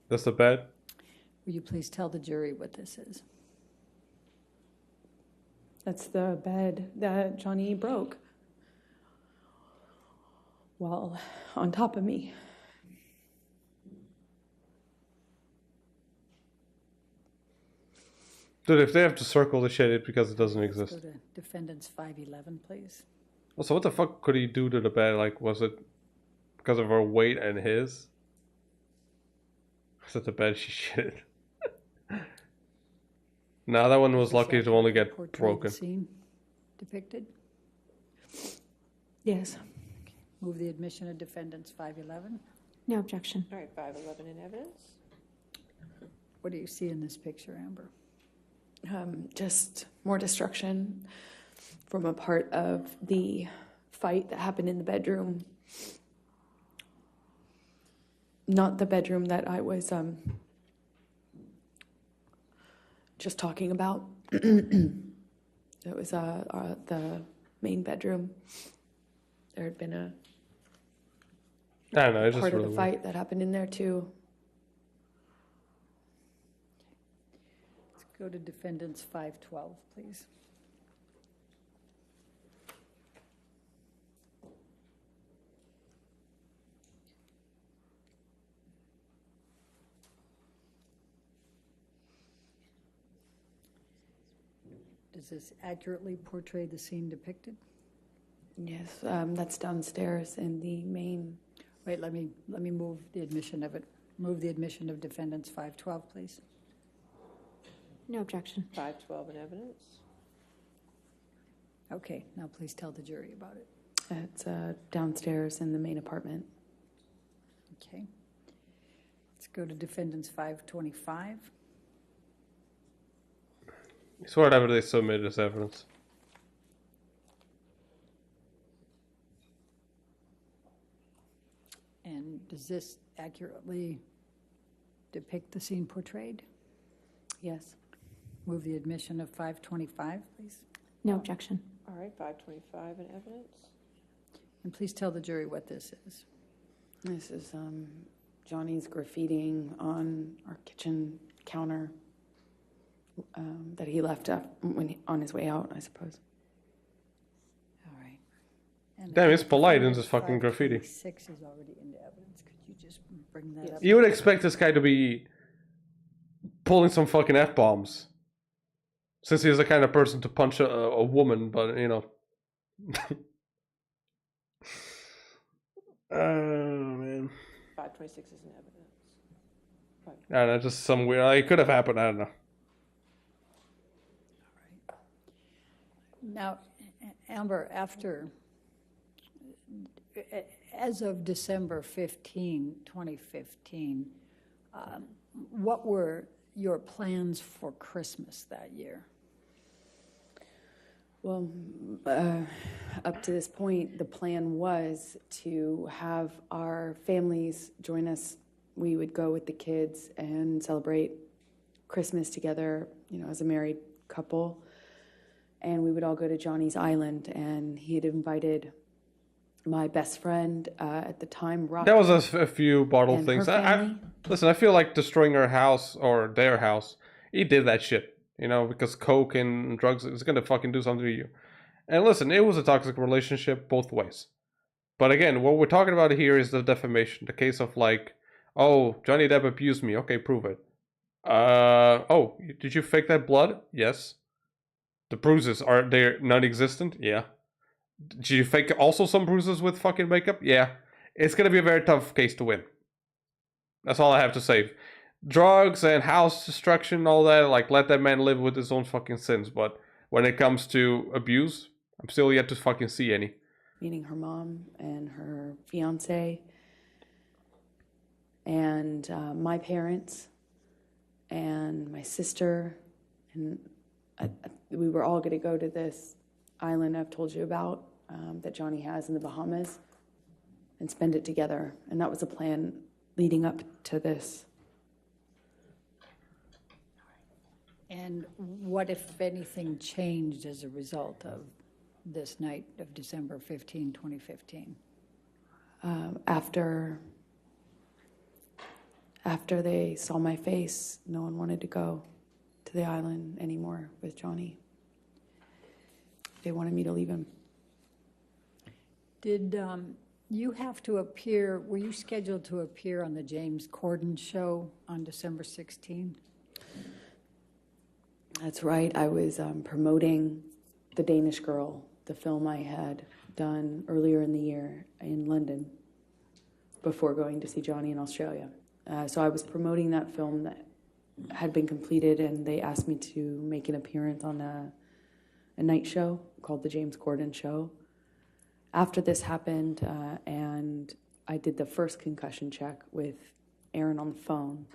That's the bed. Will you please tell the jury what this is? That's the bed that Johhny broke while on top of me. Dude, if they have to circle the shit, it's because it doesn't Let's exist. go to defendants 511, please. Also, what the fuck could he do to the bed? Like, was it because of her weight and his? Was it the bed she shit? No, that one was Does this lucky to only get portray broken. the scene depicted? Yes. Move the admission of defendants 511. No objection. All right, 511 in evidence. What do you see in this picture, Amber? Just more destruction from a part of the fight that happened in the bedroom. Not the bedroom that I was just talking about. It was the main bedroom. There had been a I don't know, it's just part of really the weird. fight that happened in there too. Let's go to defendants 512, please. Does this accurately portray the scene depicted? Yes, that's downstairs in the main. Wait, let me move the admission of it. Move the admission of defendants 512, please. No objection. 512 in evidence. Okay, now please tell the jury about it. It's downstairs in the main apartment. Okay. Let's go to defendants 525. It's whatever they submit as evidence. And does this accurately depict the scene portrayed? Yes. Move the admission of 525, please. No objection. All right, 525 in evidence. And please tell the jury what this is. This is Johhny's graffitiing on our kitchen counter that he left up on his way out, I suppose. All right. And Damn, it's polite in this fucking graffiti. 526 is already into evidence. Could you just bring that up? You would expect this guy to be pulling some fucking F-bombs. Since he's the kind of person to punch a woman, but, you know. Oh, man. 526 is in evidence. I don't know, just some weird... It could have happened, I don't know. Now, Amber, as of December 15, 2015, what were your plans for Christmas that year? Well, up to this point, the plan was to have our families join us. We would go with the kids and celebrate Christmas together, you know, as a married couple. And we would all go to Johhny's island, and he had invited my best friend at the time, Rocky. That was a few bottle and things. her family. Listen, I feel like destroying her house or their house. He did that shit, you know, because coke and drugs is gonna fucking do something to you. And listen, it was a toxic relationship both ways. But again, what we're talking about here is the defamation, the case of like, oh, Johhny Depp abused me. Okay, prove it. Oh, did you fake that blood? Yes. The bruises, are they non-existent? Yeah. Did you fake also some bruises with fucking makeup? Yeah. It's gonna be a very tough case to win. That's all I have to say. Drugs and house destruction, all that, like, let that man live with his own fucking sins. But when it comes to abuse, I'm still yet to fucking see any. Meeting her mom and her fiance, and my parents, and my sister, and we were all going to go to this island I've told you about that Johhny has in the Bahamas and spend it together. And that was the plan leading up to this. And what, if anything, changed as a result of this night of December 15, 2015? After they saw my face, no one wanted to go to the island anymore with Johhny. They wanted me to leave him. Did you have to appear, were you scheduled to appear on the James Corden show on December 16? That's right. I was promoting The Danish Girl, the film I had done earlier in the year in London before going to see Johhny in Australia. So I was promoting that film that had been completed, and they asked me to make an appearance on a night show called The James Corden Show. After this happened, and I did the first concussion check with Aaron on the phone,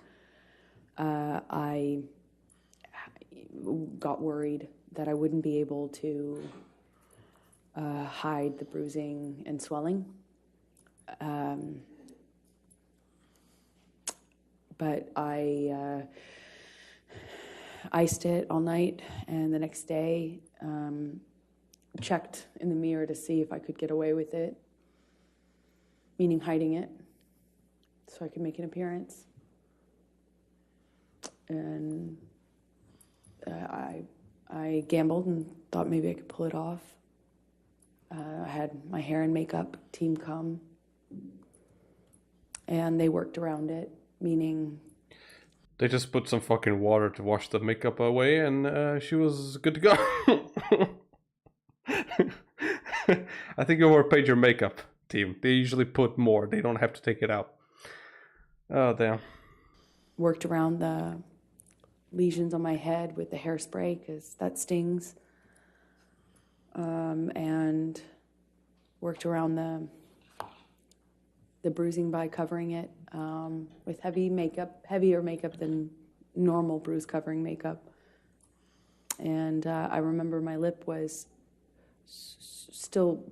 I got worried that I wouldn't be able to hide the bruising and swelling. But I iced it all night, and the next day checked in the mirror to see if I could get away with it, meaning hiding it, so I could make an appearance. And I gambled and thought maybe I could pull it off. I had my hair and makeup team come, and they worked around it, meaning... They just put some fucking water to wash the makeup away, and she was good to go. I think you overpaid your makeup team. They usually put more. They don't have to take it out. Oh, damn. Worked around the lesions on my head with the hairspray, because that stings. And worked around the bruising by covering it with heavier makeup than normal bruise covering makeup. And I remember my lip was still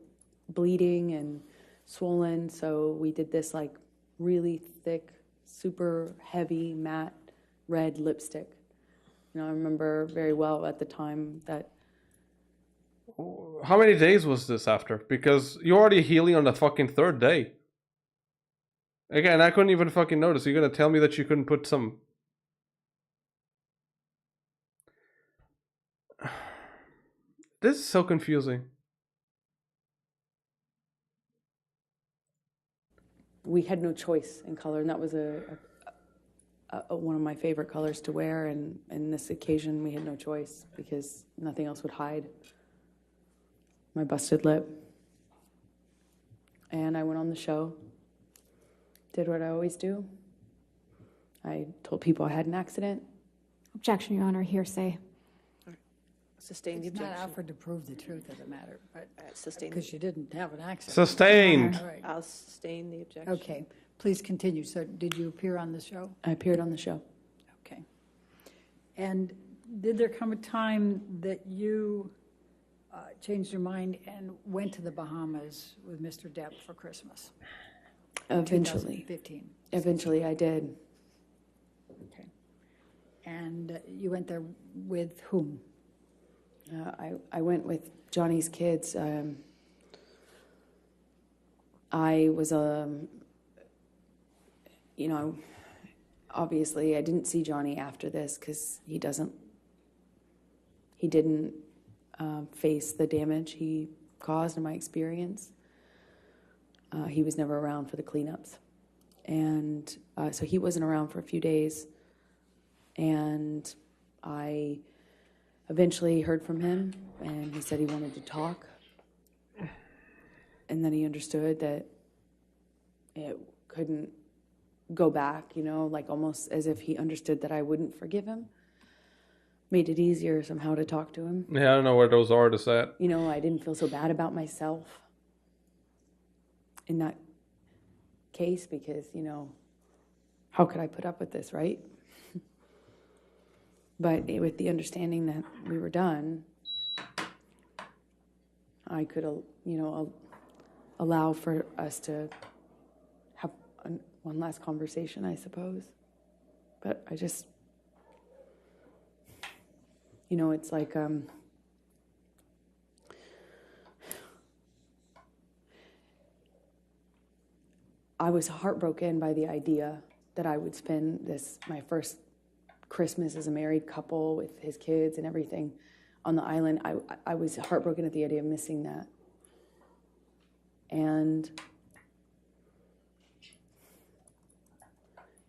bleeding and swollen, so we did this like really thick, super heavy, matte red lipstick. I remember very well at the time that... How many days was this after? Because you're already healing on the fucking third day. Again, I couldn't even fucking notice. You're gonna tell me that you couldn't put some... This is so confusing. We had no choice in color, and that was one of my favorite colors to wear, and in this occasion we had no choice because nothing else would hide my busted lip. And I went on the show, did what I always do. I told people I had an accident. Objection, Your Honor, hearsay. Sustain the It's not objection. offered to prove the truth of the matter, but Sustain. because you didn't have an accident. Sustained. All right. I'll sustain the objection. Okay, please continue. So did you appear on the show? I appeared on the show. Okay. And did there come a time that you changed your mind and went to the Bahamas with Mr. Depp for Christmas? Eventually. 2015. Eventually I did. Okay. And you went there with whom? I went with Johhny's kids. I was obviously I didn't see Johhny after this because he didn't face the damage he caused in my experience. He was never around for the cleanups. And so he wasn't around for a few days. And I eventually heard from him, and he said he wanted to talk. And then he understood that it couldn't go back, you know, like almost as if he understood that I wouldn't forgive him. Made it easier somehow to talk to him. Yeah, I don't know where those artists at. You know, I didn't feel so bad about myself in that case because, you know, how could I put up with this, right? But with the understanding that we were done, I could, you know, allow for us to have one last conversation, I suppose. But I just, you know, it's like, I was heartbroken by the idea that I would spend my first Christmas as a married couple with his kids and everything on the island. I was heartbroken at the idea of missing that. And,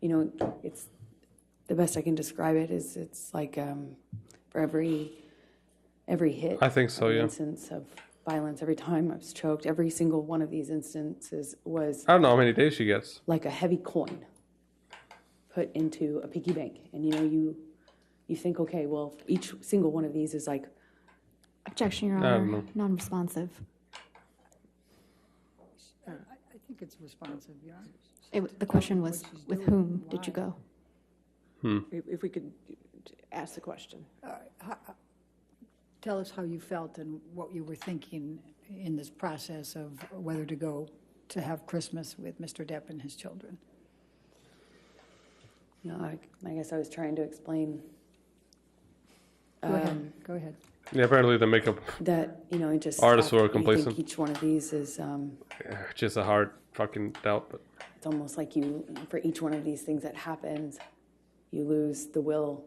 you know, it's the best I can describe it is it's like for every hit. I think so, yeah. Instance of violence, every time I was choked, every single one of these instances was I don't know how many days she gets. like a heavy coin put into a piggy bank. And, you know, you think, okay, well, each single one of these is like... Objection, Your I don't Honor. know. Non-responsive. I think it's responsive, yeah. The question was, with whom did you go? If we could ask the question. Tell us how you felt and what you were thinking in this process of whether to go to have Christmas with Mr. Depp and his children. You know, I guess I was trying to explain Go ahead. Yeah, apparently the makeup that, you know, it just... artists were I think complacent. each one of these is... Just a hard fucking doubt, but It's almost like for each one of these things that happens, you lose the will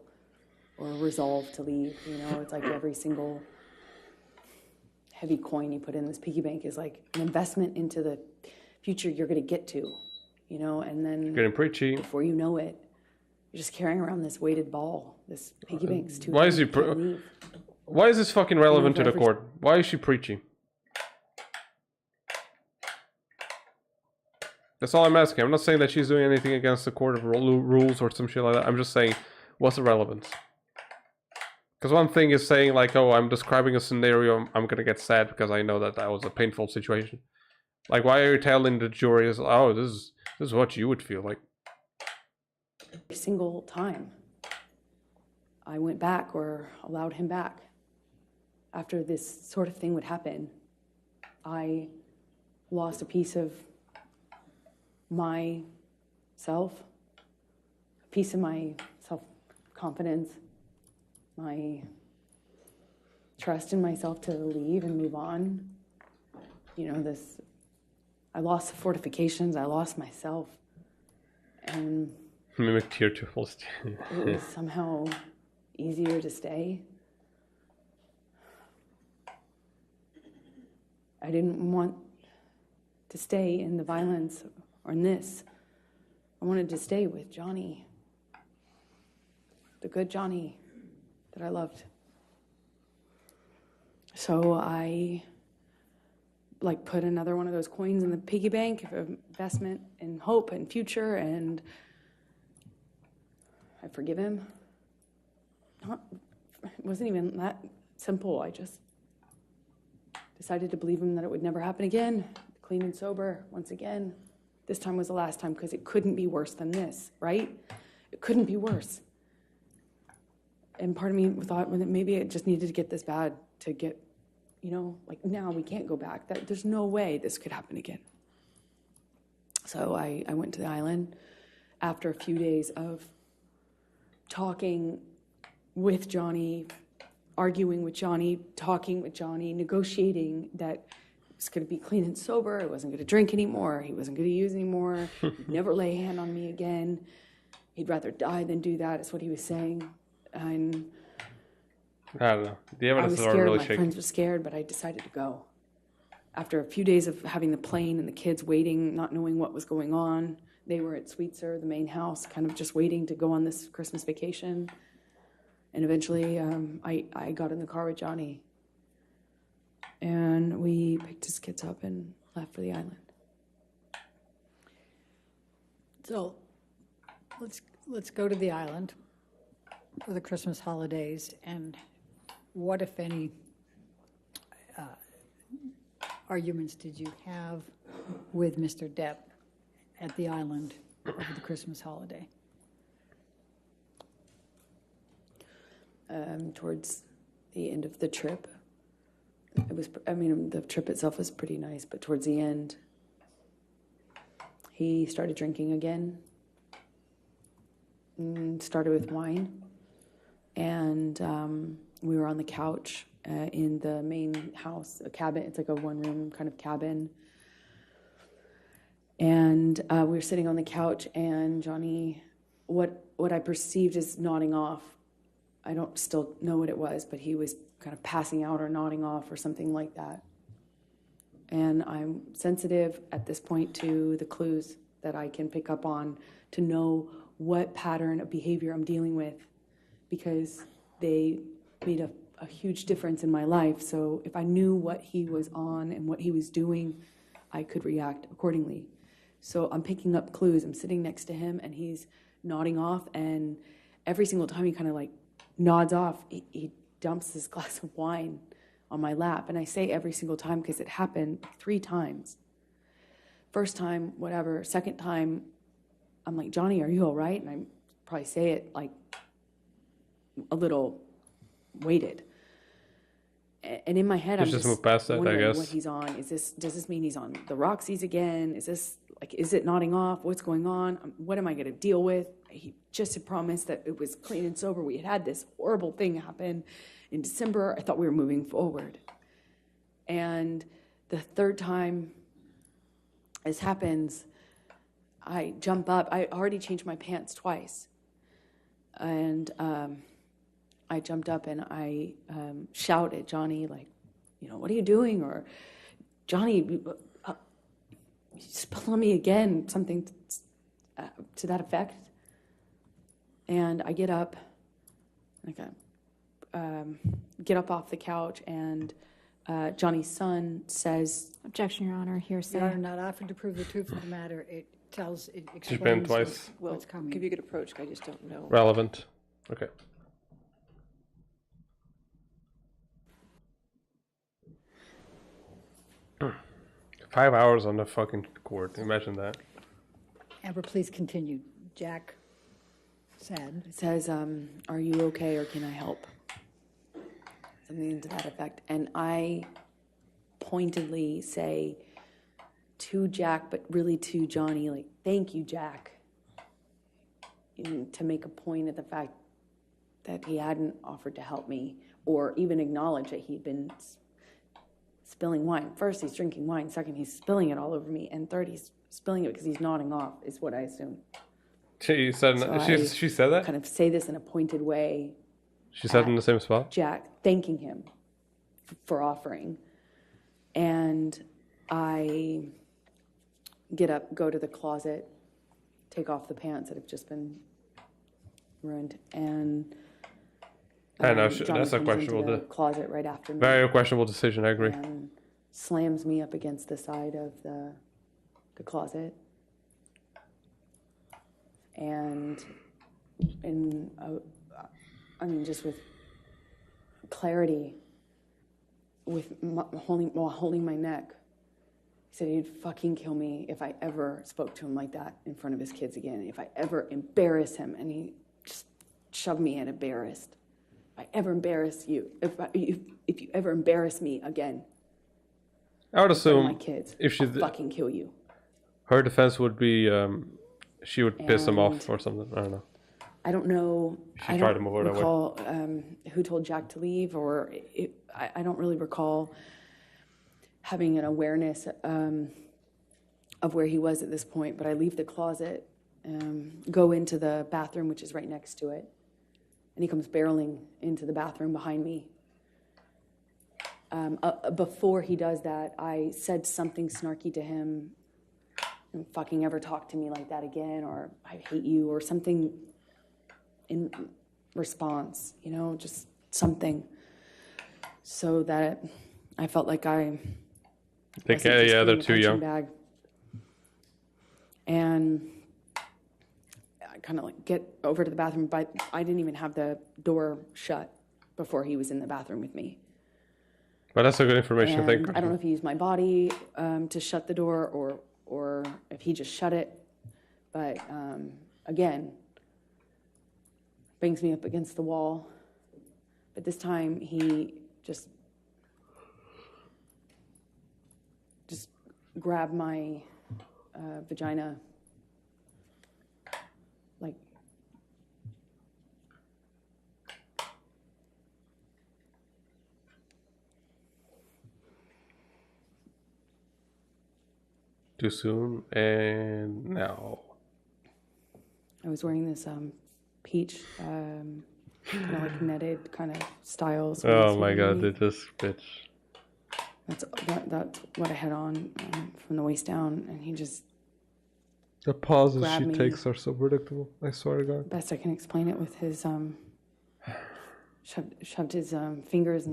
or resolve to leave. You know, it's like every single heavy coin you put in this piggy bank is like an investment into the future you're going to get to, you know, and then getting preachy. before you know it, you're just carrying around this weighted ball. This piggy bank's too Why is heavy, he you can't leave. Why is this fucking relevant to the every- court? Why is she preaching? That's all I'm asking. I'm not saying that she's doing anything against the court of rules or some shit like that. I'm just saying, what's the relevance? Because one thing is saying like, oh, I'm describing a scenario, I'm gonna get sad because I know that was a painful situation. Like, why are you telling the jury, oh, this is what you would feel like? Every single time I went back or allowed him back, after this sort of thing would happen, I lost a piece of myself, a piece of my self-confidence, my trust in myself to leave and move on. You know, I lost the fortifications, I lost myself, and Mimic tier 2 it was somehow easier to stay. I didn't want to stay in the violence or in this. I wanted to stay with Johhny, the good Johhny that I loved. So I put another one of those coins in the piggy bank of investment in hope and future, and I forgive him. It wasn't even that simple. I just decided to believe him that it would never happen again. Clean and sober once again. This time was the last time because it couldn't be worse than this, right? It couldn't be worse. And part of me thought that maybe it just needed to get this bad to get, you know, like now we can't go back. There's no way this could happen again. So I went to the island after a few days of talking with Johhny, arguing with Johhny, talking with Johhny, negotiating that it was going to be clean and sober. I wasn't going to drink anymore. He wasn't going to use anymore. He'd never lay a hand on me again. He'd rather die than do that, is what he was saying. And I don't know. The I evidence was are scared. really My shaky. friends were scared, but I decided to go. After a few days of having the plane and the kids waiting, not knowing what was going on, they were at Sweetser, the main house, kind of just waiting to go on this Christmas vacation. And eventually, I got in the car with Johhny, and we picked his kids up and left for the island. So let's go to the island for the Christmas holidays, and what, if any, arguments did you have with Mr. Depp at the island over the Christmas holiday? Towards the end of the trip, the trip itself was pretty nice, but towards the end, he started drinking again. Started with wine, and we were on the couch in the main house, a cabin. It's like a one-room kind of cabin. And we were sitting on the couch, and Johhny, what I perceived as nodding off, I don't still know what it was, but he was kind of passing out or nodding off or something like that. And I'm sensitive at this point to the clues that I can pick up on to know what pattern of behavior I'm dealing with, because they made a huge difference in my life. So if I knew what he was on and what he was doing, I could react accordingly. So I'm picking up clues. I'm sitting next to him, and he's nodding off, and every single time he kind of like nods off, he dumps this glass of wine on my lap. And I say every single time because it happened 3 times. First time, whatever. Second time, I'm like, Johhny, are you all right? And I probably say it like a little weighted. And in my head, I'm just move past that, I wondering guess. what he's on. Does this mean he's on the Roxy's again? Is it nodding off? What's going on? What am I going to deal with? He just had promised that it was clean and sober. We had this horrible thing happen in December. I thought we were moving forward. And the third time this happens, I jump up. I already changed my pants twice. And I jumped up and I shout at Johhny, like, what are you doing? Or, Johhny, you spilled on me again, something to that effect. And I get up, get up off the couch, and Johnny's son says, Objection, Your Honor, hearsay. Your Honor, not offered to prove the truth of the matter. It She's been explains twice. what's coming. If you could approach, I just don't know. Relevant. Okay. Hmm. 5 hours on the fucking court. Imagine that. Amber, please continue. Jack said. It says, are you okay, or can I help? Something to that effect. And I pointedly say to Jack, but really to Johhny, like, thank you, Jack. To make a point of the fact that he hadn't offered to help me or even acknowledge that he'd been spilling wine. First, he's drinking wine. Second, he's spilling it all over me. And third, he's spilling it because he's nodding off, is what I assume. She said she said that? Kind of say this in a pointed way. She said in the same spot? Jack, thanking him for offering. And I get up, go to the closet, take off the pants that have just been ruined, and I know, Johhny that's a comes questionable into the closet right after me. Very questionable decision, I agree. And slams me up against the side of the closet. And just with clarity, while holding my neck, he said he'd fucking kill me if I ever spoke to him like that in front of his kids again. If I ever embarrass him, and he just shoved me and embarrassed. If I ever embarrass you, if you ever embarrass me again, I would in front of assume my kids, if she I'll fucking kill you. her defense would be she would piss him off And- or something. I don't know. I don't know. She I tried don't to move her that way. recall who told Jack to leave, or I don't really recall having an awareness of where he was at this point. But I leave the closet, go into the bathroom, which is right next to it, and he comes barreling into the bathroom behind me. Before he does that, I said something snarky to him. Don't fucking ever talk to me like that again, or I hate you, or something response, you know, just something, so that I felt like I wasn't just they're being a too punching young. bag. And I kind of like get over to the bathroom, but I didn't even have the door shut before he was in the bathroom with me. But that's a good information. And Thank you. I don't know if he used my body to shut the door or if he just shut it. But again, brings me up against the wall. But this time he just grabbed my vagina, like, Too soon, and now. I was wearing this peach, kind of like netted kind of style. Oh my god, this bitch. That's what I had on from the waist down, and he just. The pauses Grab she me. takes are so predictable. I swear to God. Best I can explain it with his shoved his fingers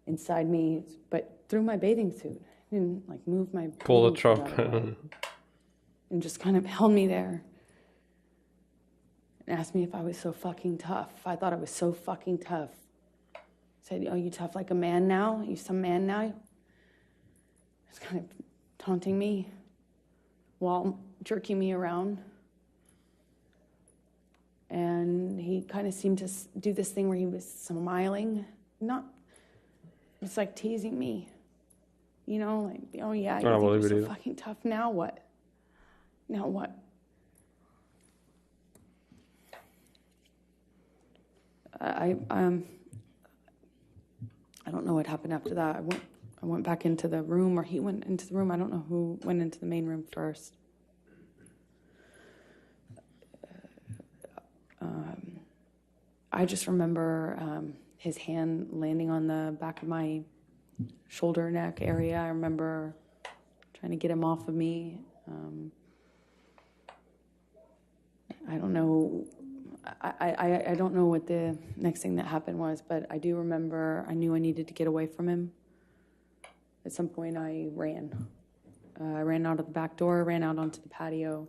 inside me, but through my bathing suit. He didn't like move my Pull the bathing suit Trump. out of the way, and just kind of held me there and asked me if I was so fucking tough. I thought I was so fucking tough. Said, "Oh, you tough like a man now? You some man now?" Just kind of taunting me while jerking me around. And he kind of seemed to do this thing where he was smiling, it's like teasing me. You know, like, oh yeah, you think you're so fucking tough. Now what? Now what? I don't know what happened after that. I went back into the room, or he went into the room. I don't know who went into the main room first. I just remember his hand landing on the back of my shoulder neck area. I remember trying to get him off of me. I don't know. I don't know what the next thing that happened was, but I do remember I knew I needed to get away from him. At some point, I ran. I ran out of the back door, ran out onto the patio.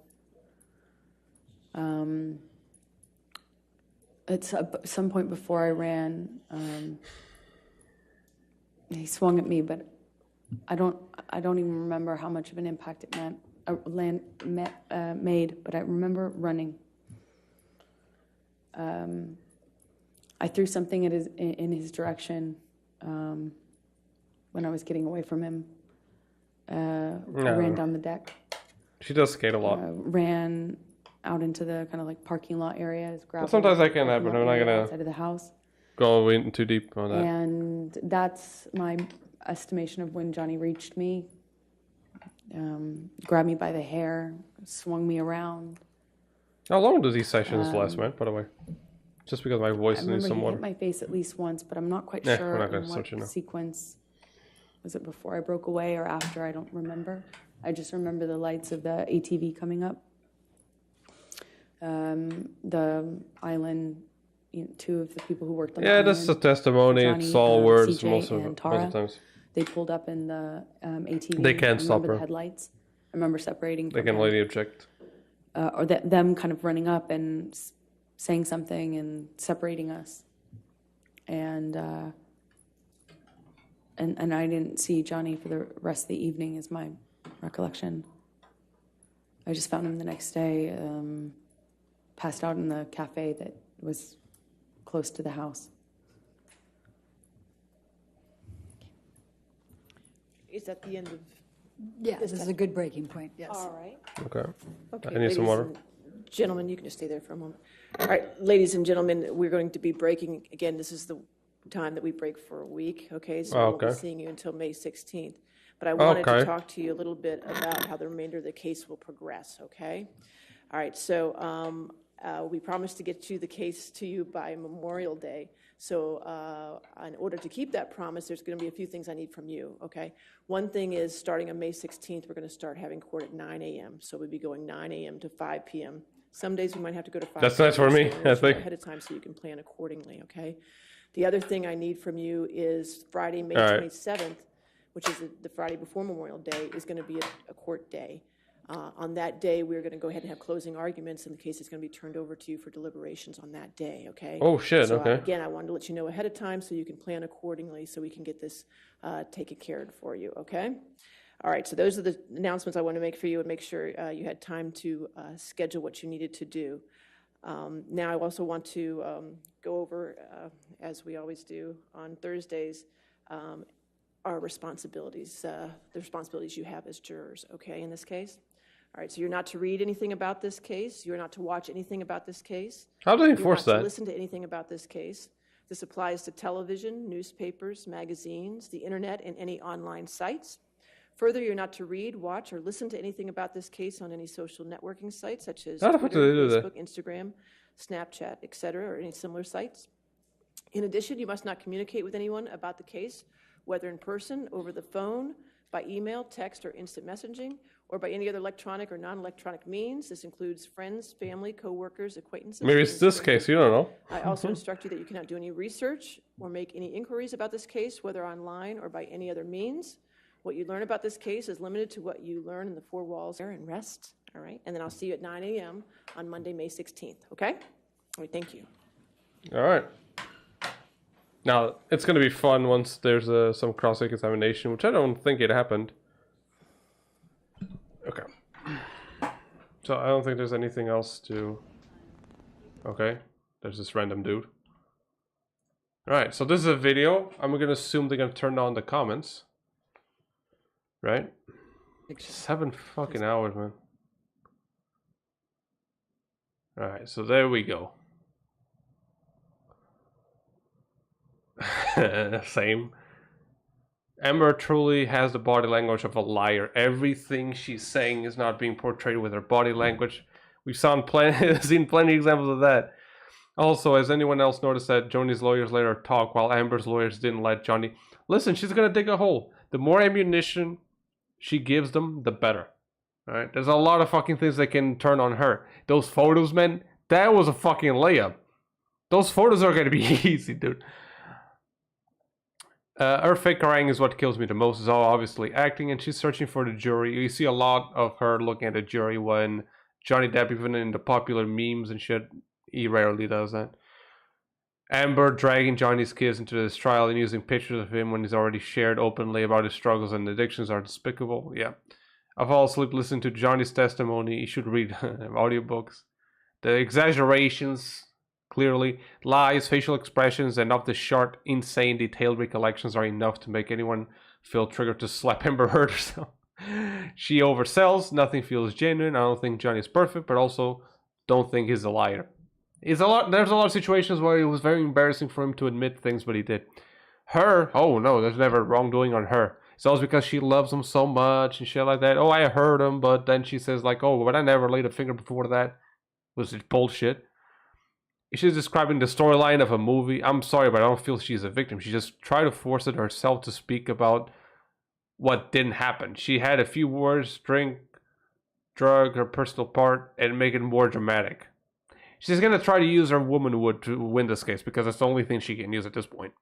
At some point before I ran, he swung at me, but I don't even remember how much of an impact it made. But I remember running. I threw something in his direction when I was getting away from him. I ran down the deck. She does skate a lot. Ran out into the kind of like parking lot area. Sometimes that can happen. I'm not gonna outside of the house. go in too deep on that. And that's my estimation of when Johhny reached me. Grabbed me by the hair, swung me around. How long do these sessions last, man? By the way, just because my voice I needs remember some he water. hit my face at least once, but I'm not quite Yeah, sure we're not gonna in search it now. what sequence. Was it before I broke away or after? I don't remember. I just remember the lights of the ATV coming up. The island, two of the people who worked on the island. Yeah, that's a testimony. Johhny, It's all words CJ most of and most Tara. of the times. They pulled up in the ATV. They can't I stop remember her. the headlights. I remember separating They from can him. only object. Or them kind of running up and saying something and separating us. And I didn't see Johhny for the rest of the evening, is my recollection. I just found him the next day, passed out in the cafe that was close to the house. Is that the end of? Yeah, this is a good breaking point, yes. All right. Okay. Okay, I need some ladies water. and Gentlemen, you can just stay there for a moment. All right, ladies and gentlemen, we're going to be breaking, again, this is the time that we break for a week, okay? So we won't be Okay. seeing you until May 16th. But I wanted to Okay. talk to you a little bit about how the remainder of the case will progress, okay? All right, so we promised to get you the case to you by Memorial Day. So in order to keep that promise, there's going to be a few things I need from you, okay? One thing is, starting on May 16th, we're going to start having court at 9 a.m. So we'll be going 9 a.m. to 5 p.m. Some days we might have to go to 5. That's nice for me, I think. Ahead of time so you can plan accordingly, okay? The other thing I need from you is Friday, May All right. 27th, which is the Friday before Memorial Day, is going to be a court day. On that day, we're going to go ahead and have closing arguments, and the case is going to be turned over to you for deliberations on that day, okay? Oh, shit, So, okay. again, I wanted to let you know ahead of time so you can plan accordingly so we can get this taken care of for you, okay? All right, so those are the announcements I want to make for you and make sure you had time to schedule what you needed to do. Now, I also want to go over, as we always do on Thursdays, our responsibilities, the responsibilities you have as jurors, okay, in this case? All right, so you're not to read anything about this case. You're not to watch anything about this case. How do they You're enforce not to that? listen to anything about this case. This applies to television, newspapers, magazines, the internet, and any online sites. Further, you're not to read, watch, or listen to anything about this case on any social networking sites such as How the fuck do Twitter, they do that? Facebook, Instagram, Snapchat, etc., or any similar sites. In addition, you must not communicate with anyone about the case, whether in person, over the phone, by email, text, or instant messaging, or by any other electronic or non-electronic means. This includes friends, family, co-workers, acquaintances. Maybe it's and this strangers. case, you don't know. I also instruct you that you cannot do any research or make any inquiries about this case, whether online or by any other means. What you learn about this case is limited to what you learn in the 4 walls there and rest, all right? And then I'll see you at 9 a.m. on Monday, May 16th, okay? All right, thank you. All right. Now, it's going to be fun once there's some cross-examination, which I don't think it happened. Okay. So I don't think there's anything else to... Okay. There's this random dude. Alright, so this is a video. I'm going to assume they're going to turn on the comments. Right? 7 fucking hours, man. Alright, so there we go. Same. Amber truly has the body language of a liar. Everything she's saying is not being portrayed with her body language. We've seen plenty examples of that. Also, has anyone else noticed that Johhny's lawyers let her talk while Amber's lawyers didn't let Johhny? Listen, she's gonna dig a hole. The more ammunition she gives them, the better. Alright? There's a lot of fucking things they can turn on her. Those photos, man, that was a fucking layup. Those photos are gonna be easy, dude. Her fake harangue is what kills me the most. Is all obviously acting, and she's searching for the jury. You see a lot of her looking at the jury when Johhny Depp, even in the popular memes and shit, he rarely does that. Amber dragging Johhny's kids into this trial and using pictures of him when he's already shared openly about his struggles and addictions are despicable. Yeah. I fall asleep listening to Johhny's testimony. You should read audiobooks. The exaggerations, clearly, lies, facial expressions, and of the short, insane, detailed recollections are enough to make anyone feel triggered to slap Amber Heard herself. She oversells, nothing feels genuine. I don't think Johhny's perfect, but also don't think he's a liar. There's a lot of situations where it was very embarrassing for him to admit things, but he did. Her, oh no, there's never wrongdoing on her. It's always because she loves him so much and shit like that. Oh, I heard him, but then she says like, oh, but I never laid a finger before that. Was it bullshit? She's describing the storyline of a movie. I'm sorry, but I don't feel she's a victim. She just tried to force it herself to speak about what didn't happen. She had a few words, drink, drug, her personal part, and make it more dramatic. She's going to try to use her womanhood to win this case because that's the only thing she can use at this point.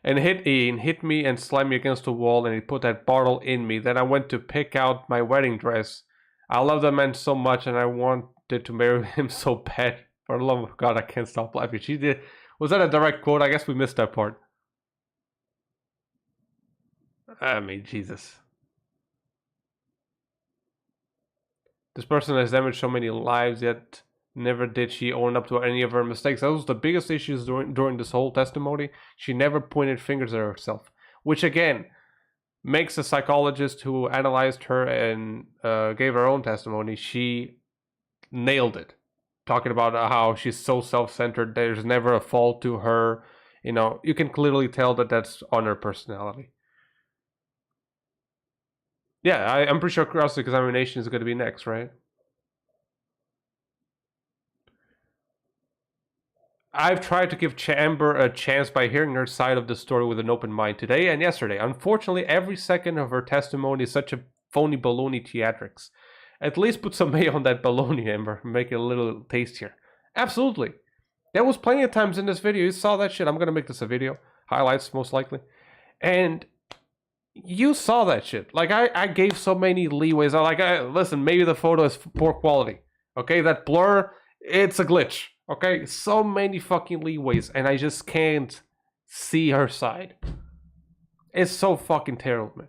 And hit me and slammed me against the wall, and he put that bottle in me. Then I went to pick out my wedding dress. I love that man so much, and I wanted to marry him so bad. For the love of God, I can't stop laughing. She did. Was that a direct quote? I guess we missed that part. I mean, Jesus. This person has damaged so many lives, yet never did she own up to any of her mistakes. That was the biggest issues during this whole testimony. She never pointed fingers at herself, which again makes a psychologist who analyzed her and gave her own testimony. She nailed it, talking about how she's so self-centered. There's never a fault to her. You know, you can clearly tell that that's on her personality. Yeah, I'm pretty sure cross-examination is going to be next, right? I've tried to give Amber a chance by hearing her side of the story with an open mind today and yesterday. Unfortunately, every second of her testimony is such a phony baloney theatrics. At least put some mayo on that bologna, Amber. Make it a little tastier. Absolutely. There was plenty of times in this video. You saw that shit. I'm gonna make this a video. Highlights, most likely. And you saw that shit. Like, I gave so many leeways. I'm like, listen, maybe the photo is poor quality. Okay, that blur, it's a glitch. Okay, so many fucking leeways. And I just can't see her side. It's so fucking terrible, man.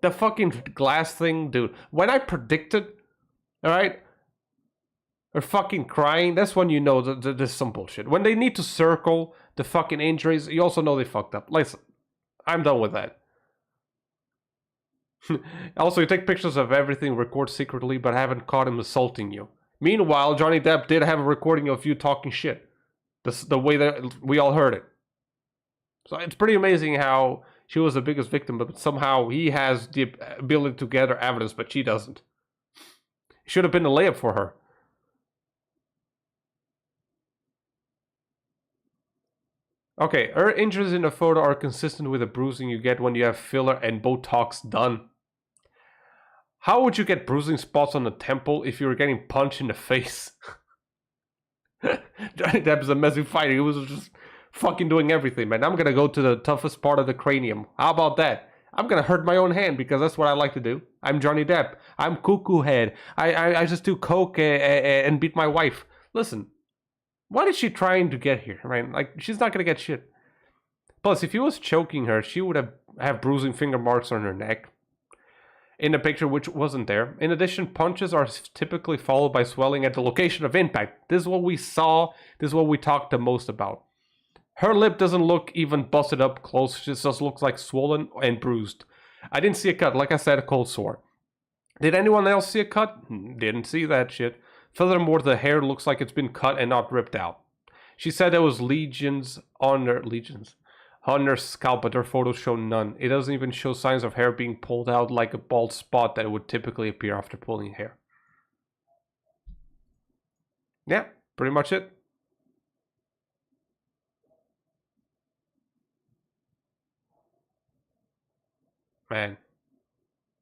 The fucking glass thing, dude. When I predicted, alright, or fucking crying, that's when you know that there's some bullshit. When they need to circle the fucking injuries, you also know they fucked up. Listen, I'm done with that. Also, you take pictures of everything, record secretly, but haven't caught him assaulting you. Meanwhile, Johhny Depp did have a recording of you talking shit. The way that we all heard it. So it's pretty amazing how she was the biggest victim, but somehow he has the ability to gather evidence, but she doesn't. It should have been a layup for her. Okay, her injuries in the photo are consistent with the bruising you get when you have filler and Botox done. How would you get bruising spots on the temple if you were getting punched in the face? Johhny Depp is a messy fighter. He was just fucking doing everything, man. I'm gonna go to the toughest part of the cranium. How about that? I'm gonna hurt my own hand because that's what I like to do. I'm Johhny Depp. I'm cuckoo head. I just do coke and beat my wife. Listen, what is she trying to get here, right? Like, she's not gonna get shit. Plus, if he was choking her, she would have bruising finger marks on her neck. In the picture, which wasn't there. In addition, punches are typically followed by swelling at the location of impact. This is what we saw. This is what we talked the most about. Her lip doesn't look even busted up close. She just looks like swollen and bruised. I didn't see a cut. Like I said, a cold sore. Did anyone else see a cut? Didn't see that shit. Furthermore, the hair looks like it's been cut and not ripped out. She said there was lesions on her scalp, but her photos show none. It doesn't even show signs of hair being pulled out like a bald spot that would typically appear after pulling hair. Yeah, pretty much it. Man,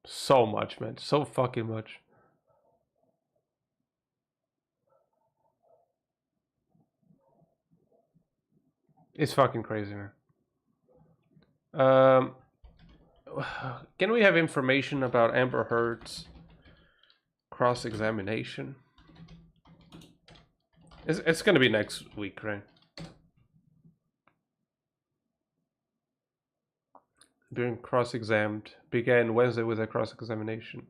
so much, man. So fucking much. It's fucking crazy, man. Can we have information about Amber Heard's cross-examination? It's gonna be next week, right? Being cross-examined. Began Wednesday with a cross-examination.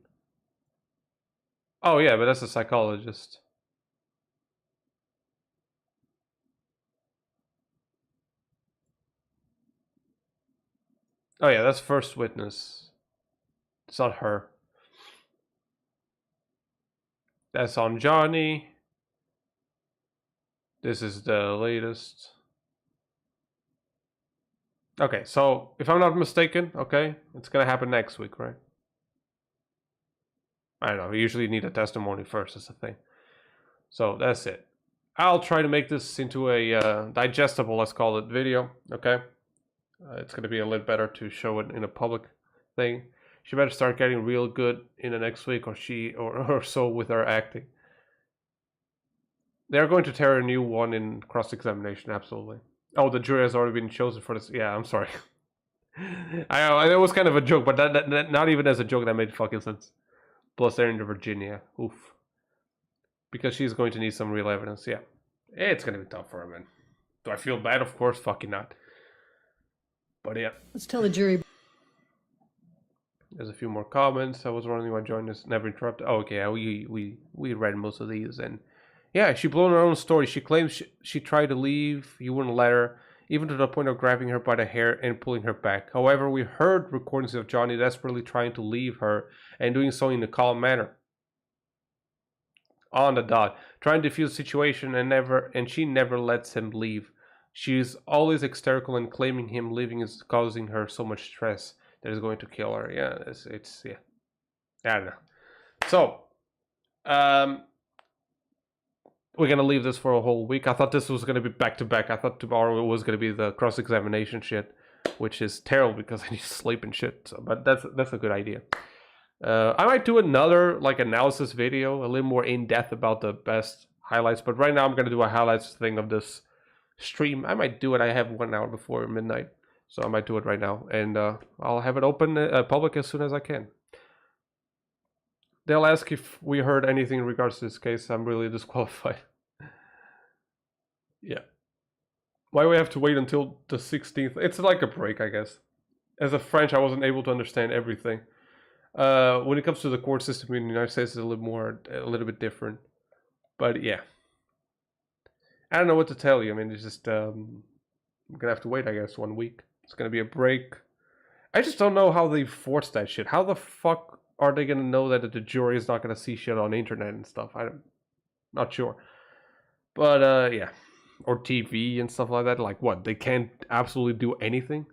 Oh yeah, but that's a psychologist. Oh yeah, that's first witness. It's not her. That's on Johhny. This is the latest. Okay, so if I'm not mistaken, okay, it's gonna happen next week, right? I don't know, we usually need a testimony first, that's the thing. So that's it. I'll try to make this into a digestible, let's call it, video, okay? It's gonna be a little better to show it in a public thing. She better start getting real good in the next week, or so with her acting. They're going to tear a new one in cross-examination, absolutely. Oh, the jury has already been chosen for this. Yeah, I'm sorry. I know, it was kind of a joke, but that not even as a joke, that made fucking sense. Plus, they're in Virginia. Oof. Because she's going to need some real evidence, yeah. It's going to be tough for her, man. Do I feel bad? Of course, fucking not. But yeah. Let's tell the jury. There's a few more comments. I was wondering why Johhny is never interrupted. Oh, okay, we read most of these, and yeah, she blew her own story. She claims she tried to leave, you wouldn't let her, even to the point of grabbing her by the hair and pulling her back. However, we heard recordings of Johhny desperately trying to leave her and doing so in a calm manner. On the dot, trying to defuse the situation, and she never lets him leave. She's always hysterical and claiming him leaving is causing her so much stress that is going to kill her. Yeah, it's yeah. I don't know. So, we're gonna leave this for a whole week. I thought this was gonna be back to back. I thought tomorrow was gonna be the cross-examination shit, which is terrible because I need to sleep and shit. So, but that's a good idea. I might do another like analysis video, a little more in depth about the best highlights. But right now I'm gonna do a highlights thing of this stream. I might do it. I have 1 hour before midnight, so I might do it right now, and I'll have it open public as soon as I can. They'll ask if we heard anything in regards to this case. I'm really disqualified. Yeah. Why we have to wait until the 16th? It's like a break, I guess. As a French, I wasn't able to understand everything. When it comes to the court system in the United States, it's a little bit different. But yeah. I don't know what to tell you. I mean, it's just, I'm gonna have to wait, I guess, 1 week. It's gonna be a break. I just don't know how they force that shit. How the fuck are they gonna know that the jury is not gonna see shit on the internet and stuff? I'm not sure. But, yeah. Or TV and stuff like that. Like, what? They can't absolutely do anything?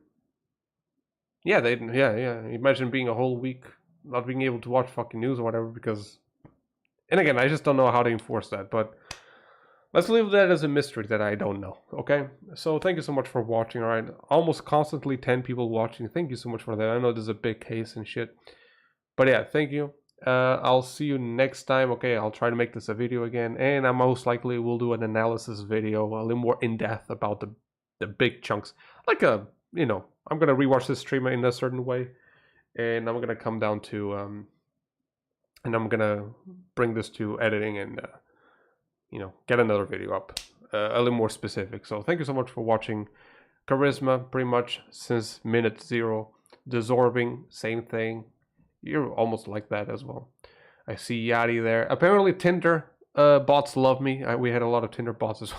Yeah, yeah. Imagine being a whole week not being able to watch fucking news or whatever because... And again, I just don't know how they enforce that, but... Let's leave that as a mystery that I don't know, okay? So thank you so much for watching, alright? Almost constantly 10 people watching. Thank you so much for that. I know this is a big case and shit. But yeah, thank you. I'll see you next time, okay? I'll try to make this a video again. And I most likely will do an analysis video, a little more in-depth about the big chunks. Like a, you know, I'm going to rewatch this stream in a certain way. And I'm going to come down to, and I'm going to bring this to editing and... you know, get another video up, a little more specific. So thank you so much for watching. Charisma, pretty much since minute 0. Desorbing, same thing. You're almost like that as well. I see Yadi there. Apparently Tinder bots love me. We had a lot of Tinder bots as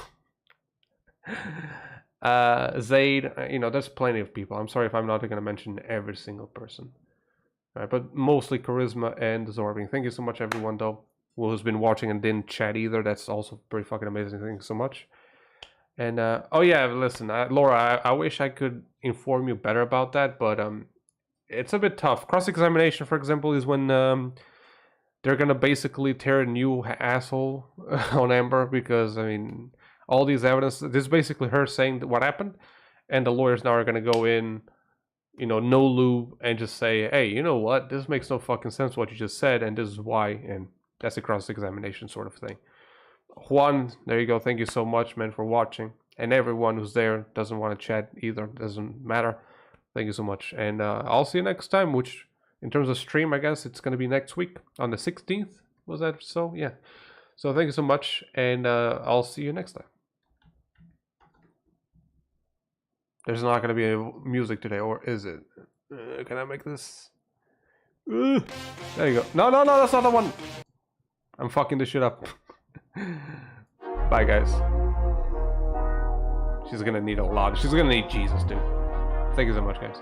well. Zaid, you know, there's plenty of people. I'm sorry if I'm not going to mention every single person. But mostly Charisma and Desorbing. Thank you so much, everyone, though. Who's been watching and didn't chat either. That's also pretty fucking amazing. Thank you so much. And oh yeah, listen, Laura, I wish I could inform you better about that, but it's a bit tough. Cross-examination, for example, is when they're gonna basically tear a new asshole on Amber because I mean all these evidence. This is basically her saying what happened, and the lawyers now are gonna go in, you know, no lube and just say, hey, you know what? This makes no fucking sense what you just said, and this is why. And that's a cross-examination sort of thing. Juan, there you go. Thank you so much, man, for watching. And everyone who's there doesn't want to chat either. Doesn't matter. Thank you so much. And I'll see you next time, which in terms of stream, I guess it's going to be next week on the 16th. Was that so? Yeah. So thank you so much. And I'll see you next time. There's not going to be any music today, or is it? Can I make this? There you go. No, that's not the one. I'm fucking this shit up. Bye, guys. She's gonna need a lot. She's gonna need Jesus, dude. Thank you so much, guys.